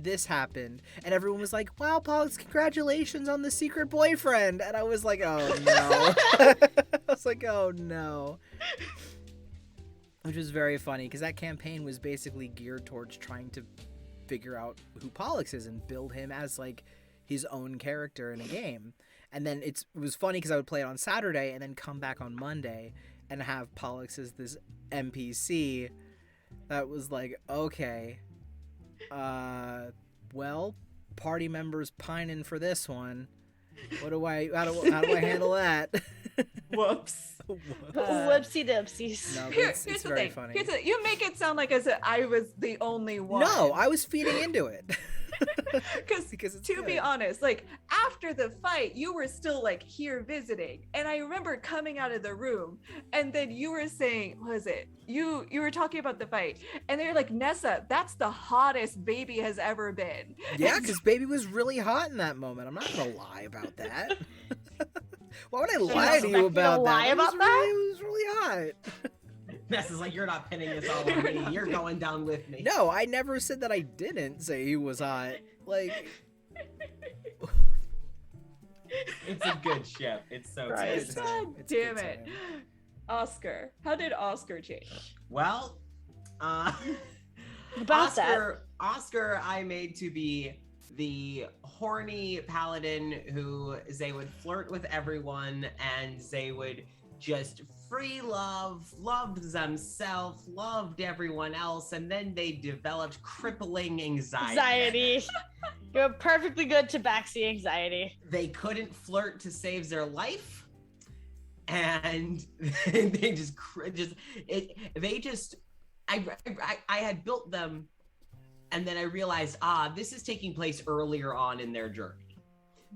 this happened. And everyone was like, wow, Pollux, congratulations on the secret boyfriend. And I was like, oh no. I was like, oh no. Which was very funny because that campaign was basically geared towards trying to figure out who Pollux is and build him as like his own character in a game. And then it was funny because I would play it on Saturday and then come back on Monday and have Pollux as this NPC that was like, okay, well, party members pining for this one. How do I handle that? Whoops. Whoopsie dipsies. No, Here's it's the very thing. funny. You make it sound like as if I was the only one. No, I was feeding into it. Because to be honest, like after the fight, you were still like here visiting, and I remember coming out of the room, and then you were saying, what was it? You were talking about the fight, and they're like, Nessa, that's the hottest Baby has ever been. Yeah, because Baby was really hot in that moment. I'm not gonna lie about that. Why would I lie to you about that? It was really hot. Nessa's like, you're not pinning this all on me. You're going down with me. No, I never said that I didn't say he was hot. Like, It's a good ship. It's so Right. good. God It's a good damn it. time. Oscar. How did Oscar change? Well, About that. Oscar, I made to be the horny paladin who they would flirt with everyone and they would just free loved themselves, loved everyone else, and then they developed crippling anxiety. You're perfectly good tabaxi anxiety. They couldn't flirt to save their life, and they I had built them, and then I realized, this is taking place earlier on in their journey.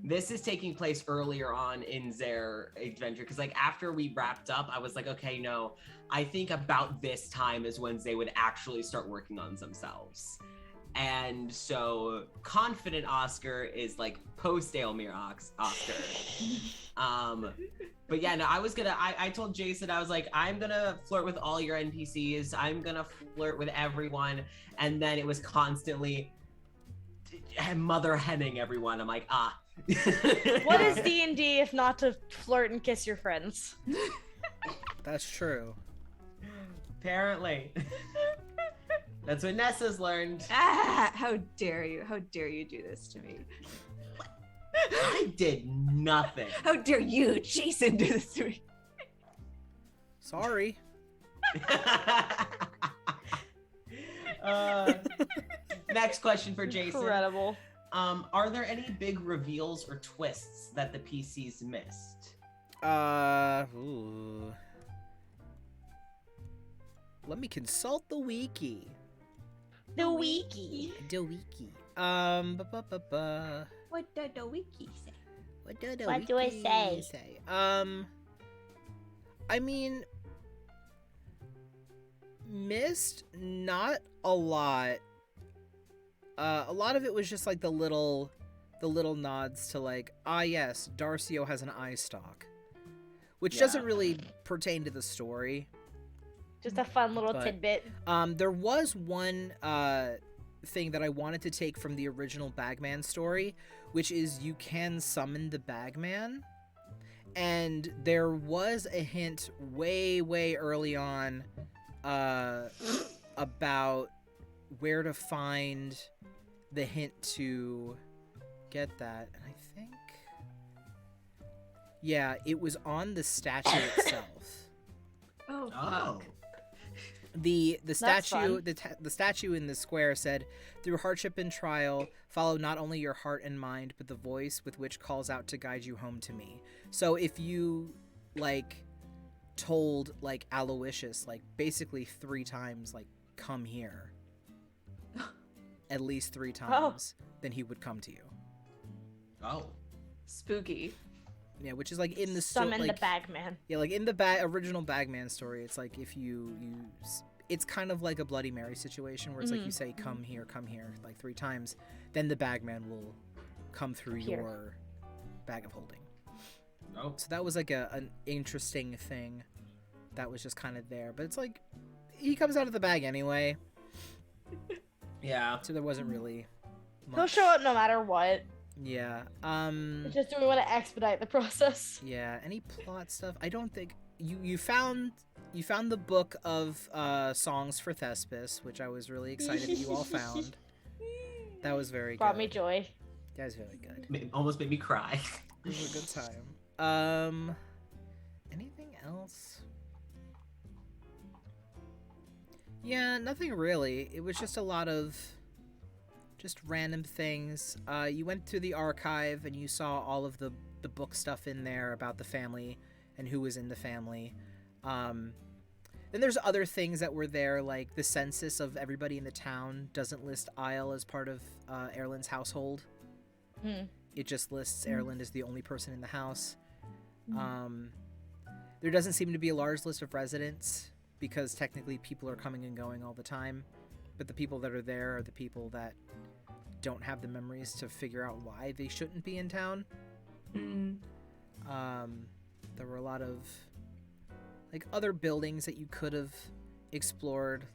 This is taking place earlier on in their adventure, because like after we wrapped up, I was like, okay, no, I think about this time is when they would actually start working on themselves. And so confident Oscar is like post Aelmere Oscar. But yeah, no, I told Jason, I was like, I'm gonna flirt with all your NPCs. I'm gonna flirt with everyone. And then it was constantly mother henning everyone. I'm like, What is D&D if not to flirt and kiss your friends? That's true. Apparently. That's what Nessa's learned. How dare you? How dare you do this to me? I did nothing. How dare you, Jason, do this to me? Sorry. Next question for Jason. Incredible. Are there any big reveals or twists that the PCs missed? Ooh. Let me consult the wiki. The wiki. The wiki. What did the wiki say? What did the What do I wiki say? I mean, missed not a lot. A lot of it was just like the little nods to like, yes, Darcio has an eye stalk, which doesn't really pertain to the story. Just a fun little But, tidbit. There was one thing that I wanted to take from the original Bagman story, which is you can summon the Bagman. And there was a hint way, way early on about where to find the hint to get that. And I think, yeah, it was on the statue itself. Oh, Oh. The That's statue fun. the statue in the square said, "Through hardship and trial, follow not only your heart and mind, but the voice with which calls out to guide you home to me." So if you like told like Aloysius like basically 3 times like come here, at least 3 times, then he would come to you. Oh. spooky. Yeah, which is like in the Summon like, the Bagman. Yeah, like in the original Bagman story, it's like if you it's kind of like a Bloody Mary situation where it's like you say, come here, like 3 times. Then the bagman will come through your bag of holding. Oh. So that was like an interesting thing that was just kind of there. But it's like, he comes out of the bag anyway. Yeah. So there wasn't really much. He'll show up no matter what. Yeah. It's just, do we want to expedite the process? Yeah. Any plot stuff? I don't think you found the book of songs for Thespis, which I was really excited that you all found. That was very good. Brought me joy. That was very good. Almost made me cry. It was a good time. Anything else? Yeah, nothing really. It was just a lot of just random things. You went through the archive and you saw all of the book stuff in there about the family and who was in the family. Then there's other things that were there, like the census of everybody in the town doesn't list Isle as part of Erland's household. It just lists Erland as the only person in the house. There doesn't seem to be a large list of residents because technically people are coming and going all the time. But the people that are there are the people that don't have the memories to figure out why they shouldn't be in town. There were a lot of like other buildings that you could have explored.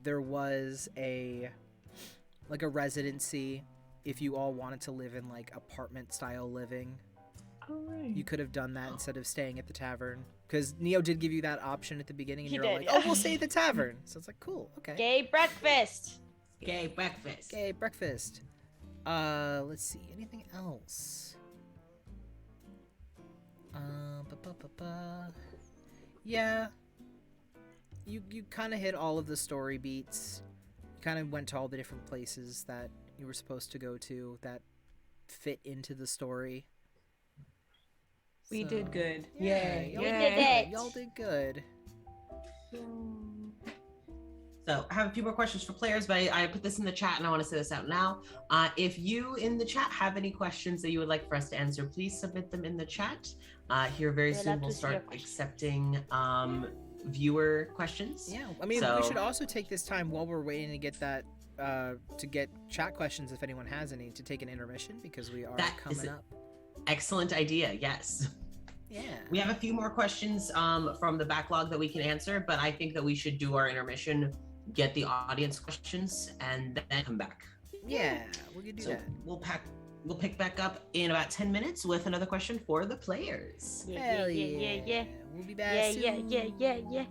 There was a residency if you all wanted to live in like apartment style living. You could have done that instead of staying at the tavern, because Neo did give you that option at the beginning, and you're all like, "Oh, we'll stay at the tavern." So it's like, cool, okay. Gay breakfast. Gay breakfast. Okay, breakfast. Let's see, anything else? Yeah. You kind of hit all of the story beats. You kind of went to all the different places that you were supposed to go to that fit into the story. We did good. Yeah, Yay. y'all We did did it. good. Y'all did good. So I have a few more questions for players, but I put this in the chat and I want to say this out now. If you in the chat have any questions that you would like for us to answer, please submit them in the chat. Here very We'd soon love we'll to see your start questions. accepting viewer questions. Yeah, I mean, we should also take this time while we're waiting to get that, to get chat questions if anyone has any, to take an intermission because we are coming up. Excellent idea, yes. Yeah. We have a few more questions from the backlog that we can answer, but I think that we should do our intermission, get the audience questions, and then come back. Yeah, we can do So that. we'll pick back up in about 10 minutes with another question for the players. Hell yeah. We'll be back Yeah, soon. yeah.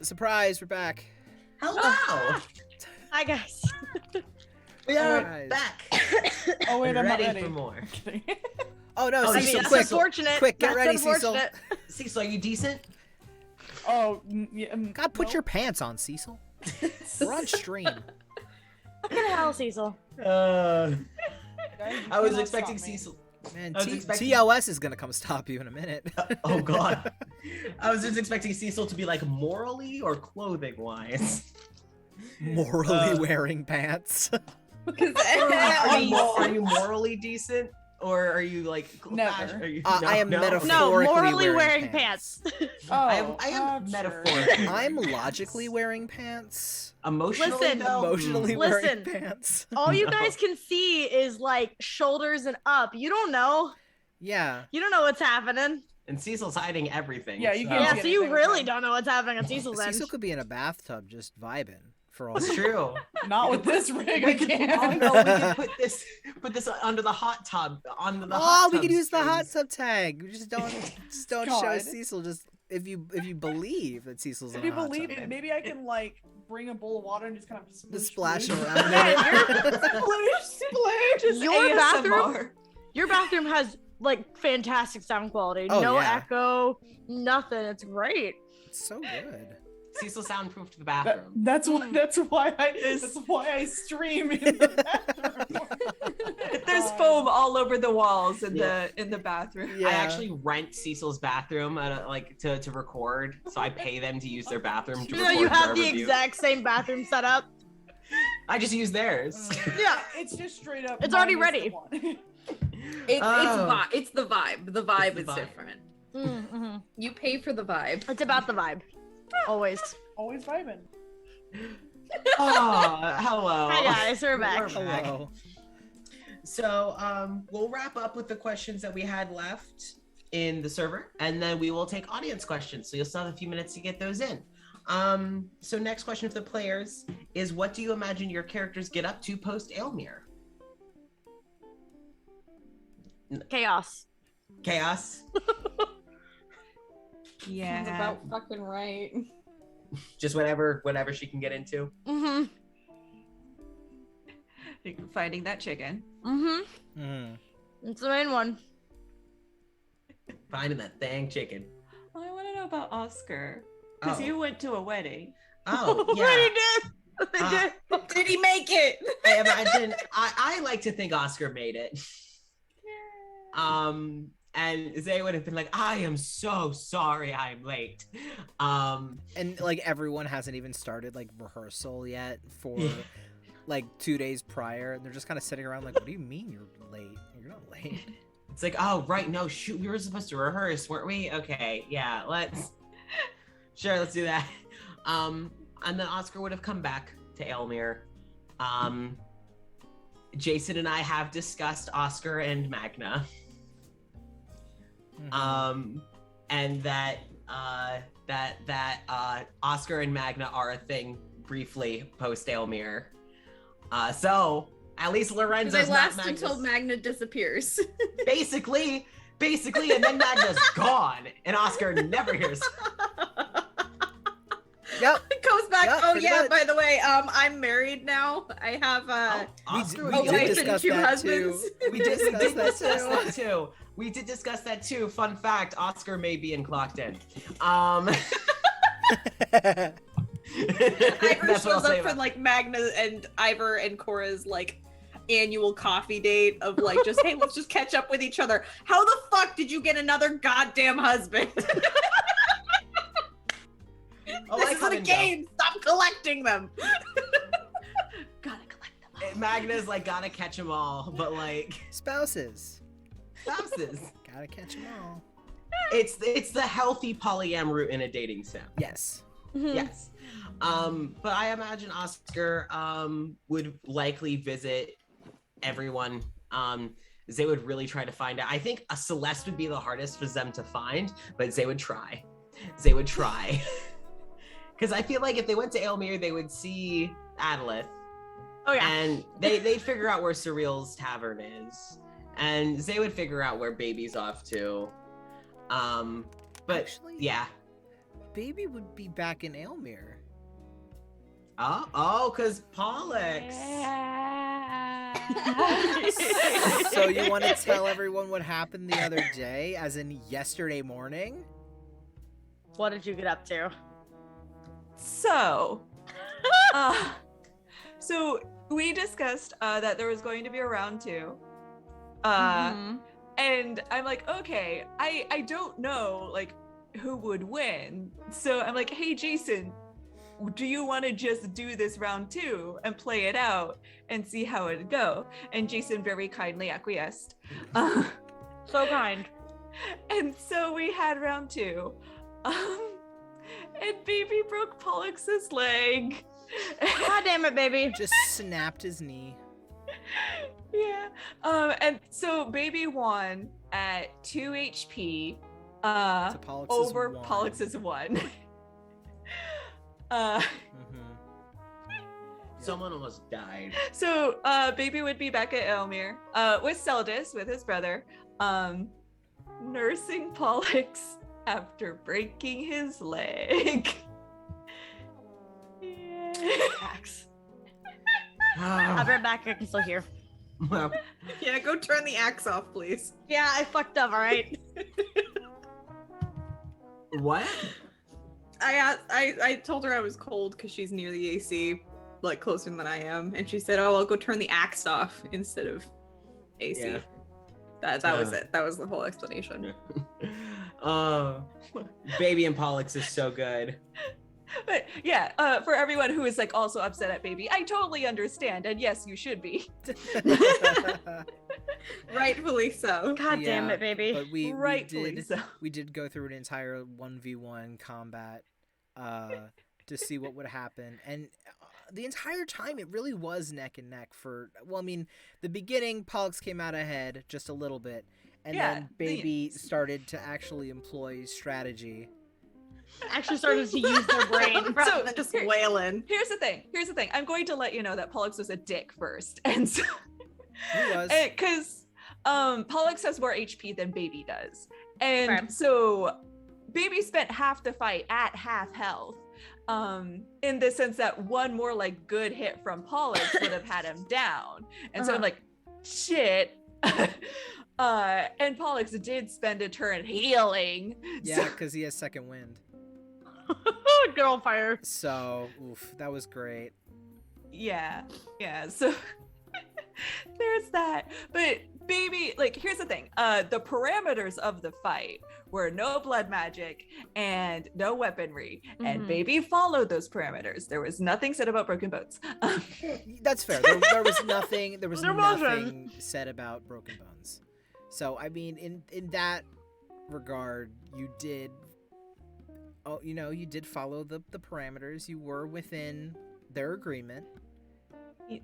Surprise, we're back. Hello. Hi guys. We are Guys. back. Oh wait, I'm not ready ready. for more. Oh no, Oh, Cecil, that's quick. unfortunate. Quick, get That's ready, Cecil. unfortunate. Cecil, are you decent? Oh, yeah. God, put no. your pants on, Cecil. We're on stream. Fucking hell, Cecil. Guys, you I was cannot expecting stop me. Cecil. Man, I was expecting- TLS is gonna come stop you in a minute. Oh God. I was just expecting Cecil to be like morally or clothing wise. Morally wearing pants. Are you morally decent? Or are you like Never. Are you, I am No, metaphorically morally wearing wearing pants. Oh, I am sure. metaphorically. I'm logically wearing pants. Emotionally Listen, though? Emotionally Listen. wearing pants. All you No. guys can see is like shoulders and up. You don't know. Yeah. You don't know what's happening. And Cecil's hiding everything. Yeah, you so- can't Yeah, see so you anything really with them. don't know what's happening on Cecil's end. Cecil could be in a bathtub just vibing for all. It's true. Not with this rig, I Oh can't. no, we could put this under the hot tub. Under the hot Oh, we tub could use the hot strings. tub tag. We just don't show God. Cecil. Just if you believe that Cecil's If in you a hot believe tub. it, maybe I can like bring a bowl of water and just kind of The splash sploosh. around Yeah, it. Splish. Your ASMR. bathroom? Your bathroom has like fantastic sound quality. Oh, no yeah. echo, nothing. It's great. It's so good. Cecil soundproofed the bathroom. That's why I stream in the bathroom. There's foam all over the walls in the bathroom. Yeah. I actually rent Cecil's bathroom to record, so I pay them to use their bathroom to You record know, you have our the review. exact same bathroom setup. I just use theirs. Yeah. It's just straight up. It's already minus the ready. one. It's the vibe. The vibe is vibe. different. Mm-hmm. You pay for the vibe. It's about the vibe. Always. Always vibing. Oh, hello. Hi guys, we're back. We're back. Hello. So we'll wrap up with the questions that we had left in the server, and then we will take audience questions. So you'll still have a few minutes to get those in. So next question for the players is, what do you imagine your characters get up to post Aelmere? Chaos. Chaos? Sounds about fucking right. Just whatever she can get into. Mm-hmm. Finding that chicken. Mm-hmm. Mm. It's the main one. Finding that dang chicken. Well, I want to know about Oscar because Oh. you went to a wedding. Oh, What yeah. he did. They did. Did he make it? I imagine I like to think Oscar made it. And Zay would have been like, I am so sorry I'm late. And like everyone hasn't even started like rehearsal yet for like 2 days prior. And they're just kind of sitting around like, what do you mean you're late? You're not late. It's like, oh, right, no, shoot, we were supposed to rehearse, weren't we? Okay, yeah, let's do that. And then Oscar would have come back to Aelmere. Jason and I have discussed Oscar and Magna. And that Oscar and Magna are a thing briefly post Aelmere. So at least Lorenzo's They not last Magnus. until Magna disappears. basically, and then Magna's gone, and Oscar never hears. Yep. It goes back. Yeah, Oh pretty yeah, much. by the way, I'm married now. I have Oscar, we a did wife and discuss 2 that husbands. we did discuss discuss that that too. We did discuss that too. Fun fact: Oscar may be in clocked in. Ivor That's what I'll shows say up for about- like Magna and Ivor and Cora's like annual coffee date of like just hey, let's just catch up with each other. How the fuck did you get another goddamn husband? Oh, This I is come a and go. game. Stop collecting them. Gotta collect them. Magna's like gotta catch them all, but like Spouses. spouses. Gotta catch them all. It's the healthy polyam route in a dating sim. Yes. Mhm. Yes. But I imagine Oscar would likely visit everyone. Zay would really try to find out. I think a Celeste would be the hardest for them to find, but Zay would try. Because I feel like if they went to Aelmere, they would see Adalith, Oh yeah. and they'd figure out where Surreal's Tavern is, and Zay would figure out where Baby's off to. But Actually- yeah, Baby would be back in Aelmere. Because Pollux. So you want to tell everyone what happened the other day, as in yesterday morning? What did you get up to? So, so we discussed that there was going to be a round 2. And I'm like, okay, I don't know like who would win. So I'm like, hey Jason, do you want to just do this round 2 and play it out and see how it'd go? And Jason very kindly acquiesced. So kind. And so we had round 2. And baby broke Pollux's leg. God damn it, baby. Just snapped his knee. Yeah. And so baby won at 2 HP To Pollux's over 1. Pollux's 1. Someone almost died. So baby would be back at Aelmere with Seldis, with his brother, nursing Pollux after breaking his leg. Yeah. Max. I'll be right back. I can still hear. Well, Yeah, go turn the axe off, please. Yeah, I fucked up, all right? what? I told her I was cold because she's near the AC, like closer than I am, and she said, "Oh, I'll go turn the axe off instead of AC." Yeah. That was it. That was the whole explanation. Baby and Pollux is so good. But yeah, for everyone who is like also upset at baby, I totally understand, and yes, you should be. Rightfully so. God damn Yeah, it, baby. But we Rightfully did so. we did go through an entire 1v1 combat to see what would happen, and the entire time it really was neck and neck for, well, I mean, the beginning Pollux came out ahead just a little bit, and Yeah, then baby started to actually employ strategy. Actually started to use their brain. So just wailing. Here's the thing. I'm going to let you know that Pollux was a dick first, and so He was. because Pollux has more HP than baby does, and Okay. so baby spent half the fight at half health. In the sense that one more like good hit from Pollux would have had him down, and so I'm like, shit. And Pollux did spend a turn healing. Yeah, So, because he has second wind. Good old fire. So, oof, that was great. yeah. So there's that. But baby, like, here's the thing. The parameters of the fight were no blood magic and no weaponry, and Mhm. baby followed those parameters. There was nothing said about broken bones. That's fair. There was nothing. There was There wasn't. nothing said about broken bones. So I mean, in that regard, you did. Oh, you did follow the parameters. You were within their agreement. Yes.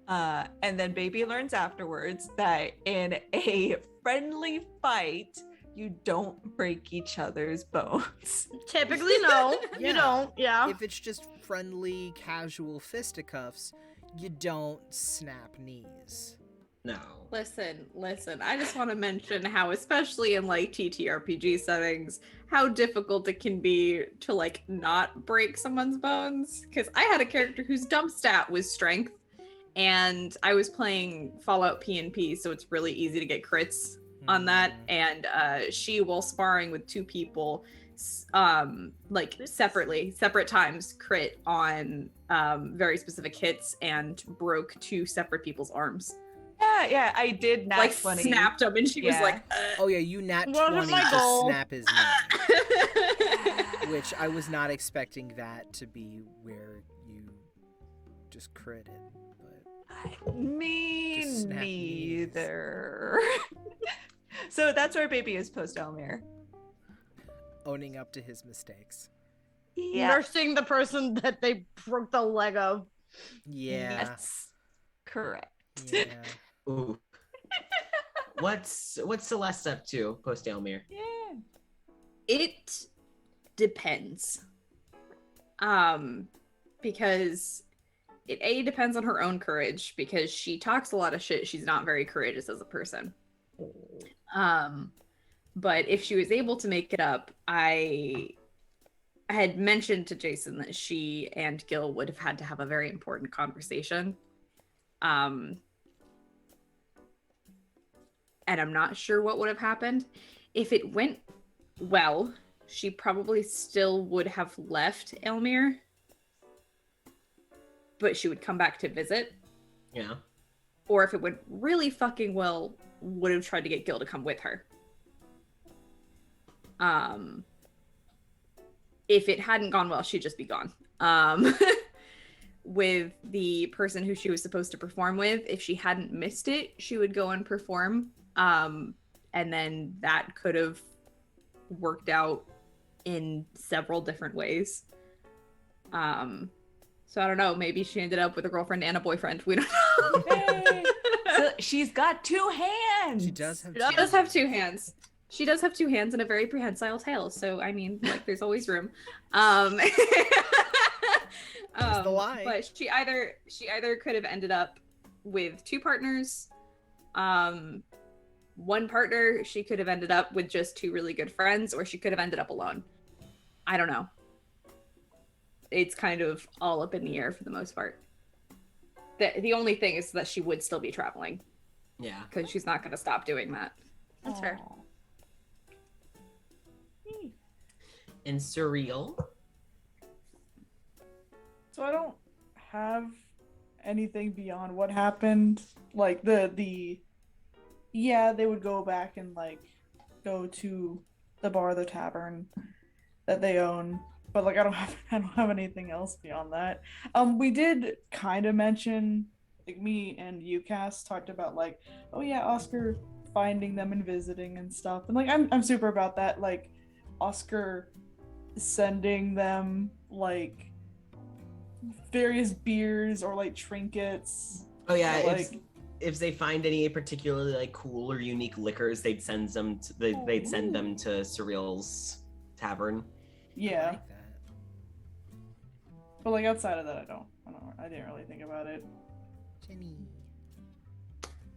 And then baby learns afterwards that in a friendly fight, you don't break each other's bones. Typically, no. Yeah. You don't. Yeah. If it's just friendly, casual fisticuffs, you don't snap knees. No. Listen. I just want to mention how, especially in like TTRPG settings, how difficult it can be to like not break someone's bones. Because I had a character whose dump stat was strength, and I was playing Fallout PnP, so it's really easy to get crits on that. And she, while sparring with two people, like separate times, crit on very specific hits and broke two separate people's arms. Yeah, I did nat Like 20. snapped him, and she was Yeah. like, Oh yeah, you nat What 20 was my to goal? snap his knee, which I was not expecting that to be where you just critted. But Me Just snap knees. neither. So that's where baby is post Aelmere. owning up to his mistakes. Yeah. Nursing the person that they broke the leg of. Yeah. Yes. Correct. Yeah. Ooh. What's Celeste up to post Aelmere? Yeah. it depends. Because it depends on her own courage, because she talks a lot of shit. She's not very courageous as a person. But if she was able to make it up, I I had mentioned to Jason that she and Gil would have had to have a very important conversation. And I'm not sure what would have happened. If it went well, she probably still would have left Aelmere, but she would come back to visit. Yeah. Or if it went really fucking well, would have tried to get Gil to come with her. If it hadn't gone well, she'd just be gone. With the person who she was supposed to perform with, if she hadn't missed it, she would go and perform. And then that could have worked out in several different ways. So I don't know, maybe she ended up with a girlfriend and a boyfriend. We don't know. Hey. So she's got 2 hands. She does have. She does have 2 hands. She does have 2 hands and a very prehensile tail. So I mean, like, there's always room. That's the lie. But she either could have ended up with 2 partners. One partner, she could have ended up with just 2 really good friends, or she could have ended up alone. I don't know. It's kind of all up in the air for the most part. The only thing is that she would still be traveling. Yeah. Because she's not going to stop doing that. That's fair. And Surreal. So I don't have anything beyond what happened. Like the yeah, they would go back and like go to the bar, the tavern that they own. But like I don't have anything else beyond that. We did kind of mention, like, me and UCAS talked about like, oh yeah, Oscar finding them and visiting and stuff. And like I'm super about that. Like Oscar sending them like various beers or like trinkets. Oh yeah, or, like if they find any particularly like cool or unique liquors, they'd send them to Surreal's tavern. yeah. I like that. But like outside of that, I didn't really think about it. Jenny.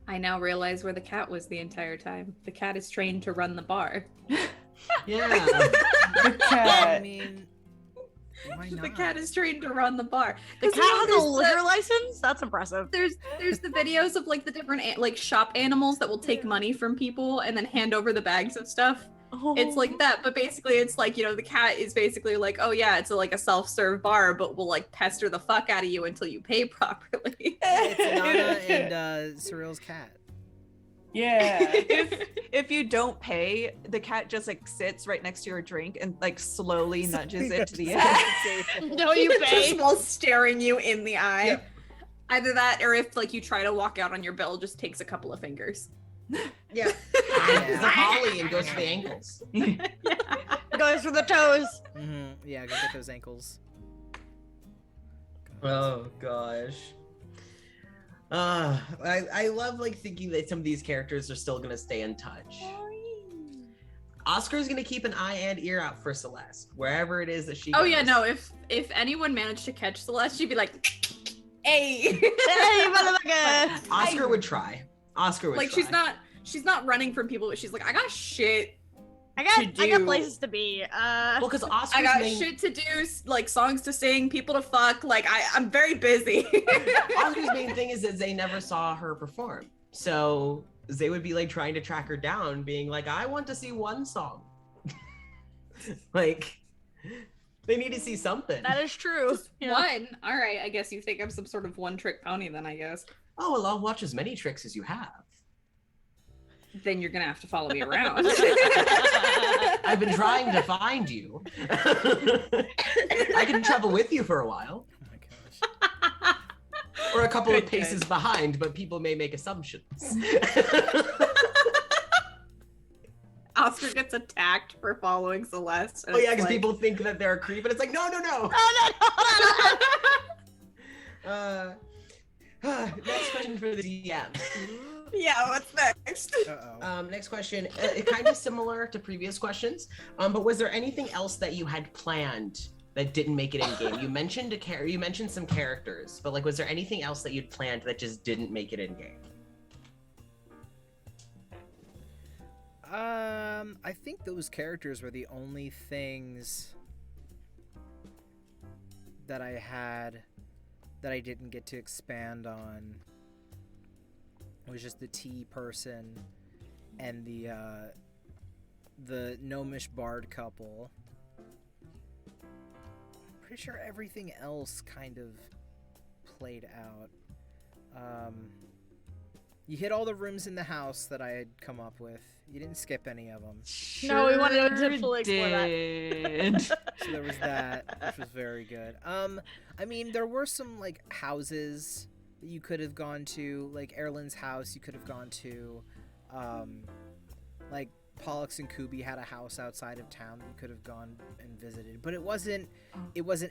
I now realize where the cat was the entire time. The cat is trained to run the bar. Yeah. The I cat. mean, why not? The cat is trained to run the bar. The 'Cause, cat you know, has a there's liquor license? That's impressive. There's the videos of like the different like shop animals that will take money from people and then hand over the bags of stuff. It's like that, but basically it's like, you know, the cat is basically like, oh yeah, it's like a self-serve bar, but we'll like pester the fuck out of you until you pay properly. It's Nana and Surreal's cat. Yeah. If you don't pay, the cat just like sits right next to your drink and like slowly nudges it to the end. No, you pay. Just while staring you in the eye. Yep. Either that, or if like you try to walk out on your bill, just takes a couple of fingers. Yeah. It's a Holly and goes for the ankles. Goes for the toes. Mm-hmm. Yeah, go get those ankles. Oh gosh. I love like thinking that some of these characters are still gonna stay in touch. Oscar's gonna keep an eye and ear out for Celeste, wherever it is that she Oh goes. yeah, no, if anyone managed to catch Celeste, she'd be like, hey. Hey, motherfucker. Oscar would try. Oscar would Like try. she's not running from people, but she's like, I got shit. I got do. places to be. Well, because Oscar's I got main, shit to do, like songs to sing, people to fuck. Like I'm very busy. Oscar's main thing is that they never saw her perform. So they would be like trying to track her down, being like, I want to see one song. Like, they need to see something. That is true. Yeah. One. All right, I guess you think I'm some sort of one-trick pony then, I guess. Oh, well, I'll watch as many tricks as you have. Then you're gonna have to follow me around. I've been trying to find you. I can travel with you for a while. Oh my gosh. Or a couple of Good, paces behind, but people may make assumptions. Oscar gets attacked for following Celeste. and Oh yeah, it's because like- people think that they're a creep, and it's like, no. Next question for the DM. Yeah, what's next? Uh-oh. Next question, kind of similar to previous questions, but was there anything else that you had planned that didn't make it in game? You mentioned you mentioned some characters, but like, was there anything else that you'd planned that just didn't make it in game? I think those characters were the only things that I had that I didn't get to expand on was just the tea person and the gnomish bard couple. I'm pretty sure everything else kind of played out. You hit all the rooms in the house that I had come up with. You didn't skip any of them. No, we wanted to fully explore that. did. So there was that, which was very good. I mean, there were some like houses that you could have gone to, like Erlen's house. You could have gone to, like Pollux and Kubi had a house outside of town that you could have gone and visited. But it wasn't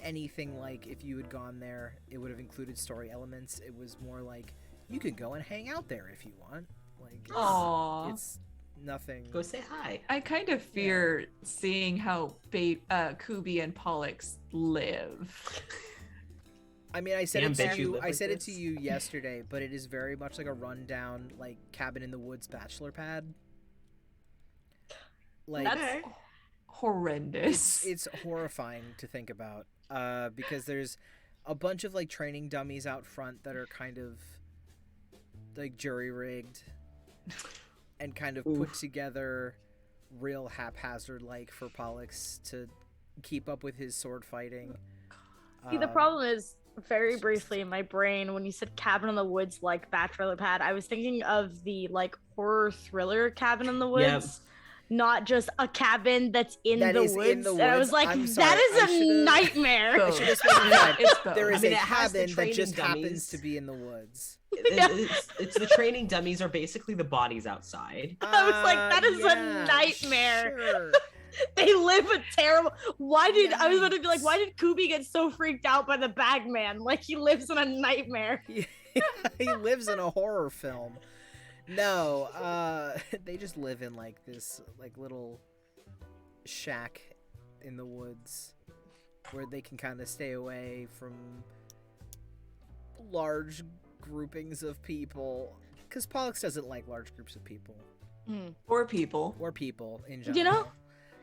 anything like if you had gone there, it would have included story elements. It was more like you could go and hang out there if you want. Like, Aww. it's nothing. Go say hi. I kind of fear seeing how Kubi and Pollux live. I mean, I said Damn, it to bitch, you you. live I like said it this? to you yesterday, but it is very much like a rundown, like cabin in the woods bachelor pad. Like That's horrendous. it's horrifying to think about, because there's a bunch of like training dummies out front that are kind of like jury rigged and kind of put together real haphazard like for Pollux to keep up with his sword fighting. See, the problem is, very briefly in my brain, when you said cabin in the woods like bachelor pad, I was thinking of the like horror thriller cabin in the woods. Yep. Not just a cabin that's in That the is in woods. the And I woods. was like, I'm that sorry, is I a should've- nightmare. Both. should have specified. It's both. There is I mean, a it has the cabin that training just happens dummies. to be in the woods. It's the training dummies are basically the bodies outside. I was like, that is a nightmare. Sure. They live a terrible. I was going to be like, Yikes. why did Kubi get so freaked out by the bagman? Like he lives in a nightmare. He lives in a horror film. No, they just live in like this like little shack in the woods where they can kind of stay away from large groupings of people, because Pollux doesn't like large groups of people Or people. or people in general. You know?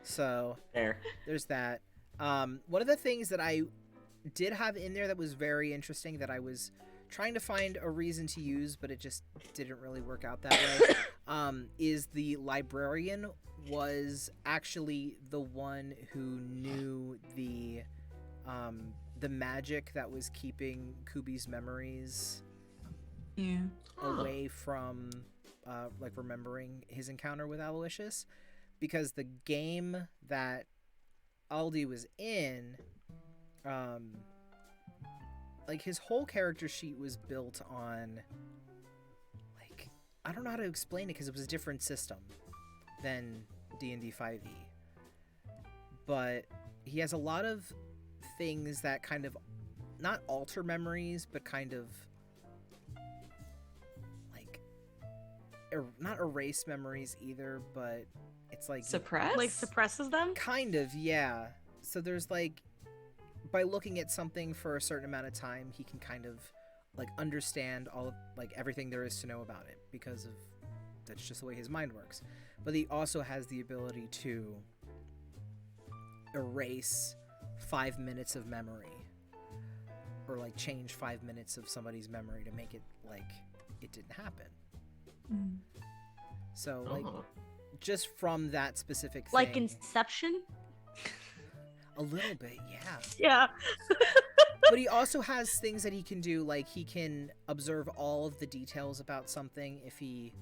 So There. there's that. One of the things that I did have in there that was very interesting that I was trying to find a reason to use, but it just didn't really work out that way, is the librarian was actually the one who knew the magic that was keeping Kubi's memories Yeah. away from like remembering his encounter with Aloysius, because the game that Aldi was in, like his whole character sheet was built on, like, I don't know how to explain it because it was a different system than D&D 5e, but he has a lot of things that kind of not alter memories, but kind of like not erase memories either, but it's like Suppress? Like suppresses them. kind of, yeah. So there's like, by looking at something for a certain amount of time, he can kind of like understand all of, like everything there is to know about it, because of that's just the way his mind works. But he also has the ability to erase 5 minutes of memory, or like change 5 minutes of somebody's memory to make it like it didn't happen. So like Oh. just from that specific thing, Like Inception. a little bit, yeah. Yeah. But he also has things that he can do, like he can observe all of the details about something if he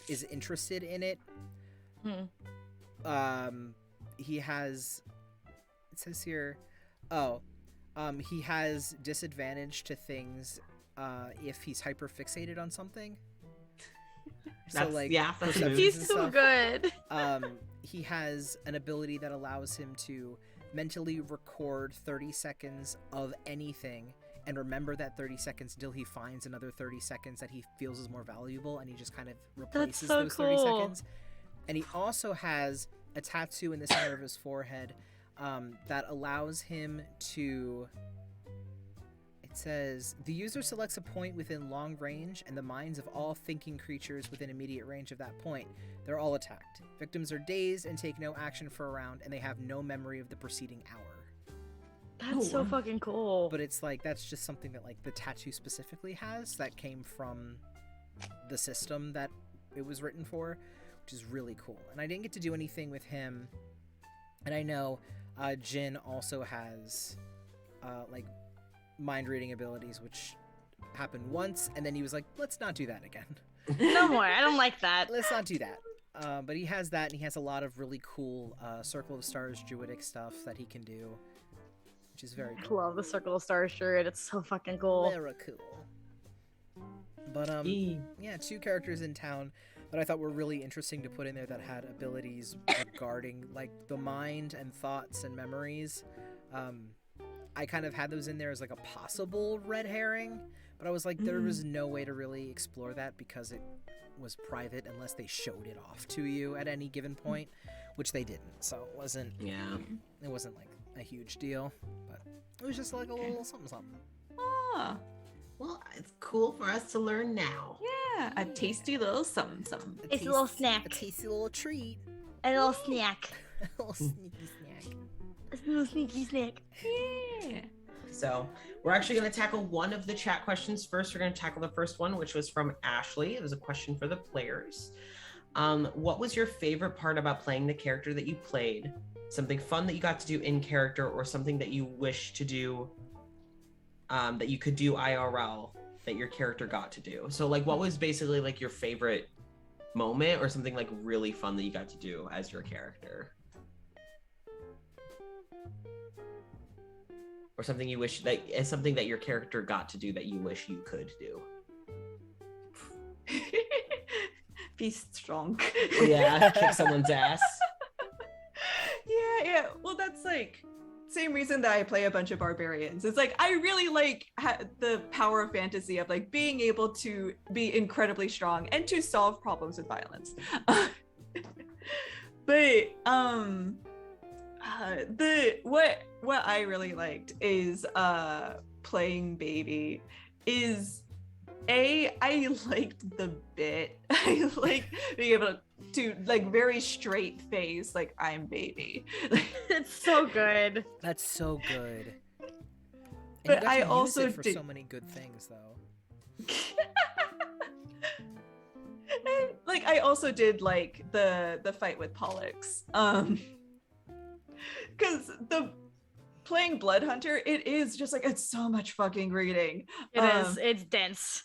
is interested in it. He has, it says here, he has disadvantage to things if he's hyper fixated on something. So That's- like yeah, that's a move. perceptions He's and so stuff. good. He has an ability that allows him to mentally record 30 seconds of anything and remember that 30 seconds until he finds another 30 seconds that he feels is more valuable, and he just kind of replaces so those 30 cool. seconds. And he also has a tattoo in the center of his forehead that allows him to... It says, the user selects a point within long range and the minds of all thinking creatures within immediate range of that point. They're all attacked. Victims are dazed and take no action for a round, and they have no memory of the preceding hour. That's so fucking cool. But it's like that's just something that like the tattoo specifically has that came from the system that it was written for, which is really cool. And I didn't get to do anything with him. And I know Jin also has like mind reading abilities, which happened once, and then he was like, let's not do that again. No more. I don't like that. Let's not do that. But he has that, and he has a lot of really cool Circle of Stars druidic stuff that he can do, which is very cool. Love the Circle of Stars shirt. It's so fucking cool. Very cool. But yeah, 2 characters in town that I thought were really interesting to put in there that had abilities regarding like the mind and thoughts and memories. I kind of had those in there as like a possible red herring, but I was like, there was no way to really explore that because it was private unless they showed it off to you at any given point, which they didn't. So it wasn't like a huge deal, but it was just like a little something. Ah, well, it's cool for us to learn now. Yeah, a tasty little something. It's a little snack. A tasty little treat. A little snack. A little sneaky snack. A little sneaky snack. Yeah. So we're actually going to tackle one of the chat questions first. We're going to tackle the first one, which was from Ashley. It was a question for the players. What was your favorite part about playing the character that you played? Something fun that you got to do in character, or something that you wish to do, that you could do IRL that your character got to do? So like, what was basically like your favorite moment, or something like really fun that you got to do as your character? Or something you wish that is something that your character got to do that you wish you could do. Be strong. Yeah, kick someone's ass. Yeah. Well, that's like same reason that I play a bunch of barbarians. It's like I really like the power of fantasy of like being able to be incredibly strong and to solve problems with violence. But what I really liked is playing baby is I liked the bit. I like being able to like very straight face like I'm baby. It's so good. That's so good. And But you got to I use also it for did- so many good things though. And, like I also did like the fight with Pollux. Because the playing Blood Hunter, it is just like it's so much fucking reading. It is. It's dense.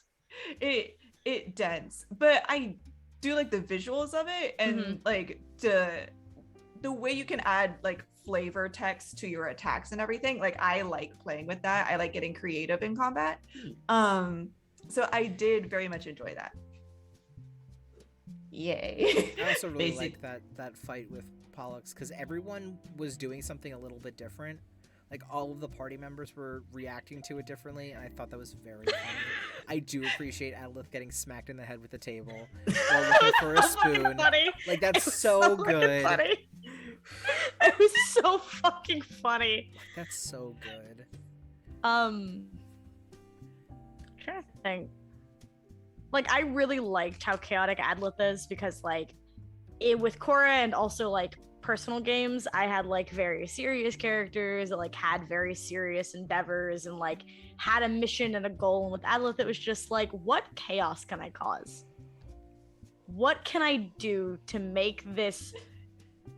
It dense, but I do like the visuals of it, and like the way you can add like flavor text to your attacks and everything. Like I like playing with that. I like getting creative in combat. So I did very much enjoy that. Yay. I also really liked that fight with Pollux because everyone was doing something a little bit different. Like all of the party members were reacting to it differently, and I thought that was very funny. I do appreciate Adlith getting smacked in the head with the table while looking for a spoon. Funny. Like that's so good. Funny. It was so fucking funny. That's so good. I'm trying to think. Like I really liked how chaotic Adlith is because like it with Korra and also like personal games, I had like very serious characters that like had very serious endeavors and like had a mission and a goal. And with Adlith, it was just like, what chaos can I cause? What can I do to make this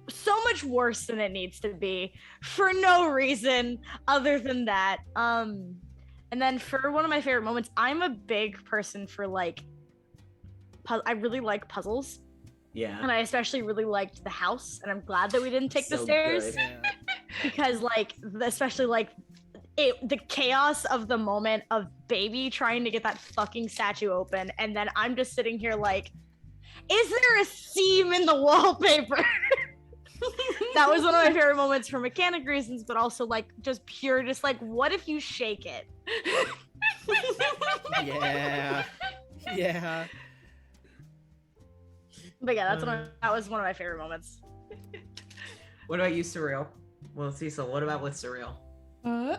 so much worse than it needs to be for no reason other than that? And then for one of my favorite moments, I'm a big person for like, I really like puzzles. Yeah. And I especially really liked the house, and I'm glad that we didn't take the So stairs good. Yeah. because like, especially like the chaos of the moment of baby trying to get that fucking statue open, and then I'm just sitting here like, is there a seam in the wallpaper? That was one of my favorite moments for mechanic reasons, but also like just pure, just like, what if you shake it? Yeah. Yeah. But yeah, that was one of my favorite moments. What about you, Surreal? Well, Cecil, what about with Surreal? No.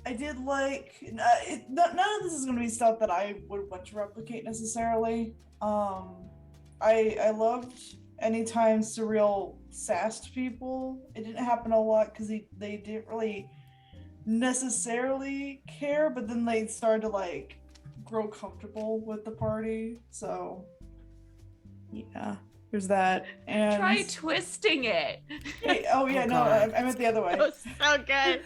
I did like none of this is gonna be stuff that I would want to replicate necessarily. I loved anytime Surreal sassed people. It didn't happen a lot because they didn't really necessarily care, but then they started to like grow comfortable with the party. So yeah, there's that. And Try twisting it. oh yeah, Oh, no, God. I meant the other way. That was so good.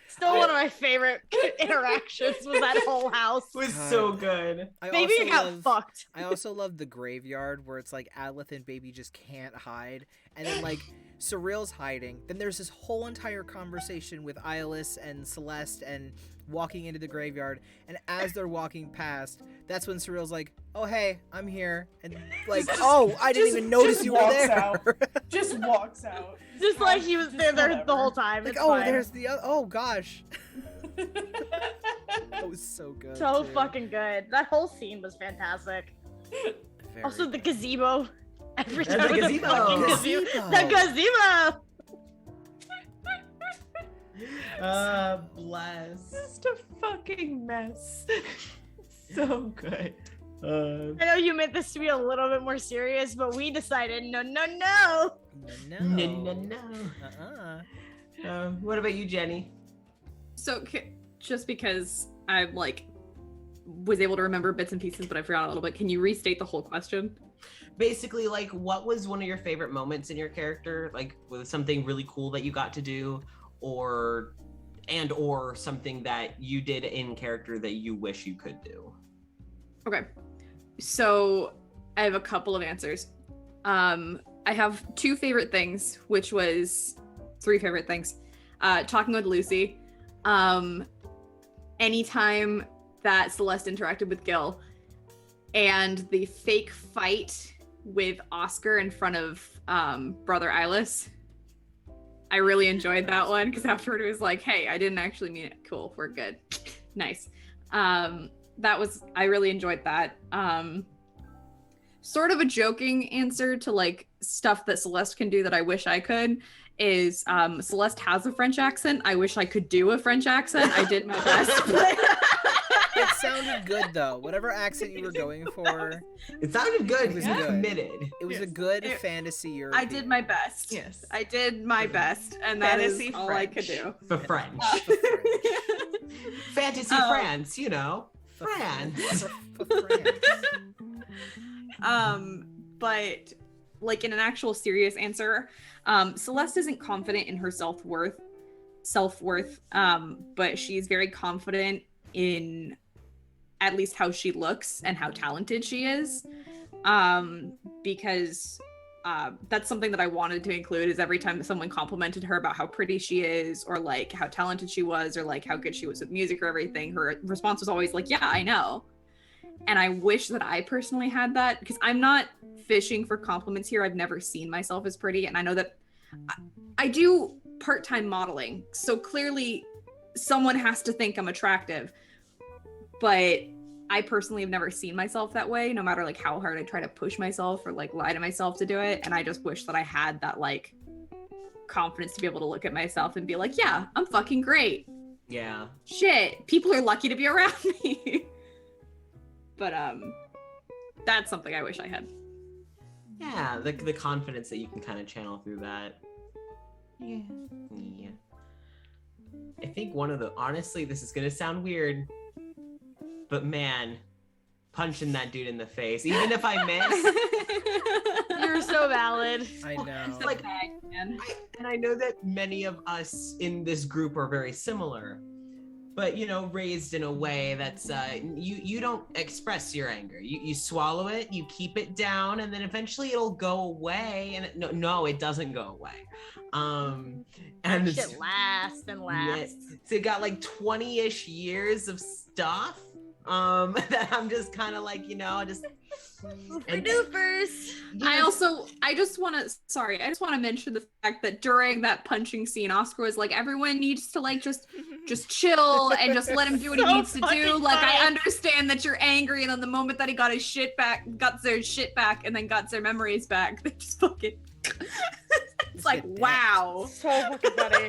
Still one of my favorite interactions was that whole house. It was God. so good. Baby got fucked. I also love the graveyard where it's like Aelith and Baby just can't hide, and then like Surreal's hiding. Then there's this whole entire conversation with Aelys and Celeste and walking into the graveyard, and as they're walking past, that's when Surreal's like, "Oh hey, I'm here," and like, "Oh, I didn't even notice you were walks there." out. Just walks out. Just like he was there whatever. the whole time. Like, It's oh, fine. there's the oh gosh, that was so good. So too. fucking good. That whole scene was fantastic. Very Also the good. gazebo. Every And time the the gazebo. fucking Gazebo. The gazebo. Bless. Just a fucking mess. So good. I know you meant this to be a little bit more serious, but we decided no. No. No. What about you, Jenny? So just because I like was able to remember bits and pieces, but I forgot a little bit. Can you restate the whole question? Basically, like, what was one of your favorite moments in your character? Like, was something really cool that you got to do, or something that you did in character that you wish you could do? Okay, so I have a couple of answers. I have two favorite things, which was three favorite things. Talking with Lucy. Anytime that Celeste interacted with Gil, and the fake fight with Oscar in front of Brother Eyeless. I really enjoyed that one because afterward it was like, hey, I didn't actually mean it. Cool, we're good. Nice. I really enjoyed that. Sort of a joking answer to like stuff that Celeste can do that I wish I could is Celeste has a French accent. I wish I could do a French accent. I did my best. It sounded good though. Whatever accent you were going for, It sounded good. It was You good. committed. it was a Yes. good fantasy European. I did my best. Yes. I did my best, and that is Fantasy all I could French. do. For French. Fantasy Oh. France, you know. France. But like in an actual serious answer, Celeste isn't confident in her self-worth, but she's very confident in at least how she looks and how talented she is. Because that's something that I wanted to include is every time someone complimented her about how pretty she is or like how talented she was or like how good she was with music or everything, her response was always like, yeah, I know. And I wish that I personally had that because I'm not fishing for compliments here. I've never seen myself as pretty. And I know that I do part-time modeling. So clearly someone has to think I'm attractive. But I personally have never seen myself that way, no matter like how hard I try to push myself or like lie to myself to do it. And I just wish that I had that like confidence to be able to look at myself and be like, yeah, I'm fucking great. Yeah. Shit, people are lucky to be around me. But that's something I wish I had. Yeah, the confidence that you can kind of channel through that. Yeah. I think honestly, this is gonna sound weird, but man, punching that dude in the face, even if I miss. You're so valid. I know. Like, and I know that many of us in this group are very similar, but raised in a way that's you don't express your anger. You swallow it, you keep it down, and then eventually it'll go away. And no, it doesn't go away. And That shit lasts and lasts. so it got like 20-ish years of stuff that I'm just kind of like, just Doofers. I just want to mention the fact that during that punching scene, Oscar was like, everyone needs to like just chill and just let him do what he So needs to do. fucking Like, funny. I understand that you're angry, and then the moment that he got their shit back, and then got their memories back, they just fucking. It's like, Get wow. So fucking funny.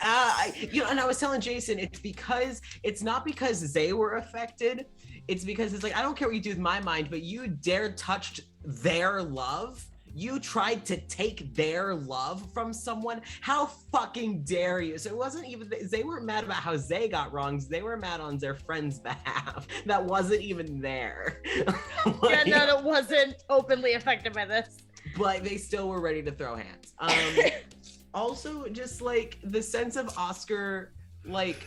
And I was telling Jason, it's not because they were affected. It's because it's like, I don't care what you do with my mind, but you dare touched their love. You tried to take their love from someone. How fucking dare you? So it wasn't even, they weren't mad about how Zay got wrongs. They were mad on their friend's behalf. That wasn't even there. Yeah, no, that wasn't openly affected by this. But they still were ready to throw hands. Also, just like the sense of Oscar, like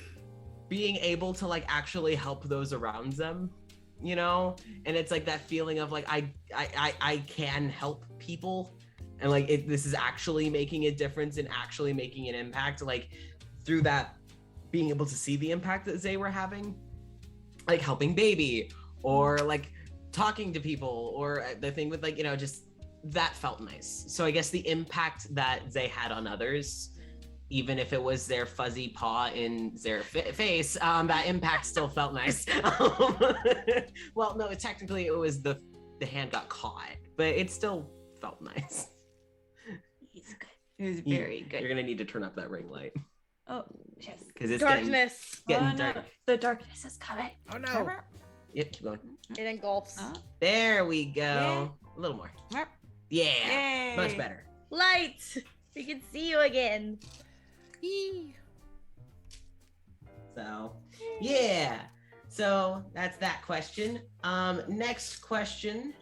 being able to like actually help those around them, you know, and it's like that feeling of like I can help people, and like this is actually making a difference and actually making an impact, like through that being able to see the impact that they were having, like helping baby or like talking to people, or the thing with like, you know, just that felt nice. So I guess the impact that they had on others, even if it was their fuzzy paw in their face, that impact still felt nice. Well, no, technically it was the hand got caught, but it still felt nice. He's good. It was very good. You're gonna need to turn up that ring light. Oh, yes. Because it's Darkness. getting no. dark. The darkness is coming. Oh no. Yep, keep going. It engulfs. There we go. Yeah. A little more. Yep. Yeah, Yay. much better. Light. We can see you again. Eee. So, yeah. So that's that question. Next question.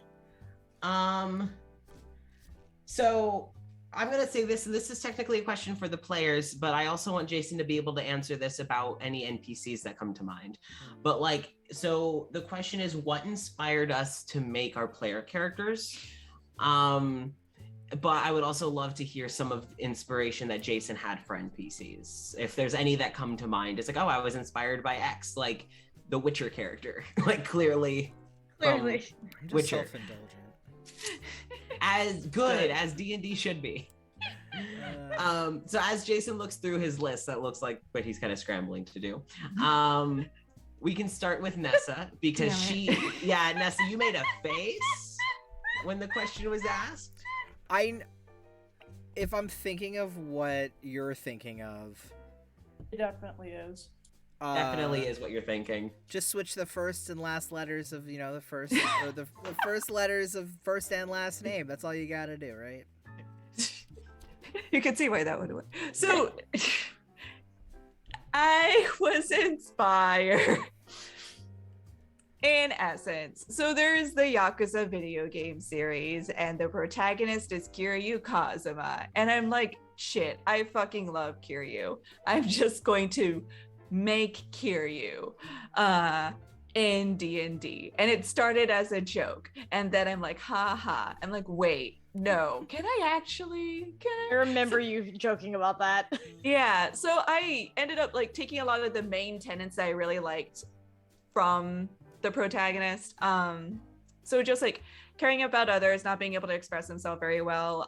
So I'm gonna say this is technically a question for the players, but I also want Jason to be able to answer this about any NPCs that come to mind. But like, so the question is, what inspired us to make our player characters? But I would also love to hear some of the inspiration that Jason had for NPCs. If there's any that come to mind, it's like, oh, I was inspired by X, like the Witcher character, like clearly. Clearly. I'm just Witcher. self-indulgent. As good as D&D should be. So as Jason looks through his list, that looks like what he's kind of scrambling to do. We can start with Nessa, because Nessa, you made a face when the question was asked. If I'm thinking of what you're thinking of, It definitely is. Definitely is what you're thinking. Just switch the first and last letters of, the first or the first letters of first and last name. That's all you gotta do, right? You can see why that would work. So I was inspired in essence. So there's the Yakuza video game series, and the protagonist is Kiryu Kazuma. And I'm like, shit, I fucking love Kiryu. I'm just going to make Kiryu in D&D. And it started as a joke. And then I'm like, ha. I'm like, wait, no, can I remember you joking about that. Yeah, so I ended up like taking a lot of the main tenets that I really liked from the protagonist. So just like caring about others, not being able to express himself very well,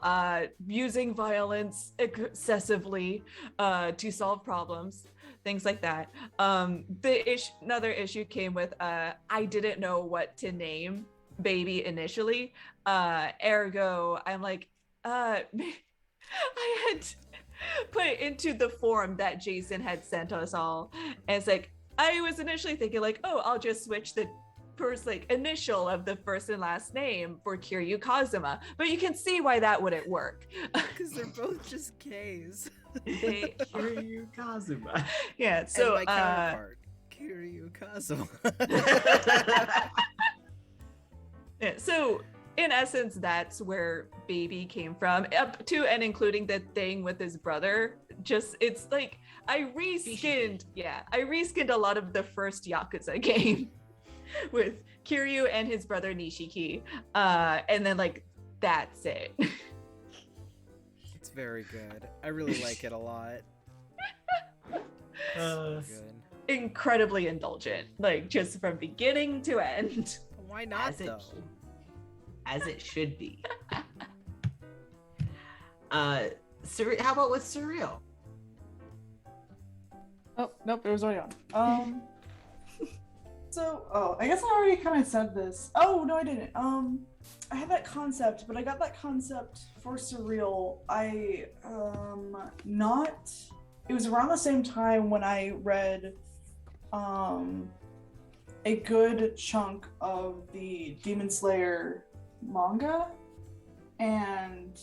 using violence excessively to solve problems, things like that. Another issue came with I didn't know what to name baby initially. Ergo, I'm like, I had put it into the form that Jason had sent us all. And it's like, I was initially thinking like, oh, I'll just switch the first like initial of the first and last name for Kiryu Kazuma. But you can see why that wouldn't work. Because they're both just K's. Kiryu Kazuma. Yeah, so and my counterpart, Kiryu Kazuma. yeah, so in essence, that's where baby came from, up to and including the thing with his brother. Just, it's like, I reskinned a lot of the first Yakuza game with Kiryu and his brother Nishiki. And then like, that's it. It's very good. I really like it a lot. Uh, So good. Incredibly indulgent, like just from beginning to end. Why not though? As it should be. How about with Surreal? Oh, nope, it was already on. I guess I already kind of said this. Oh, no, I didn't. I had that concept, but I got that concept for Surreal. it was around the same time when I read a good chunk of the Demon Slayer manga, and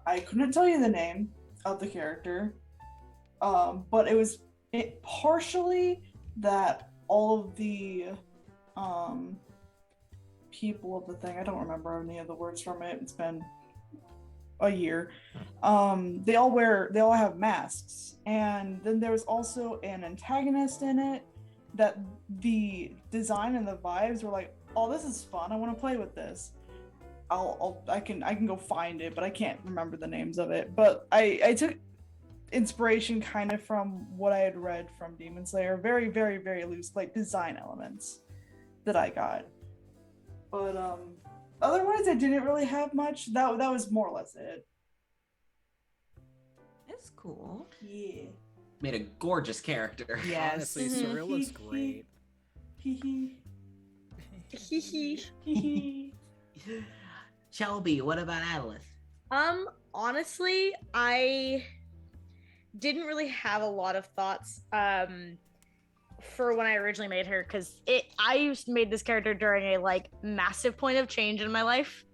I couldn't tell you the name of the character, but it partially that all of the people of the thing, I don't remember any of the words from it, it's been a year, they all have masks, and then there was also an antagonist in it that the design and the vibes were like, oh, this is fun, I want to play with this. I can go find it, but I can't remember the names of it. But I took inspiration kind of from what I had read from Demon Slayer, very, very, very loose, like design elements that I got. But otherwise, I didn't really have much. That was more or less it. That's cool. Yeah. Made a gorgeous character. Yes. Honestly, Surreal looks great. Hee Shelby, what about Adelith? Honestly, I didn't really have a lot of thoughts for when I originally made her, because I made this character during a like massive point of change in my life.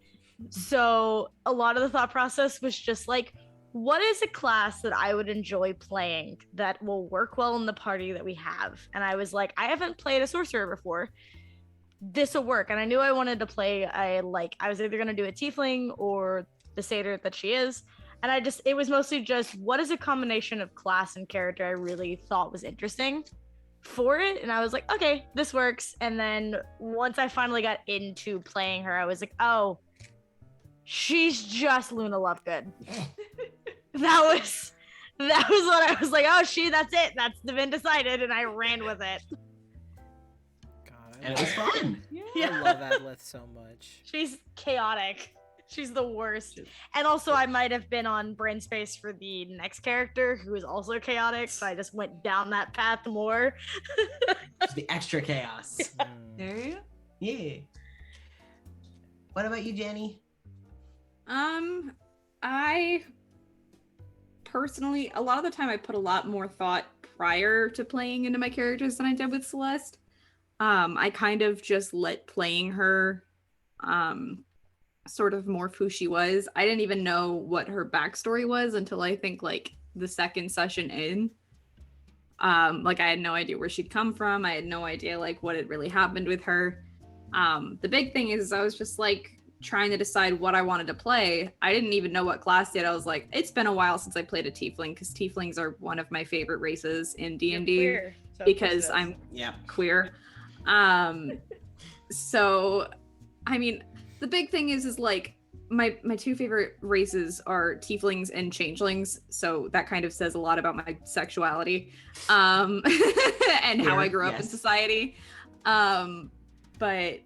So a lot of the thought process was just like, what is a class that I would enjoy playing that will work well in the party that we have? And I was like, I haven't played a sorcerer before. This will work. And I knew I wanted to play I was either going to do a tiefling or the satyr that she is. And it was mostly just, what is a combination of class and character I really thought was interesting for it? And I was like, okay, this works. And then once I finally got into playing her, I was like, oh, she's just Luna Lovegood. that was what I was like, oh, that's it. That's been decided. And I ran with it. And it was fun. Yeah. I love Adelith so much. She's chaotic. She's the worst. And also, I might have been on brain space for the next character, who is also chaotic, so I just went down that path more. Just the extra chaos. There you go. Yeah. What about you, Jenny? I personally, a lot of the time I put a lot more thought prior to playing into my characters than I did with Celeste. I kind of just let playing her sort of morph who she was. I didn't even know what her backstory was until I think like the second session in. Like I had no idea where she'd come from. I had no idea like what had really happened with her. The big thing is I was just like trying to decide what I wanted to play. I didn't even know what class yet. I was like, it's been a while since I played a tiefling, because tieflings are one of my favorite races in D&D because I'm queer. So I mean, the big thing is like my two favorite races are tieflings and changelings, so that kind of says a lot about my sexuality and how I grew up in society. But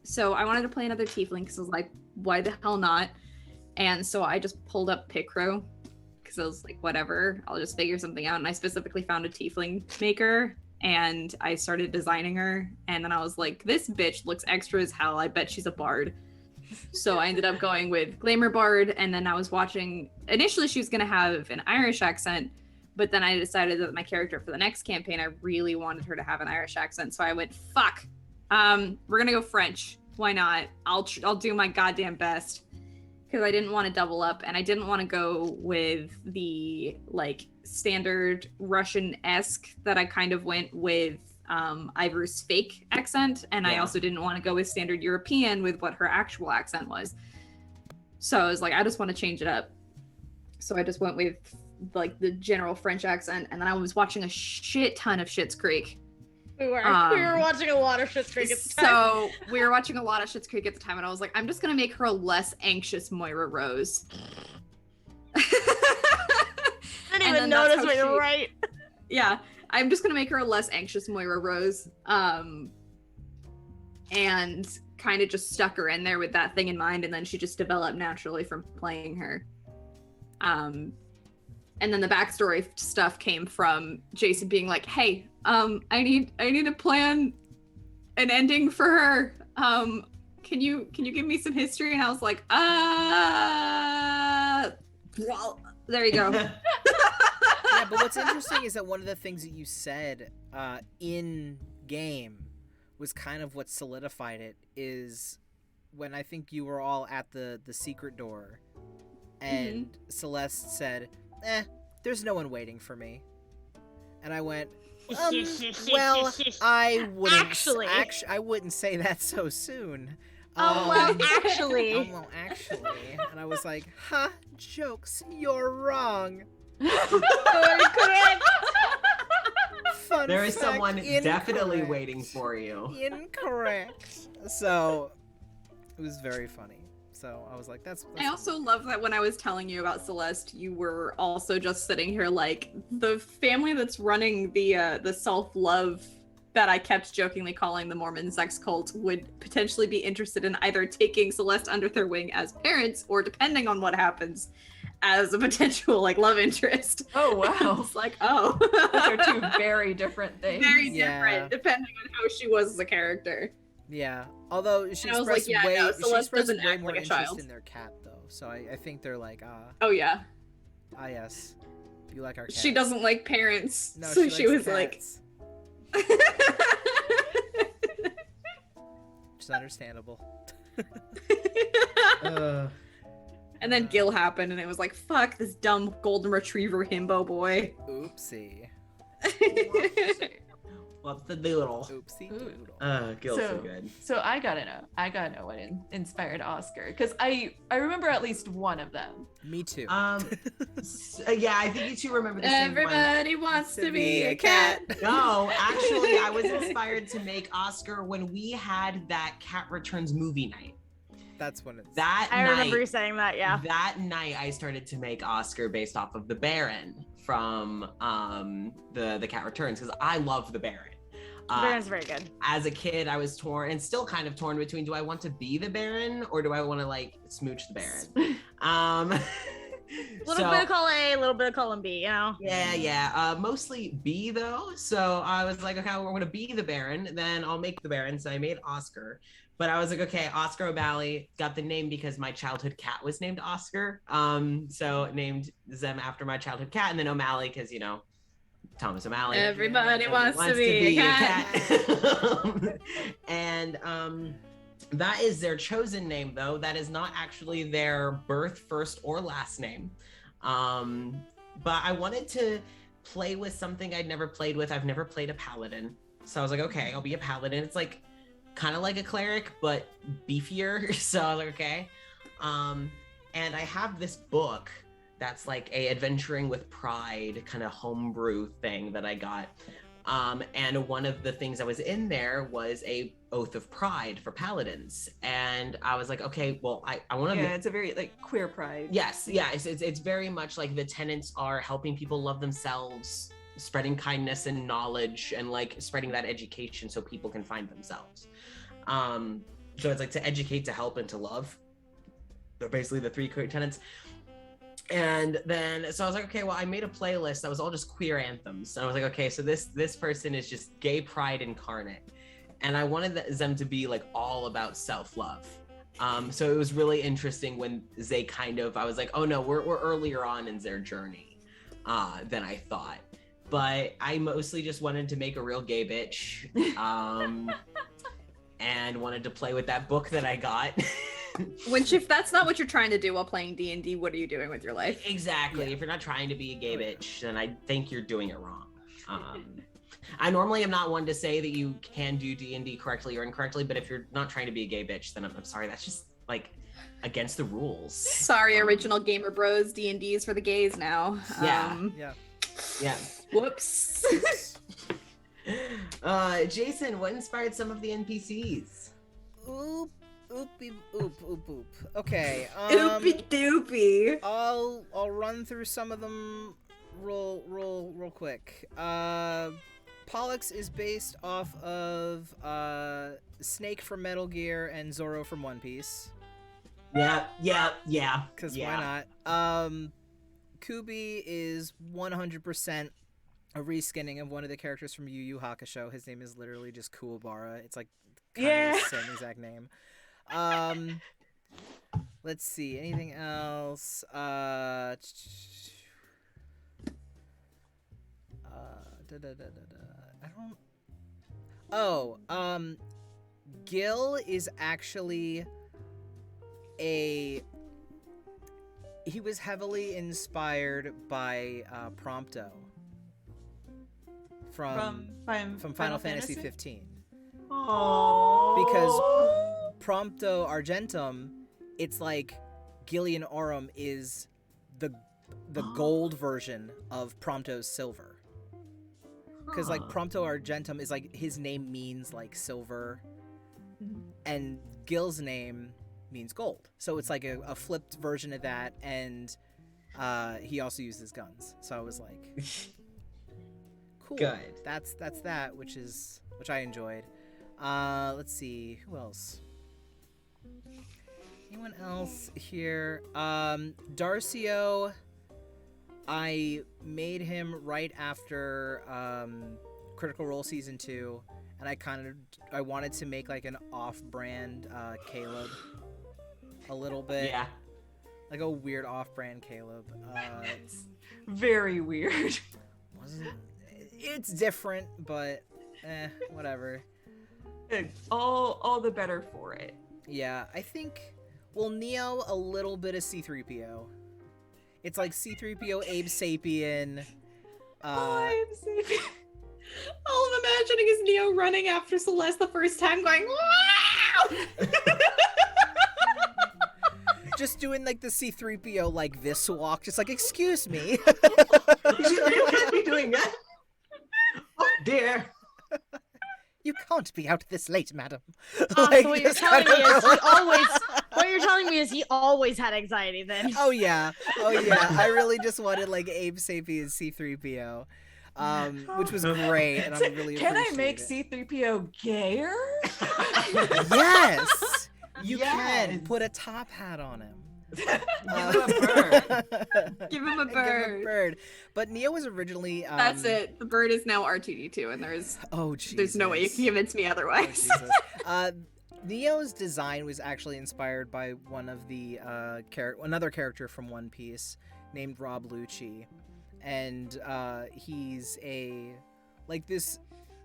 so I wanted to play another tiefling because I was like, why the hell not? And so I just pulled up Picro because I was like, whatever, I'll just figure something out. And I specifically found a tiefling maker and I started designing her. And then I was like, this bitch looks extra as hell. I bet she's a bard. So I ended up going with Glamour Bard. And then I was watching, initially she was going to have an Irish accent, but then I decided that my character for the next campaign, I really wanted her to have an Irish accent. So I went, fuck, we're going to go French. Why not? I'll do my goddamn best. Because I didn't want to double up and I didn't want to go with the like standard Russian-esque that I kind of went with Ivor's fake accent. And I also didn't want to go with standard European with what her actual accent was. So I was like, I just want to change it up. So I just went with like the general French accent. And then I was watching a shit ton of Schitt's Creek. We were watching a lot of Schitt's Creek at the time. So we were watching a lot of Schitt's Creek at the time, and I was like, I'm just gonna make her a less anxious Moira Rose. I didn't even notice what you're right. Yeah, I'm just gonna make her a less anxious Moira Rose, and kind of just stuck her in there with that thing in mind, and then she just developed naturally from playing her. And then the backstory stuff came from Jason being like, hey, I need to plan an ending for her. Can you give me some history? And I was like, well, there you go. Yeah, but what's interesting is that one of the things that you said in game was kind of what solidified it, is when I think you were all at the secret door and Celeste said, there's no one waiting for me. And I went, well, I wouldn't I wouldn't say that so soon. Actually. Well, actually. And I was like, ha, jokes, you're wrong. Correct. Fun There is fact, someone definitely incorrect. waiting for you. Incorrect. So, it was very funny. So I was like, that's I also love that when I was telling you about Celeste, you were also just sitting here like, the family that's running the self-love that I kept jokingly calling the Mormon sex cult would potentially be interested in either taking Celeste under their wing as parents, or depending on what happens, as a potential like love interest. Oh wow. It's like, oh, Those are two very different things. very Yeah. different depending on how she was as a character. Yeah. Although she And I was like, expressed yeah, way, no, she Celeste expressed doesn't way act more like a interest child. in their cat though. So I think they're like, Oh yeah, yes, you like our cat. she doesn't like parents, No, so she she was likes like. cats. Which is understandable. And then Gil happened, and it was like, fuck this dumb golden retriever himbo boy. Oopsie. What's the doodle? Oopsie Ooh. doodle. Gil's so So- good. So I gotta know what inspired Oscar, because I remember at least one of them. Me too. Yeah, I think you two remember the same one. Everybody wants to be a cat. No, actually, I was inspired to make Oscar when we had that Cat Returns movie night. That's when it's. That I night, remember you saying that, yeah. That night, I started to make Oscar based off of the Baron from the Cat Returns, because I love the Baron. Baron's very good. As a kid, I was torn, and still kind of torn between, do I want to be the Baron or do I want to like smooch the Baron? A little bit of column A, a little bit of column B, you know? Yeah. Mostly B though. So I was like, okay, we're gonna be the Baron, then I'll make the Baron. So I made Oscar. But I was like, okay, Oscar O'Malley, got the name because my childhood cat was named Oscar. So named them after my childhood cat, and then O'Malley because Thomas O'Malley. Everybody wants to be a cat. And that is their chosen name, though. That is not actually their birth, first, or last name. But I wanted to play with something I'd never played with. I've never played a paladin. So I was like, okay, I'll be a paladin. It's like kind of like a cleric, but beefier. So I was like, okay. And I have this book that's like a adventuring with pride kind of homebrew thing that I got. And one of the things that was in there was a oath of pride for paladins. And I was like, okay, well, I want to. Yeah, it's a very like queer pride. Yes, yeah, it's very much like the tenets are helping people love themselves, spreading kindness and knowledge, and like spreading that education so people can find themselves. So it's like to educate, to help, and to love. They're basically the three core tenets. And then, so I was like, okay, well, I made a playlist that was all just queer anthems. And I was like, okay, so this person is just gay pride incarnate. And I wanted them to be like all about self-love. So it was really interesting when they I was like, oh no, we're earlier on in their journey than I thought. But I mostly just wanted to make a real gay bitch. And wanted to play with that book that I got. Which, if that's not what you're trying to do while playing D&D, what are you doing with your life? Exactly. Yeah. If you're not trying to be a gay bitch, then I think you're doing it wrong. I normally am not one to say that you can do D&D correctly or incorrectly, but if you're not trying to be a gay bitch, then I'm sorry. That's just like against the rules. Sorry, original gamer bros, D&D is for the gays now. Yeah. Yeah. Yeah. Whoops. Jason, what inspired some of the NPCs? Oop, oopie, oop, oop, oop. Okay. Oopie doopie. I'll run through some of them real quick. Pollux is based off of Snake from Metal Gear and Zoro from One Piece. Yeah. Cause Yeah. why not? Kubi is 100% a reskinning of one of the characters from Yu Yu Hakusho. His name is literally just Kuwabara. It's like kind of the same exact name. Let's see. Anything else? I don't. Oh, Gil is actually he was heavily inspired by Prompto from Final Fantasy 15. Aww. Because Prompto Argentum, it's like Gillian Aurum is the gold version of Prompto's silver. Because like Prompto Argentum is like his name means like silver, and Gil's name means gold. So it's like a flipped version of that, and he also uses guns. So I was like, cool. Good. That's that, which I enjoyed. Let's see, who else? Anyone else here? Darcio, I made him right after Critical Role Season 2, and I wanted to make like an off-brand Caleb a little bit. Yeah. Like a weird off-brand Caleb. It's very weird. It's different, but whatever. All the better for it. Yeah, I think, well, Neo, a little bit of C-3PO. It's like C-3PO, Abe Sapien. I'm Sapien. All I'm imagining is Neo running after Celeste the first time, going, wow! Just doing like the C-3PO like this walk, just like, excuse me. You can't be doing that. Oh dear. You can't be out this late, madam. So what you're telling me is he always had anxiety then. Oh yeah. I really just wanted like Abe Sapien's C-3PO, which was great, and I'm really. Can I appreciate make it. C-3PO gayer? Yes, you Yes. can put a top hat on him. Give him a bird. Give him a Give him bird. a bird. But Neo was originally. That's it. The bird is now R2D2, and there's no way you can convince me otherwise. Oh, Neo's design was actually inspired by one of the another character from One Piece named Rob Lucci, and he's this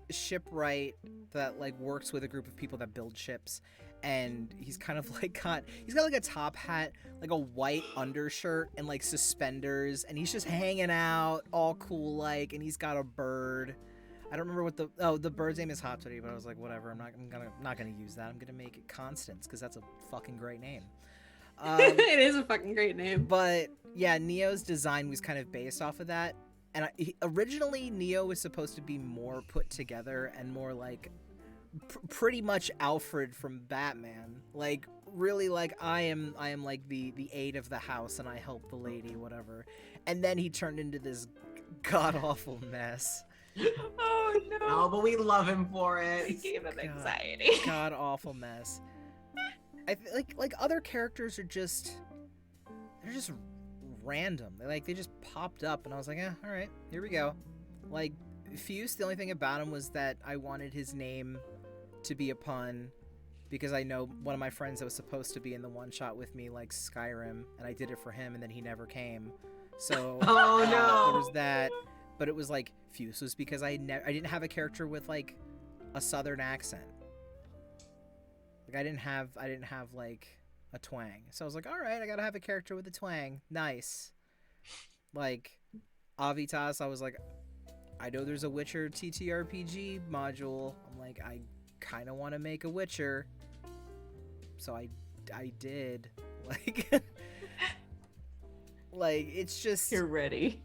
shipwright that like works with a group of people that build ships, and he's kind of like he's got like a top hat, like a white undershirt and like suspenders, and he's just hanging out all cool like, and he's got a bird. I don't remember what the bird's name is Hot Toddy, but I was like, whatever, I'm not gonna use that. I'm gonna make it Constance, because that's a fucking great name. It is a fucking great name. But yeah, Neo's design was kind of based off of that. And originally, Neo was supposed to be more put together and more like pretty much Alfred from Batman. Like really, like I am like the aide of the house, and I help the lady, whatever. And then he turned into this god awful mess. Oh no! Oh, but we love him for it. It gave him God, anxiety. God awful mess. I like other characters are just random. They just popped up, and I was like, all right, here we go. Like Fuse, the only thing about him was that I wanted his name to be a pun, because I know one of my friends that was supposed to be in the one shot with me likes Skyrim, and I did it for him, and then he never came. So Oh no. there was that. But it was like Fuse was because I didn't have a character with like a southern accent. Like I didn't have like a twang. So I was like, all right, I gotta have a character with a twang. Nice. Like Avitas, I was like, I know there's a Witcher TTRPG module. I'm like, I kind of want to make a Witcher. So I did. Like like it's just You're ready.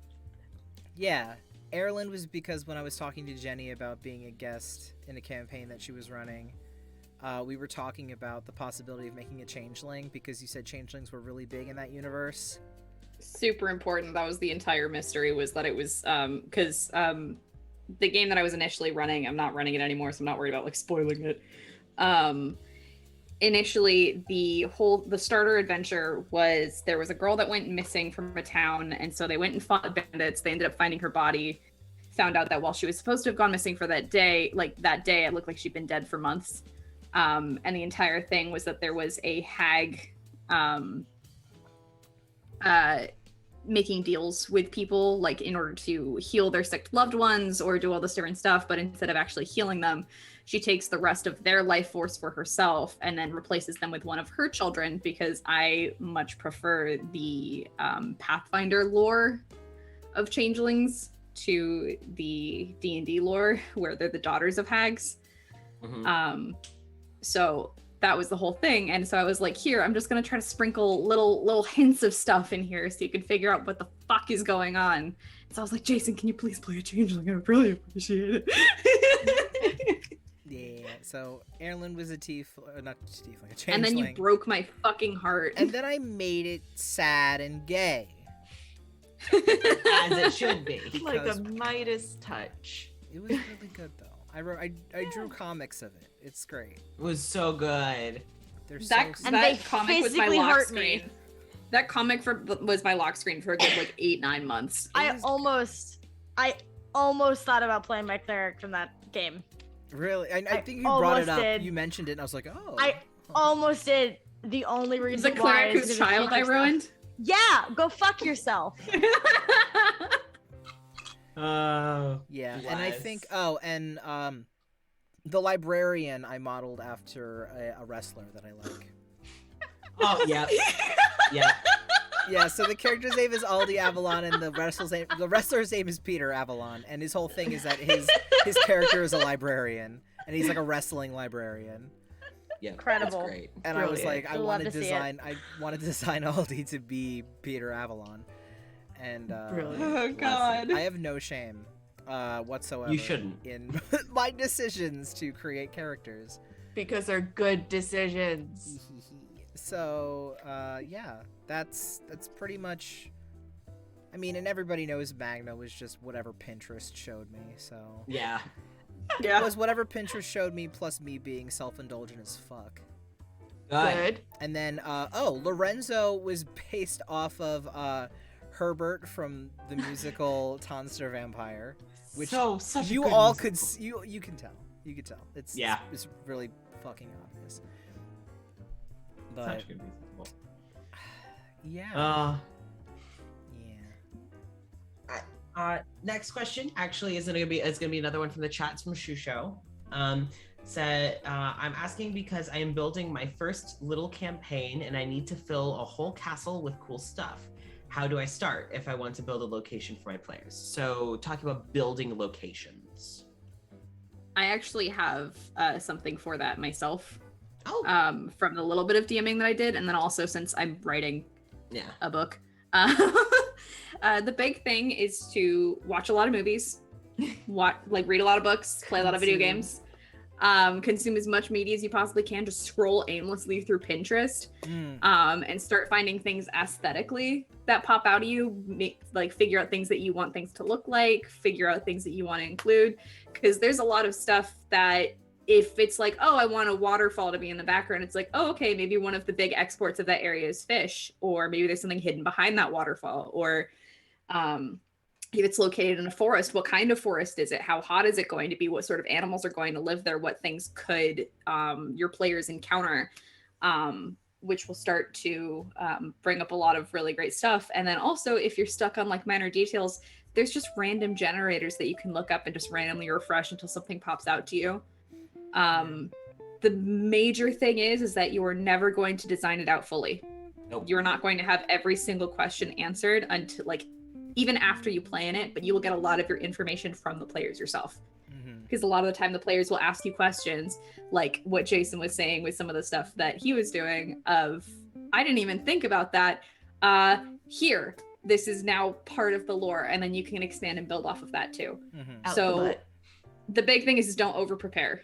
yeah. Erland was because when I was talking to Jenny about being a guest in a campaign that she was running, we were talking about the possibility of making a changeling, because you said changelings were really big in that universe. Super important. That was the entire mystery, was that it was because the game that I was initially running, I'm not running it anymore, so I'm not worried about like spoiling it. Initially, the starter adventure was there was a girl that went missing from a town, and so they went and fought bandits. They ended up finding her body, found out that while she was supposed to have gone missing for that day, it looked like she'd been dead for months. And the entire thing was that there was a hag making deals with people, like in order to heal their sick loved ones or do all this different stuff. But instead of actually healing them, she takes the rest of their life force for herself and then replaces them with one of her children, because I much prefer the Pathfinder lore of changelings to the D&D lore where they're the daughters of hags. So that was the whole thing. And so I was like, here, I'm just gonna try to sprinkle little hints of stuff in here so you can figure out what the fuck is going on. So I was like, Jason, can you please play a changeling? I would really appreciate it. Yeah, so Erlen was a not tiefling, a changeling. And then you broke my fucking heart. And then I made it sad and gay. As it should be. Like a Midas touch. It was really good though. I drew comics of it. It's great. It was so good. They're That, so And that they comic was my physically lock hurt screen. me. That comic was my lock screen for a good like 8-9 months. I almost thought about playing my cleric from that game. Really? I I think you brought it almost up. did. You mentioned it, and I was like, oh. I almost did. The only It was reason the why cleric is whose because of child I future stuff. ruined. Yeah, go fuck yourself. Oh. Yeah, and I Bless. think the librarian I modeled after a wrestler that I like. Oh, yeah. Yeah. Yeah, so the character's name is Aldi Avalon, and the wrestler's name is Peter Avalon, and his whole thing is that his character is a librarian, and he's like a wrestling librarian. Yeah. Incredible. That's great. And I was Brilliant. like, I Love want to to see it. design Aldi to be Peter Avalon, and Brilliant. Oh god. I have no shame whatsoever. You shouldn't. In my decisions to create characters. Because they're good decisions. So, yeah, that's pretty much. I mean, and everybody knows Magna was just whatever Pinterest showed me. So Yeah. it was whatever Pinterest showed me, plus me being self-indulgent as fuck. Good. And then, Lorenzo was based off of Herbert from the musical Tonster Vampire, which such a you good all musical. you can tell. You can tell. It's really fucking obvious. But Such a good musical. yeah. Next question actually is gonna be another one from the chats from Shusho. Said I'm asking because I am building my first little campaign and I need to fill a whole castle with cool stuff. How do I start if I want to build a location for my players? So talking about building locations. I actually have something for that myself. Oh. From the little bit of DMing that I did, and then also since I'm writing Yeah. a book. The big thing is to watch a lot of movies, read a lot of books, play a lot of video games, consume as much media as you possibly can, just scroll aimlessly through Pinterest, and start finding things aesthetically that pop out of you, figure out things that you want things to look like, figure out things that you want to include, because there's a lot of stuff that if it's like, oh, I want a waterfall to be in the background, it's like, oh, okay, maybe one of the big exports of that area is fish, or maybe there's something hidden behind that waterfall, or if it's located in a forest, what kind of forest is it? How hot is it going to be? What sort of animals are going to live there? What things could your players encounter? Which will start to bring up a lot of really great stuff. And then also, if you're stuck on like minor details, there's just random generators that you can look up and just randomly refresh until something pops out to you. The major thing is that you are never going to design it out fully. Nope. You're not going to have every single question answered until even after you plan it, but you will get a lot of your information from the players yourself. Because a lot of the time the players will ask you questions like what Jason was saying with some of the stuff that he was doing of, I didn't even think about that. Here, this is now part of the lore, and then you can expand and build off of that too. Out the So butt. the big thing is don't over prepare.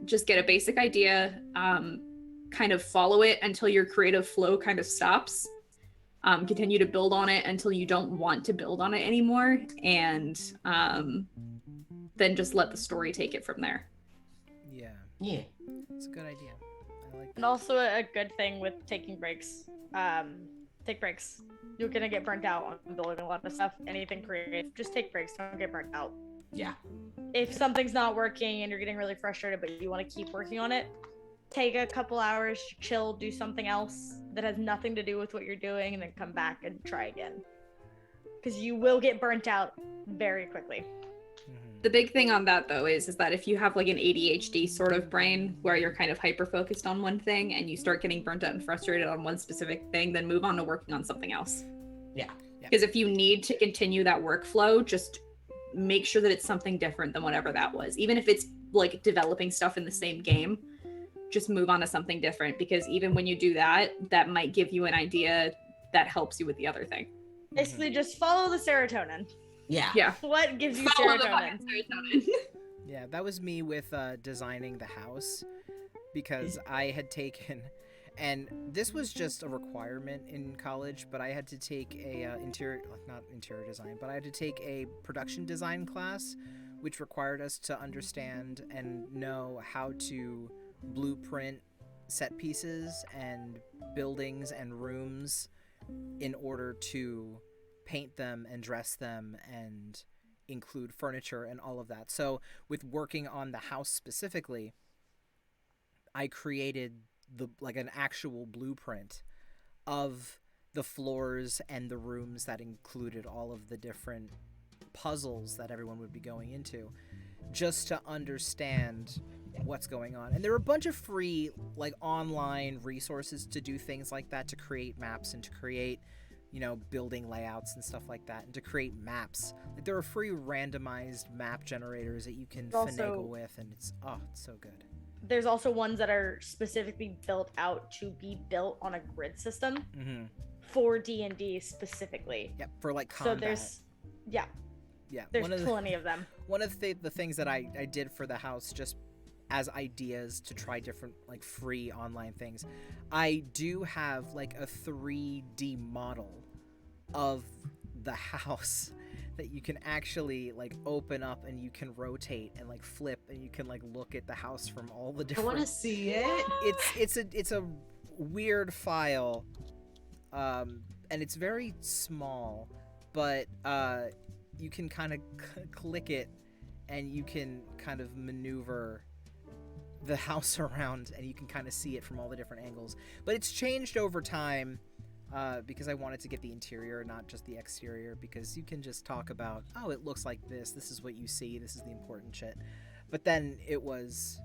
Just get a basic idea, kind of follow it until your creative flow kind of stops. Continue to build on it until you don't want to build on it anymore, and then just let the story take it from there. Yeah. It's a good idea. I like that. And also a good thing with taking breaks. Take breaks. You're gonna get burnt out on building a lot of stuff. Anything creative, just take breaks. Don't get burnt out. Yeah. If something's not working and you're getting really frustrated, but you want to keep working on it, take a couple hours, chill, do something else that has nothing to do with what you're doing, and then come back and try again. because you will get burnt out very quickly. The big thing on that though is that if you have like an ADHD sort of brain where you're kind of hyper focused on one thing and you start getting burnt out and frustrated on one specific thing, then move on to working on something else. Yeah. Because if you need to continue that workflow, just make sure that it's something different than whatever that was. Even if it's like developing stuff in the same game, just move on to something different, because even when you do that, that might give you an idea that helps you with the other thing. Basically, just follow the serotonin. Yeah. Yeah. What gives you Follow the serotonin? fucking serotonin. Yeah, that was me with designing the house, because I had taken, and this was just a requirement in college, but I had to take a not interior design, but I had to take a production design class, which required us to understand and know how to blueprint set pieces and buildings and rooms in order to paint them and dress them and include furniture and all of that. So with working on the house specifically, I created an actual blueprint of the floors and the rooms that included all of the different puzzles that everyone would be going into, just to understand what's going on. And there were a bunch of free online resources to do things like that, to create maps and to create building layouts and stuff like that, and to create maps. There are free randomized map generators that you can finagle with, and it's so good. There's also ones that are specifically built out to be built on a grid system for D&D specifically. Yep, for combat. So there's there's plenty of them. One of the things that I did for the house, just as ideas to try different free online things, I do have a 3D model of the house that you can actually open up, and you can rotate and flip, and you can look at the house from all the different. I want to see it. It's a weird file, and it's very small, but you can kind of click it, and you can kind of maneuver the house around, and you can kind of see it from all the different angles. But it's changed over time, because I wanted to get the interior, not just the exterior, because you can just talk about, oh, it looks like this is what you see, this is the important shit. But then it was,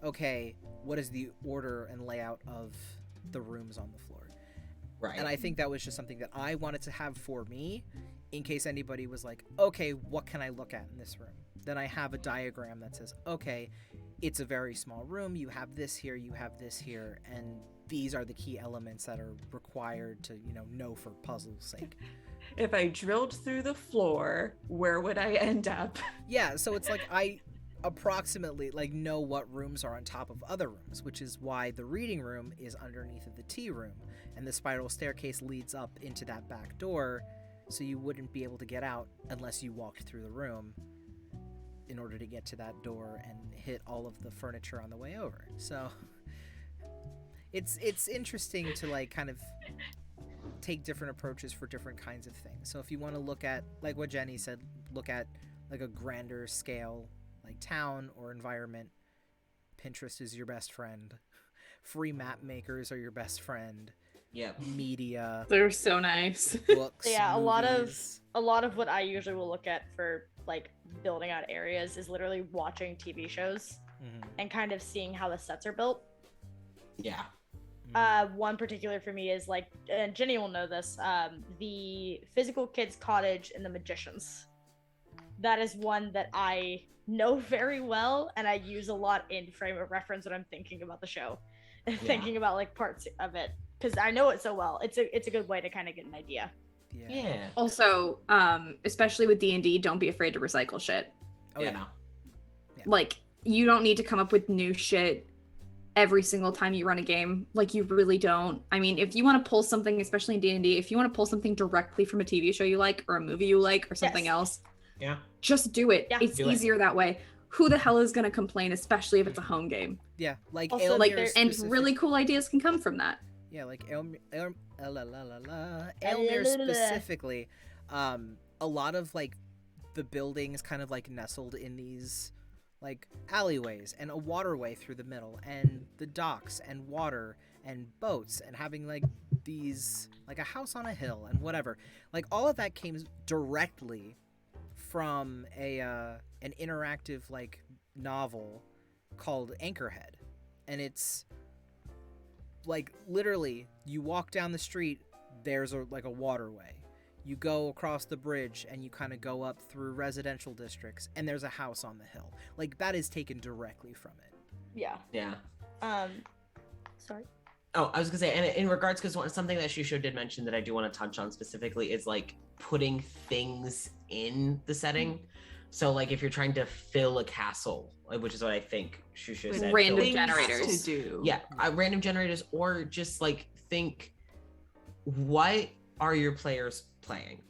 okay, what is the order and layout of the rooms on the floor? Right. And I think that was just something that I wanted to have for me, in case anybody was like, okay, what can I look at in this room? Then I have a diagram that says, okay, it's a very small room, you have this here, you have this here, and these are the key elements that are required to, know for puzzle's sake. If I drilled through the floor, where would I end up? Yeah, so it's I approximately know what rooms are on top of other rooms, which is why the reading room is underneath of the tea room, and the spiral staircase leads up into that back door, so you wouldn't be able to get out unless you walked through the room in order to get to that door and hit all of the furniture on the way over. So it's interesting to kind of take different approaches for different kinds of things. So if you want to look at, like what Jenny said, look at a grander scale town or environment, Pinterest is your best friend. Free map makers are your best friend. Yep. Media. They're so nice. Books. Yeah, movies. a lot of what I usually will look at for building out areas is literally watching TV shows and kind of seeing how the sets are built. Yeah. One particular for me is and Jenny will know this, the Physical Kids Cottage and the Magicians. That is one that I know very well, and I use a lot in frame of reference when I'm thinking about the show and thinking about parts of it, because I know it so well. It's a good way to kind of get an idea. Yeah. Also, especially with D&D, don't be afraid to recycle shit. Oh yeah. You don't need to come up with new shit every single time you run a game. You really don't. I mean, if you want to pull something, especially in D&D, if you want to pull something directly from a TV show you like, or a movie you like, or something else, just do it. It's easier that way. Who the hell is going to complain, especially if it's a home game? Yeah, also, and really cool ideas can come from that. Yeah, Aelmere specifically, a lot of the buildings kind of nestled in these alleyways, and a waterway through the middle, and the docks and water and boats, and having these, like a house on a hill and whatever. Like all of that came directly from an interactive like novel called Anchorhead. And it's like literally you walk down the street, there's a waterway. You go across the bridge and you kind of go up through residential districts and there's a house on the hill. Like that is taken directly from it. Yeah. Yeah. Sorry. Oh, I was gonna say, and in regards, because something that Shusho did mention that I do want to touch on specifically is like putting things in the setting. So like if you're trying to fill a castle, which is what I think Shusho said. Random fill- generators. to do. Yeah, random generators, or just like think, what are your players playing?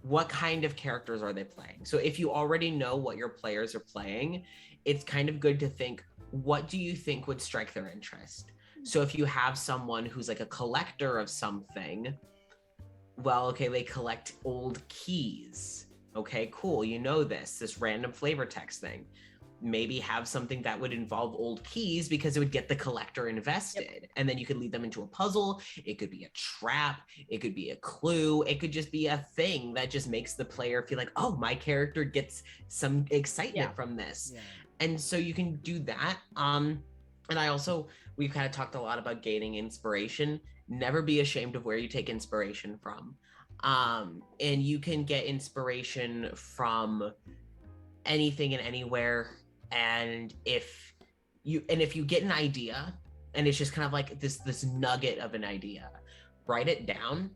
What kind of characters are they playing? So if you already know what your players are playing, it's kind of good to think, what do you think would strike their interest? So if you have someone who's like a collector of something, well, okay, they collect old keys. Okay, cool. You know this random flavor text thing. Maybe have something that would involve old keys because it would get the collector invested. Yep. And then you could lead them into a puzzle. It could be a trap. It could be a clue. It could just be a thing that just makes the player feel like, oh, my character gets some excitement from this. Yeah. And so you can do that. And we've kind of talked a lot about gaining inspiration. Never be ashamed of where you take inspiration from. And you can get inspiration from anything and anywhere. And if you get an idea and it's just kind of like this nugget of an idea, write it down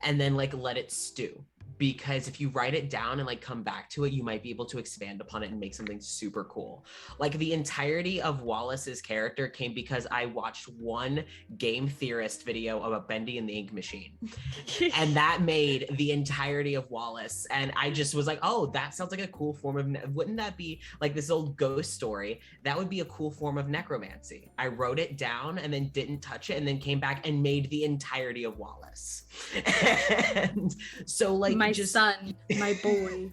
and then like let it stew. Because if you write it down and like come back to it, you might be able to expand upon it and make something super cool. Like the entirety of Wallace's character came because I watched one game theorist video about Bendy and the Ink Machine. And that made the entirety of Wallace. And I just was like, oh, that sounds like a cool form of, wouldn't that be like this old ghost story? That would be a cool form of necromancy. I wrote it down and then didn't touch it and then came back and made the entirety of Wallace. And so like, my son, my boy,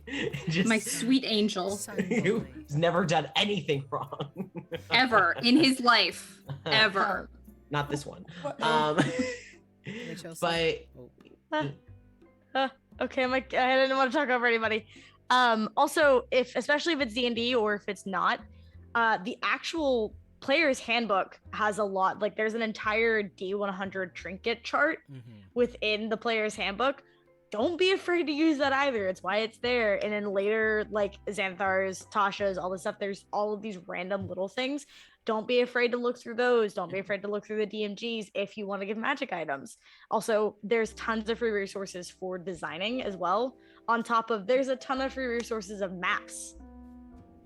my sweet angel, who's never done anything wrong ever in his life, ever. Not this one. But okay, I didn't want to talk over anybody. Also, especially if it's D&D or if it's not, the actual player's handbook has a lot. Like there's an entire D100 trinket chart within the player's handbook. Don't be afraid to use that either. It's why it's there. And then later, like Xanthar's, Tasha's, all this stuff, there's all of these random little things. Don't be afraid to look through those. Don't be afraid to look through the DMGs if you want to give magic items. Also, there's tons of free resources for designing as well. On top of, there's a ton of free resources of maps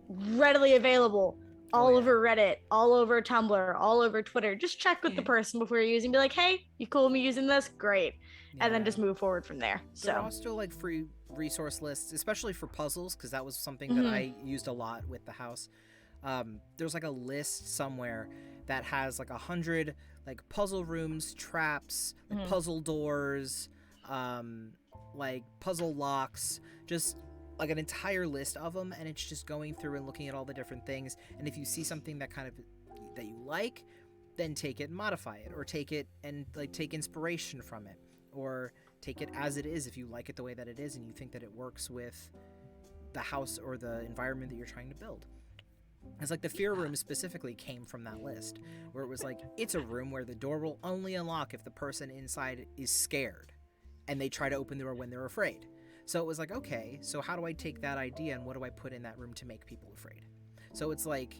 readily available all over Reddit, all over Tumblr, all over Twitter. Just check with the person before you're using. Be like, hey, you cool with me using this? Great. Yeah. And then just move forward from there. There are also like free resource lists, especially for puzzles, because that was something that I used a lot with the house. There's like a list somewhere that has like 100 like puzzle rooms, traps, like puzzle doors, like puzzle locks, just like an entire list of them. And it's just going through and looking at all the different things. And if you see something that that you like, then take it and modify it, or take it and like take inspiration from it, or take it as it is if you like it the way that it is and you think that it works with the house or the environment that you're trying to build. It's like the fear room specifically came from that list, where it was like, it's a room where the door will only unlock if the person inside is scared and they try to open the door when they're afraid. So it was like, okay, so how do I take that idea and what do I put in that room to make people afraid? So it's like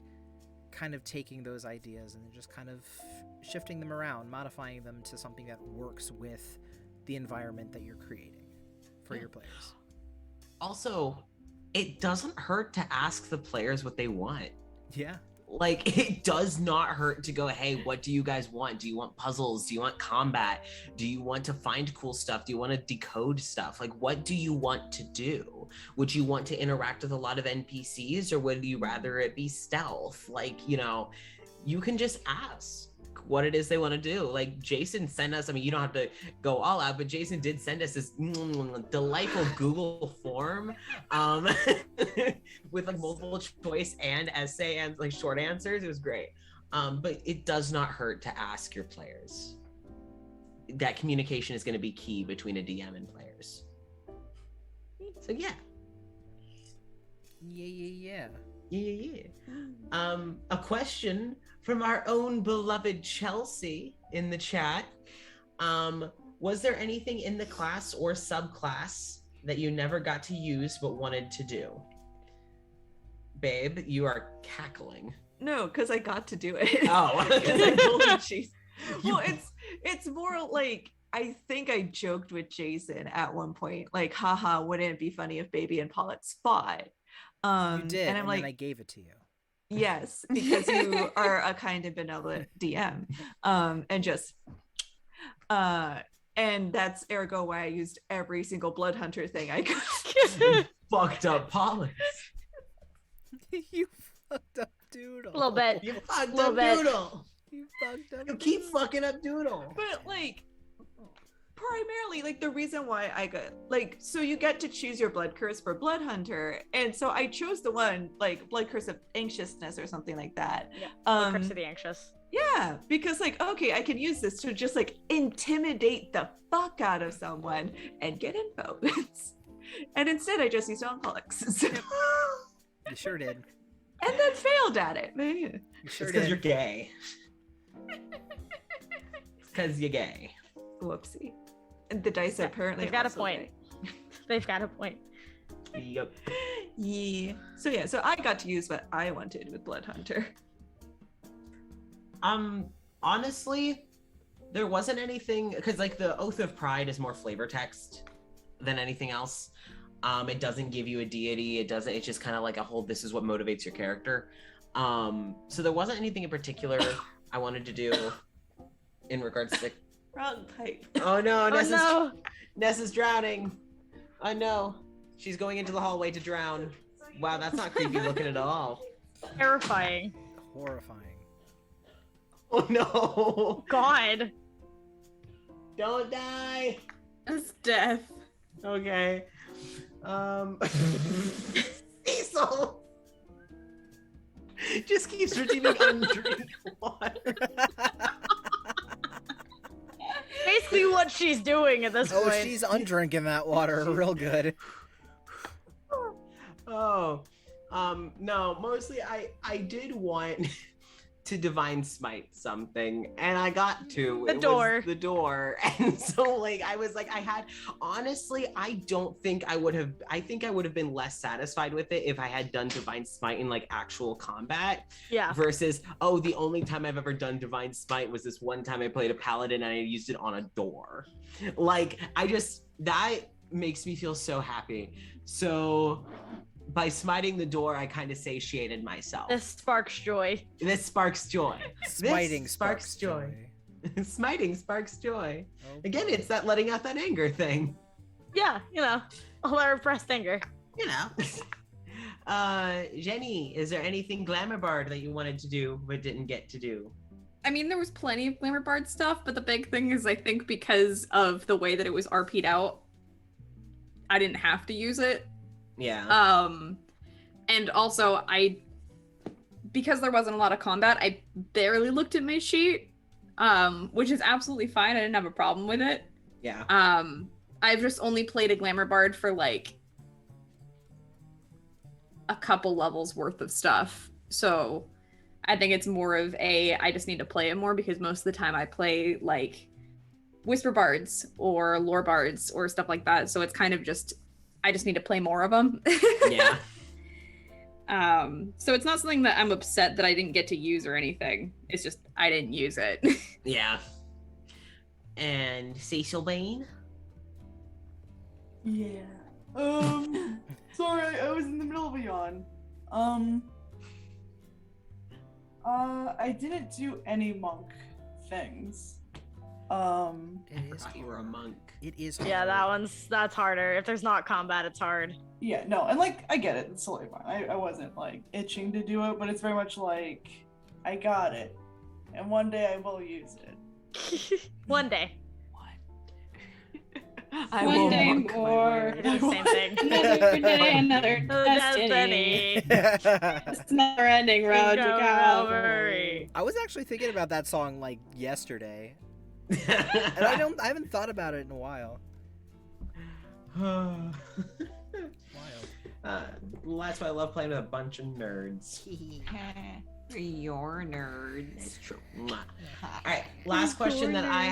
kind of taking those ideas and just kind of shifting them around, modifying them to something that works with the environment that you're creating for your players. Also, it doesn't hurt to ask the players what they want. Yeah. Like, it does not hurt to go, hey, what do you guys want? Do you want puzzles? Do you want combat? Do you want to find cool stuff? Do you want to decode stuff? Like, what do you want to do? Would you want to interact with a lot of NPCs, or would you rather it be stealth? Like, you know, you can just ask what it is they want to do. Like Jason sent us, I mean, you don't have to go all out, but Jason did send us this delightful Google form with like multiple choice and essay and like short answers. It was great. But it does not hurt to ask your players. that communication is going to be key between a DM and players. So yeah. Yeah. A question from our own beloved Chelsea in the chat. Was there anything in the class or subclass that you never got to use but wanted to do? Babe, you are cackling. No, because I got to do it. Oh. Because I bullied Jason. Well, it's more like, I think I joked with Jason at one point, like, haha, wouldn't it be funny if Baby and Pollux fought? You did, and I'm like, then I gave it to you. yes, because you are a kind and benevolent DM. And just and that's ergo why I used every single blood hunter thing I could. Fucked up Pollux. You fucked up Doodle. A little bit. You fucked Little up bit. Doodle. You fucked up. You keep fucking up Doodle. But like, primarily, like, the reason why I got, like, so you get to choose your blood curse for blood hunter, and so I chose the one, like, blood curse of anxiousness or something like that. Yeah. Curse of the Anxious. Yeah, because like, okay, I can use this to just like intimidate the fuck out of someone and get info. And instead I just used it on Pollux. So, You sure did. and then failed at it. You sure It's because did. you're gay. It's because you're gay. Whoopsie. And the dice apparently They've got a also point. They've got a point. Yep. gay. Yeah. So I got to use what I wanted with Blood Hunter. Honestly, there wasn't anything, because like the Oath of Pride is more flavor text than anything else. It doesn't give you a deity. It's just kind of like a whole, this is what motivates your character. So there wasn't anything in particular I wanted to do in regards to. Wrong pipe. Oh no, Oh no. Ness is drowning. I know. She's going into the hallway to drown. Wow, that's not creepy looking at all. Terrifying. Horrifying. Oh no. God. Don't die. It's death. Okay. Cecil just keeps redeeming undrink water. Basically what she's doing at this Oh, point. she's undrinking that water real good. Oh, no, mostly I did want to divine smite something, and I got to. The It door. was the door. And so like I was like, honestly, I think I would have been less satisfied with it if I had done divine smite in like actual combat. Yeah. Versus, oh, the only time I've ever done divine smite was this one time I played a paladin and I used it on a door. Like, that makes me feel so happy. So by smiting the door, I kind of satiated myself. This sparks joy. This sparks joy. Smiting This sparks joy. Smiting sparks joy. Again, it's that letting out that anger thing. Yeah, all our repressed anger. You know. Jenny, is there anything Glamour Bard that you wanted to do but didn't get to do? I mean, there was plenty of Glamour Bard stuff, but the big thing is I think because of the way that it was RP'd out, I didn't have to use it. Yeah. And also because there wasn't a lot of combat, I barely looked at my sheet, which is absolutely fine. I didn't have a problem with it. Yeah. I've just only played a Glamour Bard for like a couple levels worth of stuff. So I think it's more of I just need to play it more, because most of the time I play like Whisper Bards or Lore Bards or stuff like that. So it's kind of just, I just need to play more of them. Yeah. So it's not something that I'm upset that I didn't get to use or anything. It's just I didn't use it. Yeah. And Cecil Bane? Yeah. Sorry, I was in the middle of a yawn. I didn't do any monk things. It is. You were a monk. It is. Yeah, hard. that's harder. If there's not combat, it's hard. Yeah, no, and like I get it, it's totally fine. I wasn't like itching to do it, but it's very much like I got it, and one day I will use it. One day. I One will day monk my more. word. I do the same thing. Another day, another Oh, destiny. Destiny. It's never ending road to Calvary. Calvary. I was actually thinking about that song like yesterday. And I haven't thought about it in a while. Wild. Well, that's why I love playing with a bunch of nerds. You're nerds. It's true. Mwah. All right, last question that I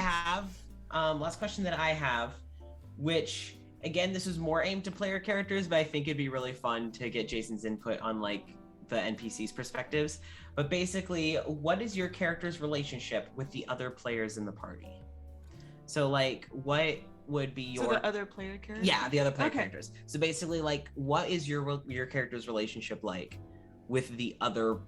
have. Which again, this is more aimed to player characters, but I think it'd be really fun to get Jason's input on like the NPCs' perspectives. But basically, what is your character's relationship with the other players in the party? So like, what would be your the other player character? Yeah, the other player characters. So basically, like, what is your character's relationship like with the other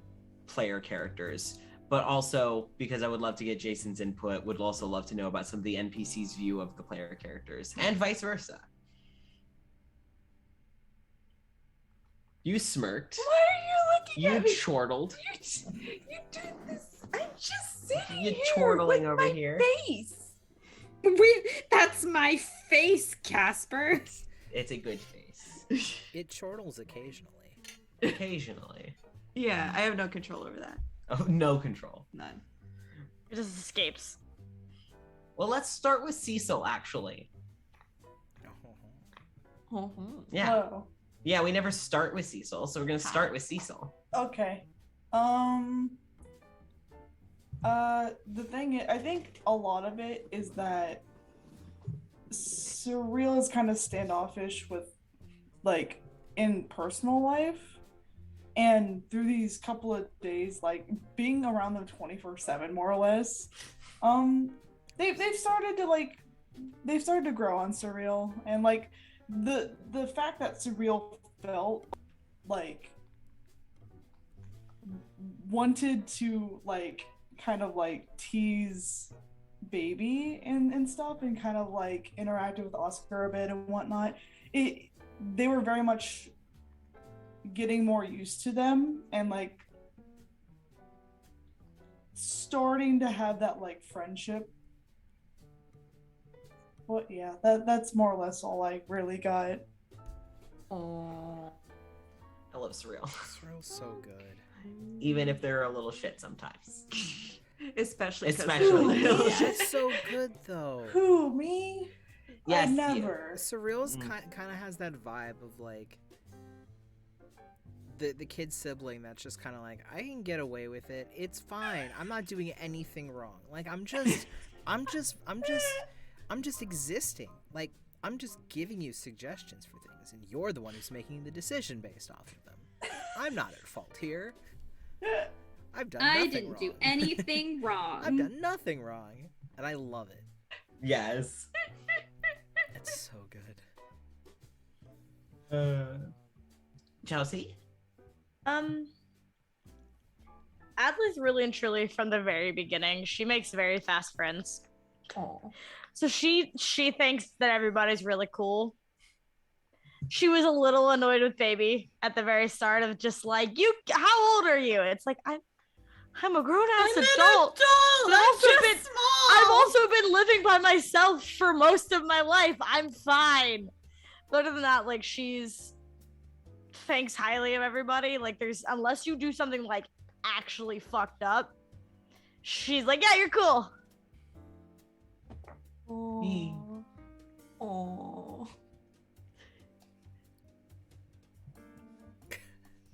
player characters? But also, because I would love to get Jason's input, would also love to know about some of the NPCs' view of the player characters, and vice versa. You smirked. Why are you looking You at me? chortled. You do this. I'm just sitting You here chortling with over my here. face. Wait, that's my face, Casper. It's a good face. It chortles occasionally. Occasionally. Yeah, I have no control over that. Oh, no control. None. It just escapes. Well, let's start with Cecil, actually. Yeah. Oh, Yeah, we never start with Cecil, so we're gonna start with Cecil. okay. The thing is, I think a lot of it is that Surreal is kind of standoffish with, like, in personal life, and through these couple of days, like, being around them 24/7 more or less, they've started to grow on Surreal, and like the fact that Surreal felt like wanted to like kind of like tease Baby and stuff, and kind of like interacted with Oscar a bit and whatnot. They were very much getting more used to them and like starting to have that like friendship. Well, yeah, that's more or less all I really got. Oh. I love Surreal. Surreal's so good. Even if they're a little shit sometimes. Especially Especially. It's so good though. Who, me? Yes, I you. never. Surreal's Mm. kind of has that vibe of like the kid sibling that's just kind of like, I can get away with it. It's fine. I'm not doing anything wrong. Like I'm just existing. Like I'm just giving you suggestions for things, and you're the one who's making the decision based off of them. I'm not at fault here. I've done nothing I didn't wrong. do anything wrong. I've done nothing wrong, and I love it. Yes. It's so good. Chelsea? Adley's really and truly from the very beginning. She makes very fast friends. Oh. So she thinks that everybody's really cool. She was a little annoyed with Baby at the very start of just like, how old are you? It's like, I'm a grown-ass adult. I've also been living by myself for most of my life. I'm fine. But other than that, like, she's thinks highly of everybody. Like, unless you do something like actually fucked up, she's like, yeah, you're cool. Oh. Oh.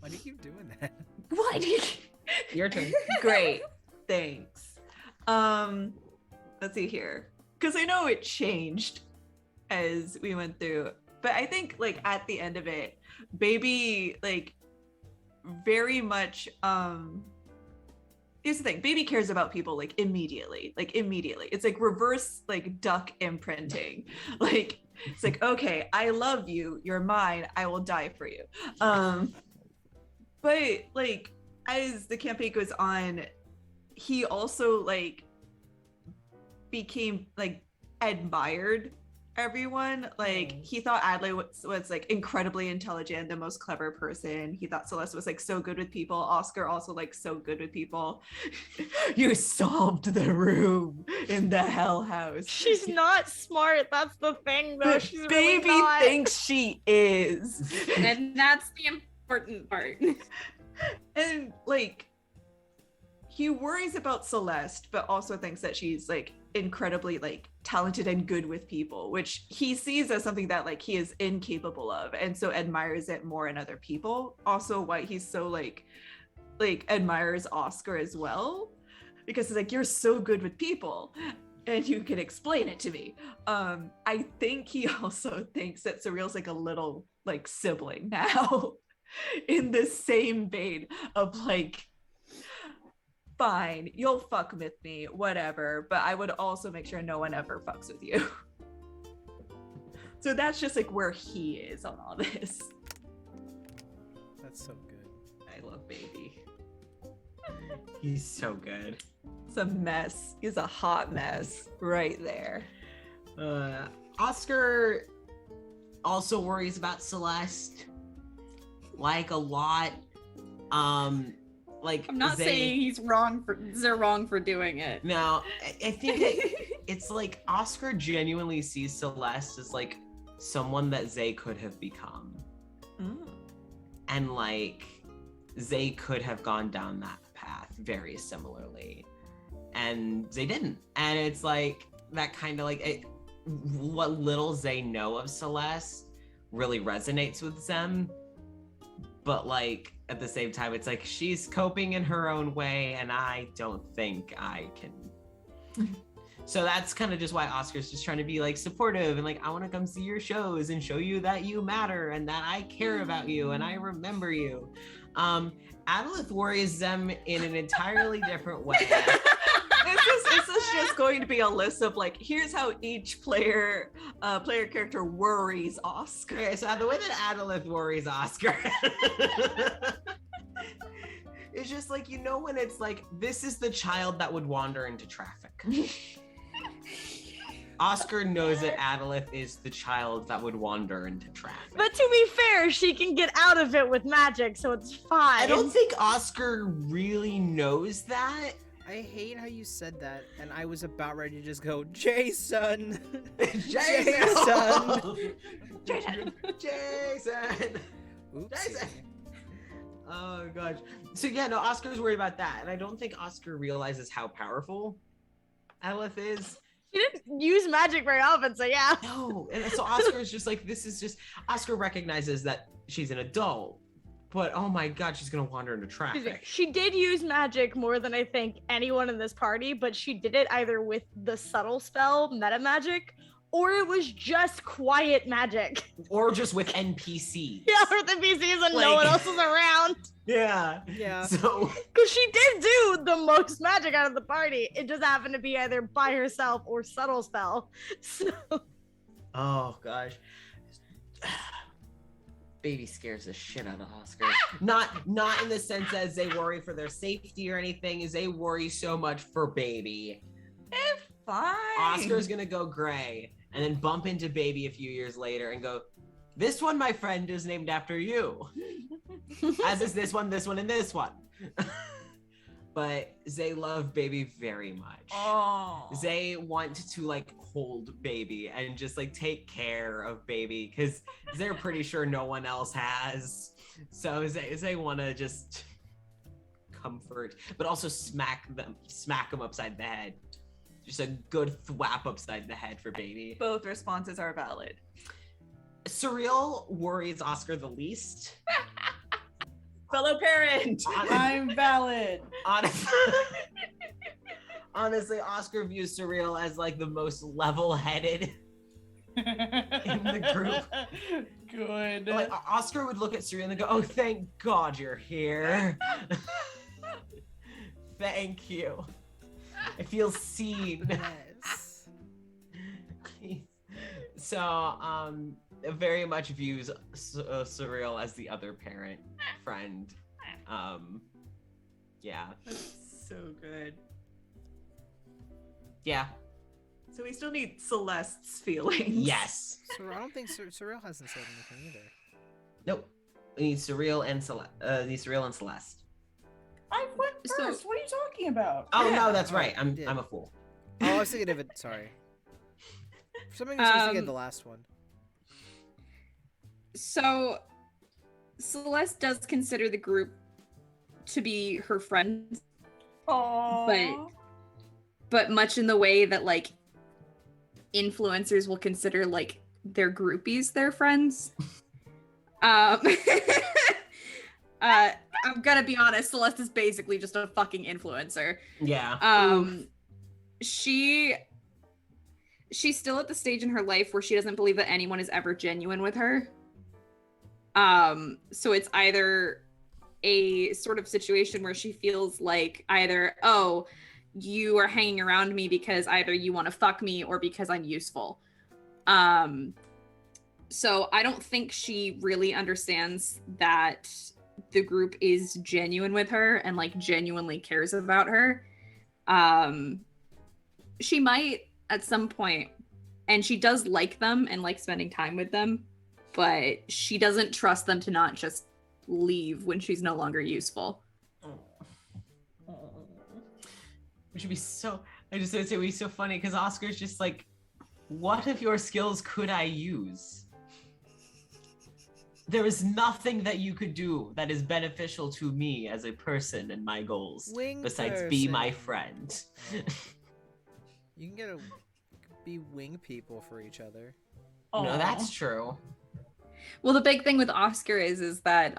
Why do you keep doing that? What? Your turn. Great. Thanks. Let's see here. Because I know it changed as we went through. But I think like at the end of it, Baby like very much here's the thing, Baby cares about people like immediately. It's like reverse like duck imprinting. Like it's like, okay, I love you, you're mine, I will die for you. But like as the campaign goes on, he also like became like admired everyone. Like he thought Adley was like incredibly intelligent, the most clever person. He thought Celeste was like so good with people. Oscar also like so good with people. You solved the room in the Hell House. She's not smart. That's the thing, though. But She's Baby really not. thinks she is. And that's the important part. And like he worries about Celeste, but also thinks that she's like incredibly like talented and good with people, which he sees as something that like he is incapable of, and so admires it more in other people. Also why he's so like admires Oscar as well, because it's like, you're so good with people and you can explain it to me. I think he also thinks that Surreal's like a little like sibling now in the same vein of like, fine, you'll fuck with me, whatever, but I would also make sure no one ever fucks with you. So that's just like where he is on all this. That's so good. I love Baby. He's so good. It's a mess. He's a hot mess right there. Oscar also worries about Celeste, like a lot. Like I'm not saying they're wrong for doing it. No, I think it's like Oscar genuinely sees Celeste as like someone that Zay could have become. And like Zay could have gone down that path very similarly. And Zay didn't. And it's like that kind of like what little Zay know of Celeste really resonates with Zem. But like at the same time, it's like she's coping in her own way, and I don't think I can. So that's kind of just why Oscar's just trying to be like supportive and like, I want to come see your shows and show you that you matter and that I care about you and I remember you. Adelith worries them in an entirely different way. This is just going to be a list of like, here's how each player character worries Oscar. Okay, so the way that Adelith worries Oscar is just like, you know, when it's like, this is the child that would wander into traffic. Oscar knows that Adelith is the child that would wander into traffic. But to be fair, she can get out of it with magic, so it's fine. I don't think Oscar really knows that. I hate how you said that, and I was about ready to just go, Jason! Jason! Jason! Jason! Oops. Jason! Oh gosh. So yeah, no, Oscar's worried about that, and I don't think Oscar realizes how powerful Aelith is. She didn't use magic very often, so yeah. No, and so Oscar's just like, this is just, Oscar recognizes that she's an adult, but oh my god, she's gonna wander into traffic. She did use magic more than I think anyone in this party, but she did it either with the subtle spell, meta magic, or it was just quiet magic. Or just with NPCs. Yeah, with NPCs and no one else was around. Yeah. Yeah. So. Because she did do the most magic out of the party. It just happened to be either by herself or subtle spell. So. Oh gosh. Baby scares the shit out of Oscar. Not in the sense as they worry for their safety or anything, is they worry so much for Baby. It's fine. Oscar's gonna go gray and then bump into Baby a few years later and go, this one, my friend, is named after you. As is this one, and this one. But Zay love Baby very much. Oh. Zay want to like hold Baby and just like take care of Baby because they're pretty sure no one else has. So Zay want to just comfort, but also smack them upside the head. Just a good thwap upside the head for Baby. Both responses are valid. Surreal worries Oscar the least. Fellow parent. I'm valid. Honestly, Oscar views Surreal as like the most level-headed in the group. Good. Like Oscar would look at Surreal and go, "Oh, thank God you're here. Thank you. I feel seen." Yes. So, very much views Surreal as the other parent friend. Yeah. That's so good. Yeah. So we still need Celeste's feelings. Yes. So I don't think Surreal hasn't said anything either. Nope. We need Surreal and Celeste. I went So- first. What are you talking about? Oh Yeah. no, that's right. Yeah. I'm a fool. Oh, I was thinking of it. Sorry. For some reason, I was thinking of the last one. So Celeste does consider the group to be her friends, Aww. but much in the way that like influencers will consider like their groupies their friends. I'm gonna be honest, Celeste is basically just a fucking influencer. Yeah. She's still at the stage in her life where she doesn't believe that anyone is ever genuine with her. So it's either a sort of situation where she feels like either, oh, you are hanging around me because either you want to fuck me or because I'm useful. So I don't think she really understands that the group is genuine with her and like genuinely cares about her. She might at some point, and she does like them and like spending time with them, but she doesn't trust them to not just leave when she's no longer useful. Which would be so, I just would say it would be so funny because Oscar's just like, what of your skills could I use? There is nothing that you could do that is beneficial to me as a person and my goals besides be my friend. You can be wing people for each other. No, that's true. Well, the big thing with Oscar is that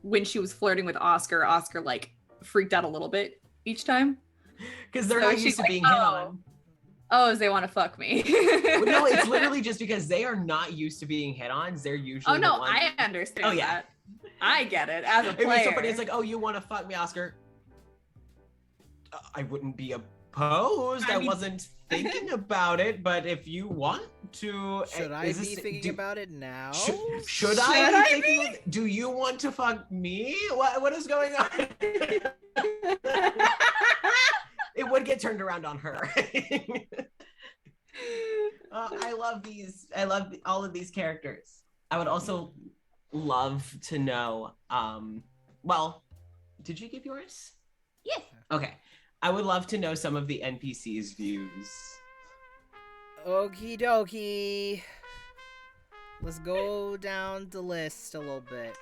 when she was flirting with Oscar like freaked out a little bit each time. Because they're not used to being hit on. Oh, they want to fuck me. Well, no, it's literally just because they are not used to being hit on. They're usually. Oh no, I understand that. I get it as a player. If somebody's like, "Oh, you want to fuck me, Oscar?" I wouldn't be opposed. I wasn't thinking about it, but if you want to, should I be thinking about it now? Should I be thinking? Do you want to fuck me? What is going on? It would get turned around on her. I love these. I love all of these characters. I would also love to know. Well, did you give yours? Yeah. Okay. I would love to know some of the NPCs' views. Okie dokie. Let's go down the list a little bit.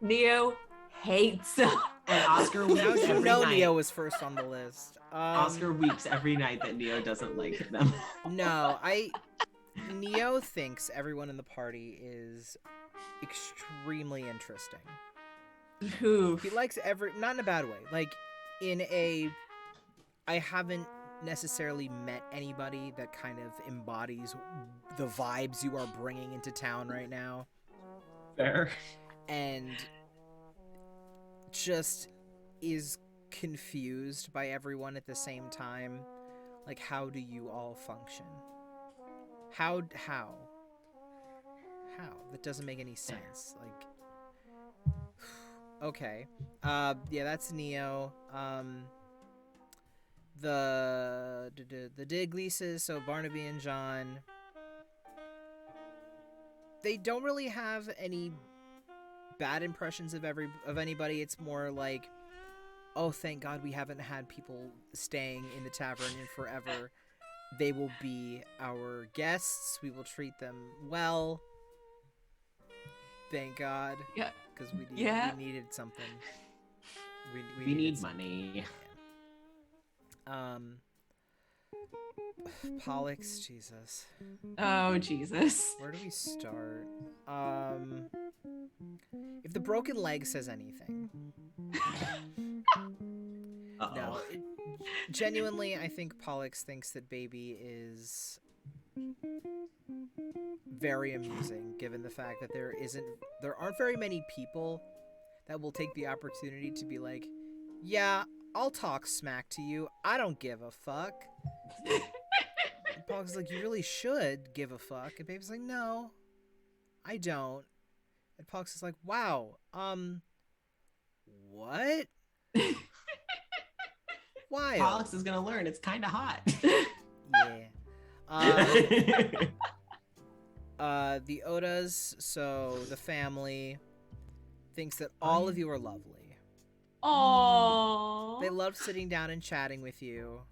Neo hates. And Oscar weeps Now you every know night. Neo was first on the list. Oscar weeps every night that Neo doesn't like them. No, Neo thinks everyone in the party is extremely interesting. Oof. He likes not in a bad way. Like, I haven't necessarily met anybody that kind of embodies the vibes you are bringing into town right now. Fair. And just is confused by everyone at the same time. Like, how do you all function? How? That doesn't make any sense. Like, okay. Yeah, that's Neo. The Digleases, so Barnaby and John, they don't really have any bad impressions of anybody. It's more like, oh, thank God we haven't had people staying in the tavern in forever. They will be our guests. We will treat them well. Thank God. Yeah. Because we needed something. We need money. Pollux, Jesus. Oh, Jesus. Where do we start? If the broken leg says anything. Uh-oh. No. Genuinely, I think Pollux thinks that Baby is very amusing, given the fact that there aren't very many people that will take the opportunity to be like, yeah, I'll talk smack to you. I don't give a fuck. And Pollux is like, you really should give a fuck. And Baby's like, no, I don't. And Pollux is like, wow, what? Why? Pollux is gonna learn. It's kind of hot. Yeah. The Odas, so the family, thinks that all of you are lovely. Aww. They loved sitting down and chatting with you.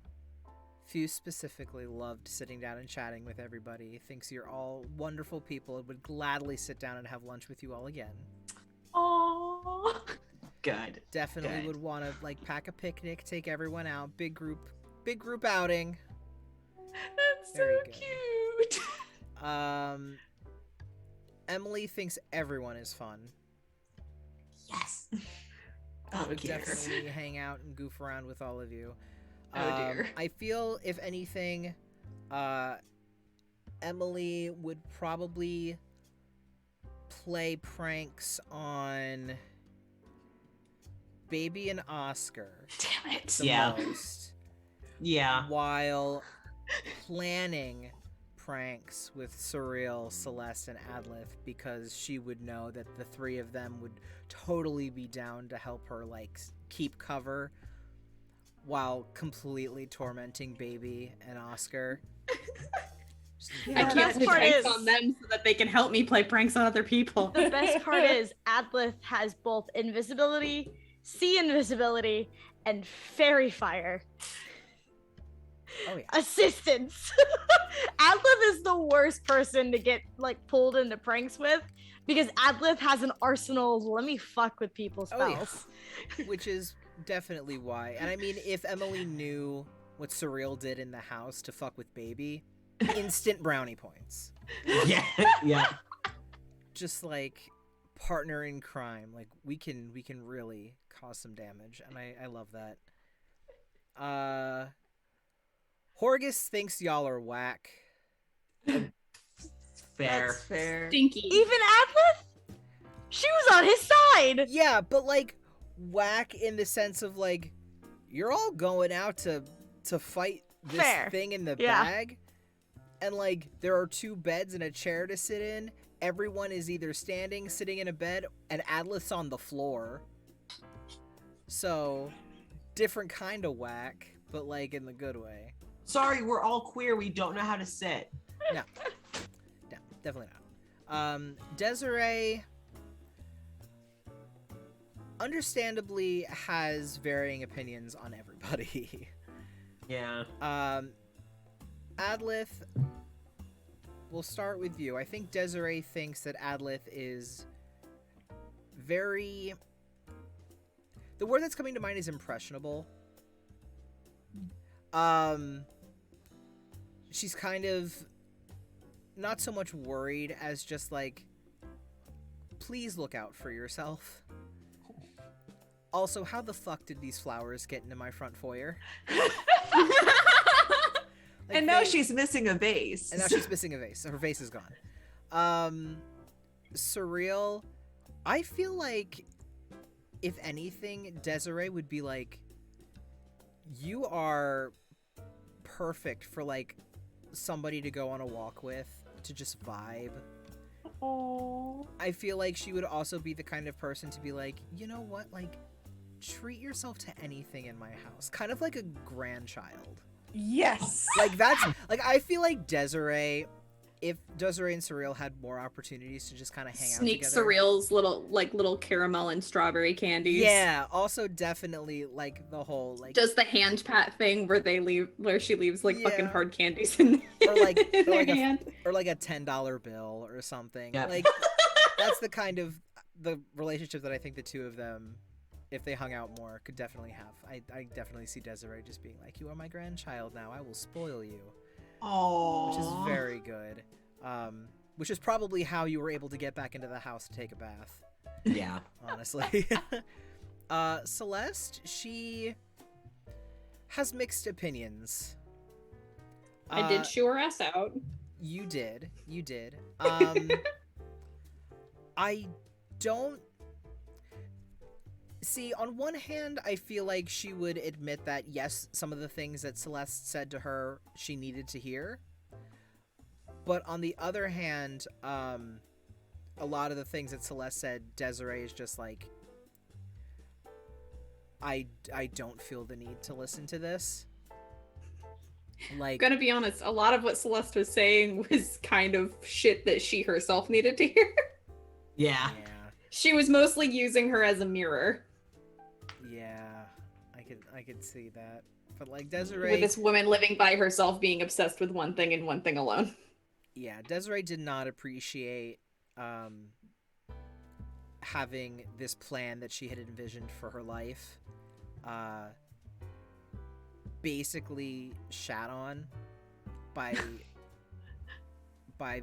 Few specifically loved sitting down and chatting with everybody. Thinks you're all wonderful people and would gladly sit down and have lunch with you all again. Aww. Good. Definitely Good. would want to like pack a picnic, take everyone out, big group big group outing. That's so Very good. cute. Emily thinks everyone is fun. Yes. I Oh would dear. definitely hang out and goof around with all of you. Oh, dear. I feel, if anything, Emily would probably play pranks on Baby and Oscar Damn it. the Yeah. most, Yeah. while planning pranks with Surreal, Celeste, and Adlith, because she would know that the three of them would totally be down to help her, like, keep cover while completely tormenting Baby and Oscar. I can't best play part pranks is- on them so that they can help me play pranks on other people. The best part is Adlith has both invisibility, sea invisibility, and fairy fire. Oh yeah. Assistance. Adlith is the worst person to get like pulled into pranks with because Adlith has an arsenal of let me fuck with people Oh, yeah. spells. Which is definitely why. And I mean, if Emily knew what Surreal did in the house to fuck with Baby, instant brownie points. Yeah. Yeah. Just like partner in crime. Like we can really cause some damage, and I love that. Horgus thinks y'all are whack. Fair. That's fair. Stinky. Even Adlith? She was on his side. Yeah, but like whack in the sense of like you're all going out to fight this Fair. thing in the Yeah. bag, and like there are 2 beds and a chair to sit in. Everyone is either standing, sitting in a bed, and Adlith's on the floor. So different kind of whack, but like in the good way. Sorry, we're all queer. We don't know how to sit. No, definitely not. Desiree understandably has varying opinions on everybody. Yeah. Adlith, we'll start with you. I think Desiree thinks that Adlith is very... The word that's coming to mind is impressionable. She's kind of not so much worried as just like, please look out for yourself. Also, how the fuck did these flowers get into my front foyer? Like, And now they- she's missing a vase. And now she's missing a vase. Her vase is gone. Surreal. I feel like, if anything, Desiree would be like, you are perfect for like somebody to go on a walk with, to just vibe. I feel like she would also be the kind of person to be like, you know what, like, treat yourself to anything in my house. Kind of like a grandchild. Yes. Like, that's, like, I feel like Desiree, if Desiree and Surreal had more opportunities to just kind of hang out Sneak together. Surreal's little caramel and strawberry candies. Yeah, also definitely, like, the whole, like, Does the hand pat thing where she leaves like fucking Yeah. hard candies in, Or, like- in or their like a- hand. or like a $10 bill or something. Yep. Like, that's the kind of, the relationship that I think the two of them, if they hung out more, could definitely have. I definitely see Desiree just being like, you are my grandchild now, I will spoil you. Oh. Which is very good. Which is probably how you were able to get back into the house to take a bath, Yeah. honestly. Celeste, she has mixed opinions. I did shoo her ass out. You did. I don't... See, on one hand, I feel like she would admit that, yes, some of the things that Celeste said to her, she needed to hear. But on the other hand, a lot of the things that Celeste said, Desiree is just like, I don't feel the need to listen to this. Like, Gonna be honest, a lot of what Celeste was saying was kind of shit that she herself needed to hear. Yeah. She was mostly using her as a mirror. Yeah, I could see that. But like Desiree, With this woman living by herself being obsessed with one thing and one thing alone. yeah, Desiree did not appreciate having this plan that she had envisioned for her life basically shat on by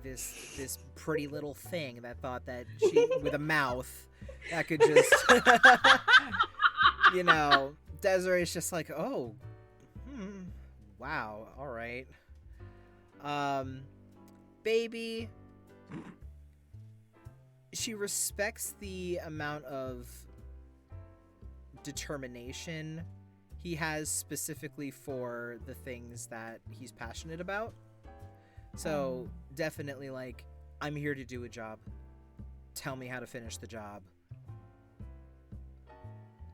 this pretty little thing that thought that she with a mouth that could just you know, Desiree's just like, oh, wow, all right. Baby, she respects the amount of determination he has specifically for the things that he's passionate about. So definitely like, I'm here to do a job. Tell me how to finish the job.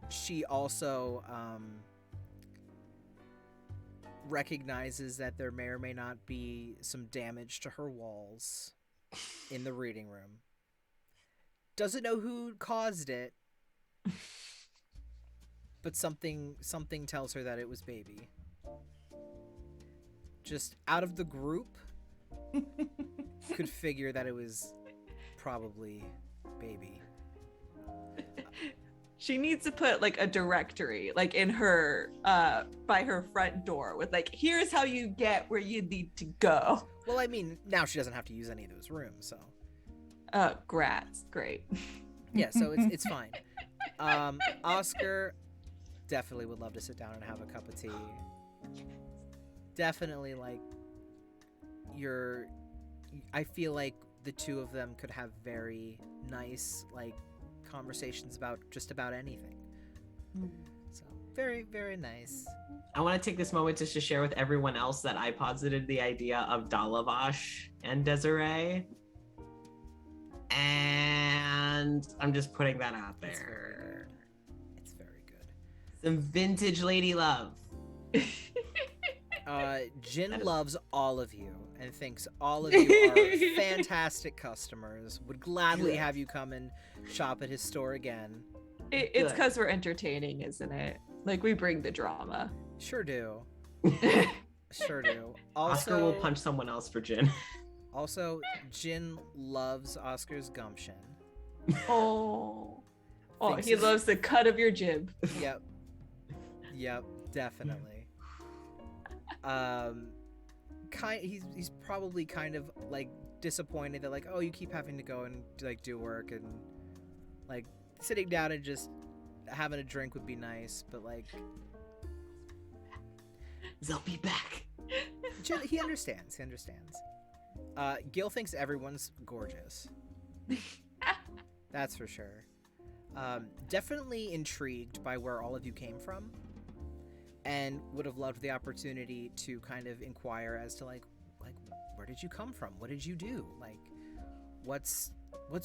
She also recognizes that there may or may not be some damage to her walls in the reading room. Doesn't know who caused it, but something tells her that it was Baby. Just out of the group, could figure that it was probably Baby. She needs to put like a directory like in her by her front door with like, here's how you get where you need to go. Well, I mean, now she doesn't have to use any of those rooms, so. Grats, great. Yeah, so it's fine. Oscar definitely would love to sit down and have a cup of tea. Definitely like I feel like the two of them could have very nice like conversations about just about anything. So very, very nice. I want to take this moment just to share with everyone else that I posited the idea of Dalavash and Desiree. And I'm just putting that out there. It's very good. Some vintage lady love. Jin loves all of you and thinks all of you are fantastic customers. Would gladly have you come and shop at his store again. It's because we're entertaining, isn't it? Like, we bring the drama. Sure do. Sure do. Oscar will punch someone else for Jin. Also, Jin loves Oscar's gumption. Oh, Thinks he loves the cut of your jib. Yep, definitely. He's probably kind of like disappointed that like, oh, you keep having to go and like do work, and like sitting down and just having a drink would be nice, but like they'll be back. He understands. Gil thinks everyone's gorgeous. That's for sure. Definitely intrigued by where all of you came from, and would have loved the opportunity to kind of inquire as to like where did you come from? What did you do? Like, what's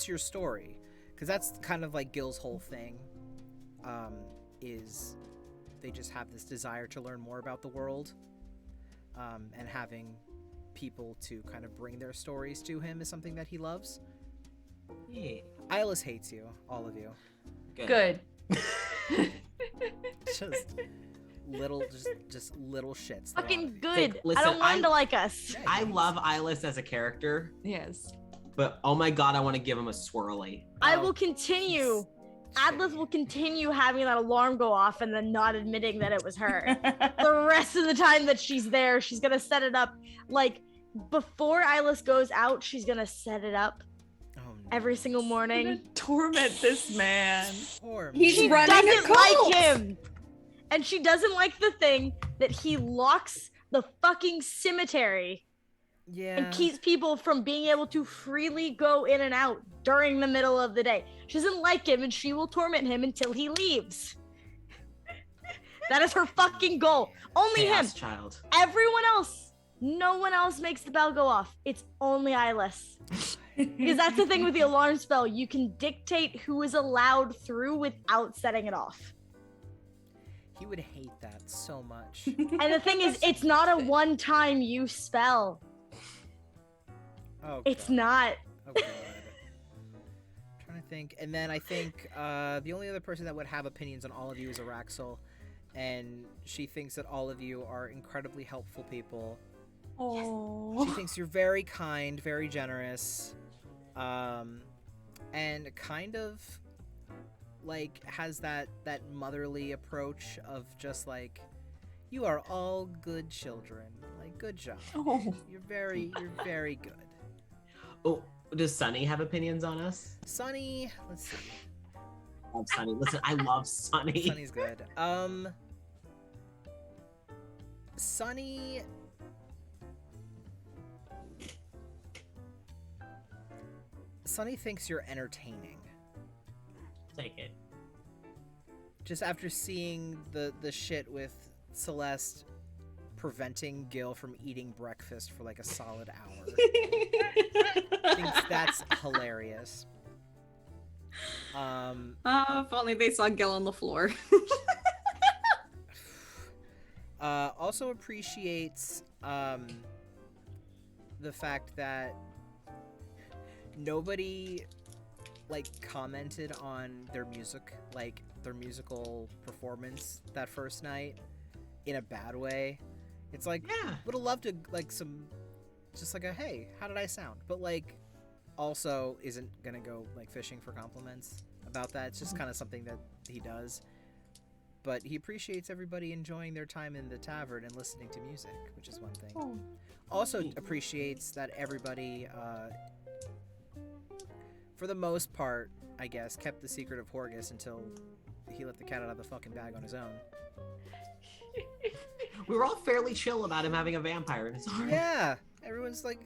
your story? Because that's kind of like Gil's whole thing. Is they just have this desire to learn more about the world, and having people to kind of bring their stories to him is something that he loves. Yeah. Ilis hates you, all of you. Good. just little shits. Fucking good. Listen, I don't want him to like us. I love Ilis as a character, Yes. but oh my god, I want to give him a swirly. I will continue. Atlas will continue having that alarm go off and then not admitting that it was her. The rest of the time that she's there, she's gonna set it up. Like, before Ilis goes out, she's gonna set it up every single morning. Torment this man. Poor He's She running a doesn't cult. like him. And she doesn't like the thing that he locks the fucking cemetery yeah. and keeps people from being able to freely go in and out during the middle of the day. She doesn't like him, and she will torment him until he leaves. That is her fucking goal. Only Chaos him. child. Everyone else, no one else makes the bell go off. It's only Ilis. Because that's the thing with the alarm spell. You can dictate who is allowed through without setting it off. He would hate that so much. And the thing is, it's not a one-time use spell. Oh, It's God. not. Oh, God. I'm trying to think. And then I think the only other person that would have opinions on all of you is Araxel. And she thinks that all of you are incredibly helpful people. Oh. She thinks you're very kind, very generous, and kind of like has that motherly approach of just like, You are all good children. Like, good job. Oh. You're very good. Oh, does Sunny have opinions on us? Sunny, let's see. I love Sunny. Listen, I love Sunny. Sunny's good. Sunny. Sunny thinks you're entertaining. Take it. Just after seeing the shit with Celeste preventing Gil from eating breakfast for like a solid hour. Thinks that's hilarious. If only they saw Gil on the floor. Also appreciates the fact that nobody like commented on their musical performance that first night in a bad way. It's like, Yeah. would have loved to like just like a hey, how did I sound? But like also isn't gonna go like fishing for compliments about that. It's just kind of something that he does. But he appreciates everybody enjoying their time in the tavern and listening to music, which is one thing. Also appreciates that everybody, for the most part, I guess, kept the secret of Horgus until he let the cat out of the fucking bag on his own. We were all fairly chill about him having a vampire in his arm. Yeah, everyone's like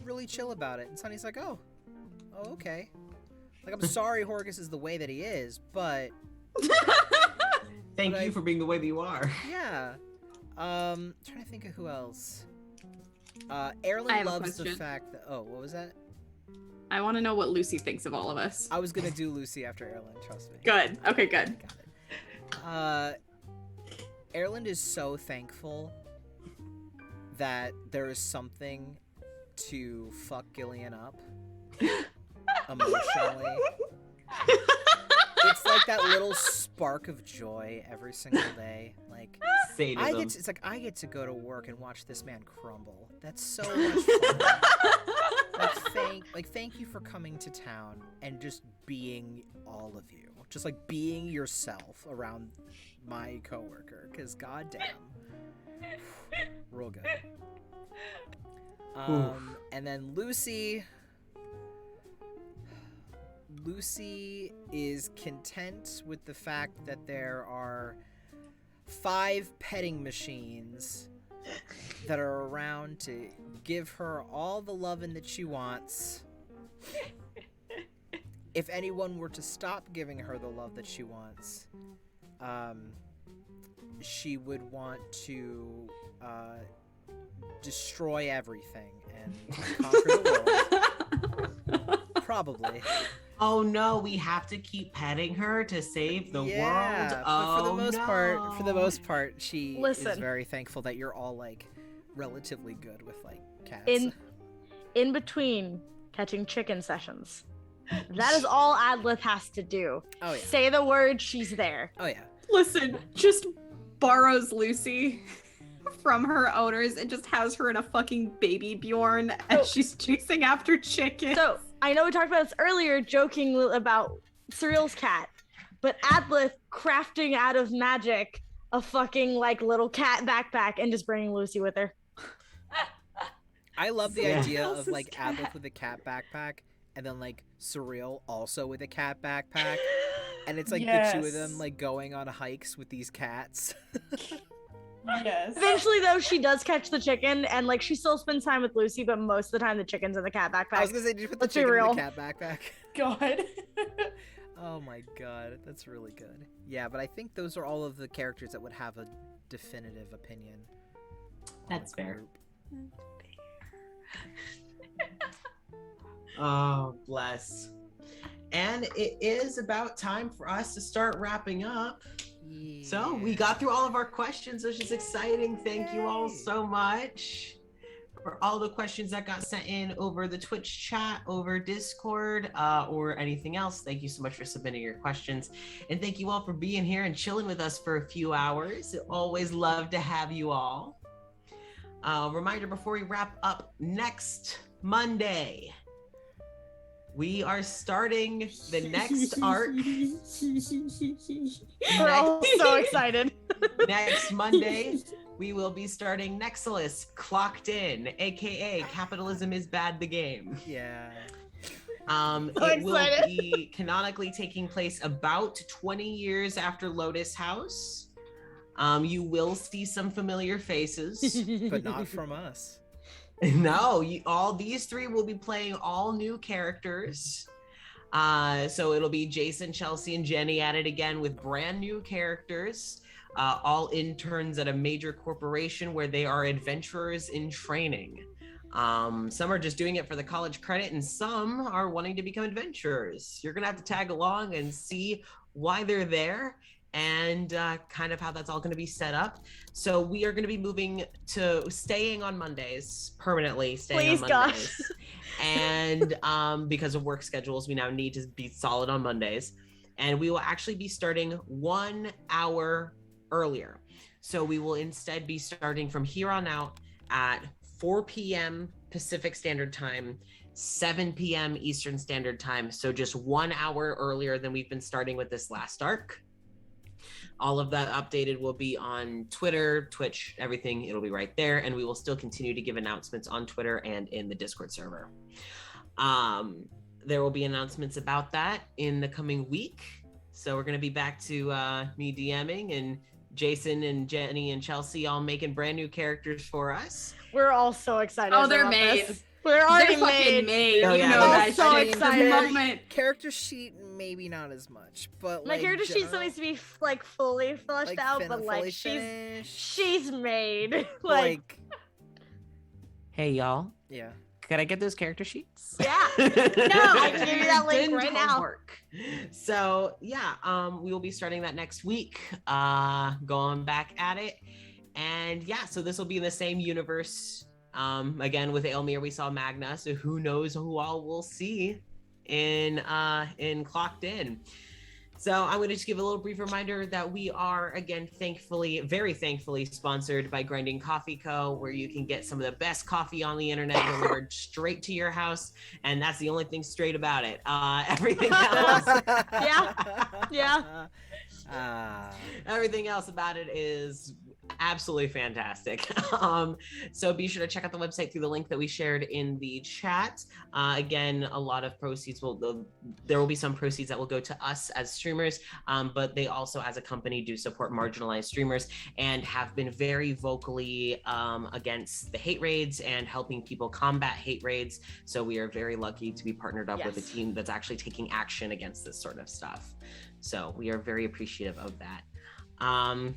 really chill about it. And Sunny's like, oh, okay. Like, I'm sorry Horgus is the way that he is, but Thank you for being the way that you are. yeah. Trying to think of who else. I Erlen have a loves the question. fact that. Oh, what was that? I want to know what Lucy thinks of all of us. I was gonna do Lucy after Erlen. Trust me. Good. Okay, good. Got it. Erland is so thankful that there is something to fuck Gillian up emotionally. It's like that little spark of joy every single day. Like Sadism. it's like I get to go to work and watch this man crumble. That's so much fun. Thank you for coming to town and just being all of you. Just like being yourself around my coworker, because goddamn, real good. And then Lucy is content with the fact that there are 5 petting machines that are around to give her all the loving that she wants. If anyone were to stop giving her the love that she wants, she would want to destroy everything and conquer the world. Probably. Oh no, we have to keep petting her to save the world. But Oh for the no. most part, she is Listen. very thankful that you're all like relatively good with like cats. In between catching chicken sessions. That is all Adlith has to do. Oh yeah. Say the word, she's there. Oh yeah. Listen, just borrows Lucy from her owners and just has her in a fucking baby Bjorn as she's chasing after chickens. So I know we talked about this earlier, joking about Cyril's cat, but Adlith crafting out of magic a fucking like little cat backpack and just bringing Lucy with her. I love the Yeah. idea of else's like cat. Adlith with a cat backpack and then like Surreal also with a cat backpack. And it's like the two of them Yes. like going on hikes with these cats. Yes. Eventually though, she does catch the chicken and like she still spends time with Lucy, but most of the time the chicken's in the cat backpack. I was gonna say, did you put the Let's be chicken in real. the cat backpack? God. Oh my god, that's really good. Yeah, but I think those are all of the characters that would have a definitive opinion. on That's the fair. group. Oh, bless. And it is about time for us to start wrapping up. So we got through all of our questions, which is exciting. Thank you all Yay. so much for all the questions that got sent in over the Twitch chat, over Discord, or anything else. Thank you so much for submitting your questions. And thank you all for being here and chilling with us for a few hours. Always love to have you all. Reminder before we wrap up, next Monday, we are starting the next arc We're all so excited. next Monday. We will be starting Nexilis Clocked In, aka Capitalism is Bad the Game. Yeah. It will be canonically taking place about 20 years after Lotus House. You will see some familiar faces. But not from us. No, all these three will be playing all new characters. So it'll be Jason, Chelsea, and Jenny at it again with brand new characters. All interns at a major corporation where they are adventurers in training. Some are just doing it for the college credit, and some are wanting to become adventurers. You're gonna have to tag along and see why they're there and kind of how that's all gonna be set up. So we are gonna be moving to staying on Mondays, permanently staying on Mondays. And because of work schedules, we now need to be solid on Mondays. And we will actually be starting 1 hour earlier. So we will instead be starting from here on out at 4 p.m. Pacific Standard Time, 7 p.m. Eastern Standard Time. So just 1 hour earlier than we've been starting with this last arc. All of that updated will be on Twitter, Twitch, everything. It'll be right there. And we will still continue to give announcements on Twitter and in the Discord server. There will be announcements about that in the coming week. So we're going to be back to me DMing and Jason and Jenny and Chelsea all making brand new characters for us. We're all so excited. Oh, they're about made. this. We're already They're fucking made. Oh, You yeah. know I'm that so shit. excited. The moment. Character sheet, maybe not as much, but My like, character sheet still general- needs to be like fully fleshed out, but like fully she's finished. made. like Hey y'all, yeah. could I get those character sheets? Yeah. No, I can give you that link Didn't right now. homework. So yeah, we will be starting that next week, going back at it. And yeah, so this will be in the same universe. Again, with Aelmere, we saw Magna, so who knows who all we'll see in Clocked In. So I'm going to just give a little brief reminder that we are, again, very thankfully sponsored by Grinding Coffee Co., where you can get some of the best coffee on the internet delivered straight to your house. And that's the only thing straight about it. Everything else, Yeah. everything else about it is absolutely fantastic. So be sure to check out the website through the link that we shared in the chat. Again, a lot of proceeds there will be some proceeds that will go to us as streamers, but they also as a company do support marginalized streamers and have been very vocally against the hate raids and helping people combat hate raids. So we are very lucky to be partnered up with a team that's actually taking action against this sort of stuff. So we are very appreciative of that.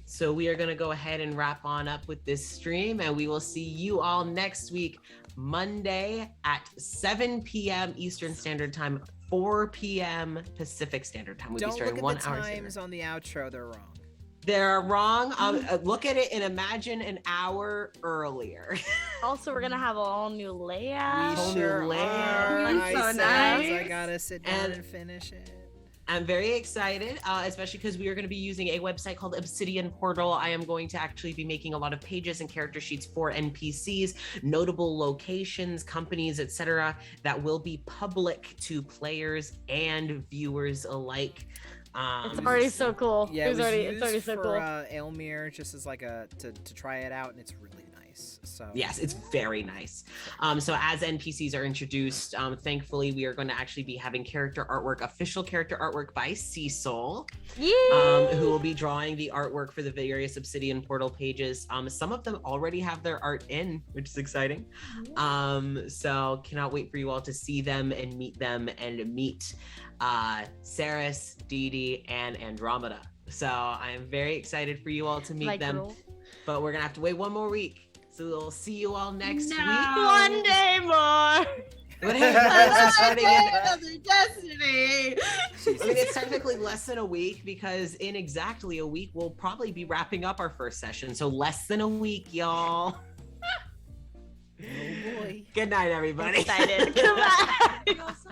So we are going to go ahead and wrap on up with this stream, and we will see you all next week, Monday at 7 p.m. Eastern Standard Time, 4 p.m. Pacific Standard Time. We'll Don't be starting look 1 at the hour times sooner. on the outro; they're wrong. They're wrong. Look at it and imagine an hour earlier. Also, we're gonna have an all new layout. Whole We new sure layout. are. That's I so says, nice. I gotta sit down And- and finish it. I'm very excited, especially because we are going to be using a website called Obsidian Portal. I am going to actually be making a lot of pages and character sheets for NPCs, notable locations, companies, etc., that will be public to players and viewers alike. It's already so cool. Yeah, it's already used so for cool. Aelmere just as like to try it out, and it's really nice. So Yes, it's very nice. So as NPCs are introduced, thankfully we are going to actually be having official character artwork by Cecil, who will be drawing the artwork for the various Obsidian Portal pages. Some of them already have their art in, which is exciting. So cannot wait for you all to see them and meet Saris, Dee Dee, and Andromeda. So I am very excited for you all to meet them, but we're gonna have to wait one more week. So we'll see you all next week. One day more. But hey, it's starting in- Another destiny. I mean, it's technically less than a week because in exactly a week, we'll probably be wrapping up our first session. So less than a week, y'all. oh boy. Good night, everybody. Excited. Goodbye. We also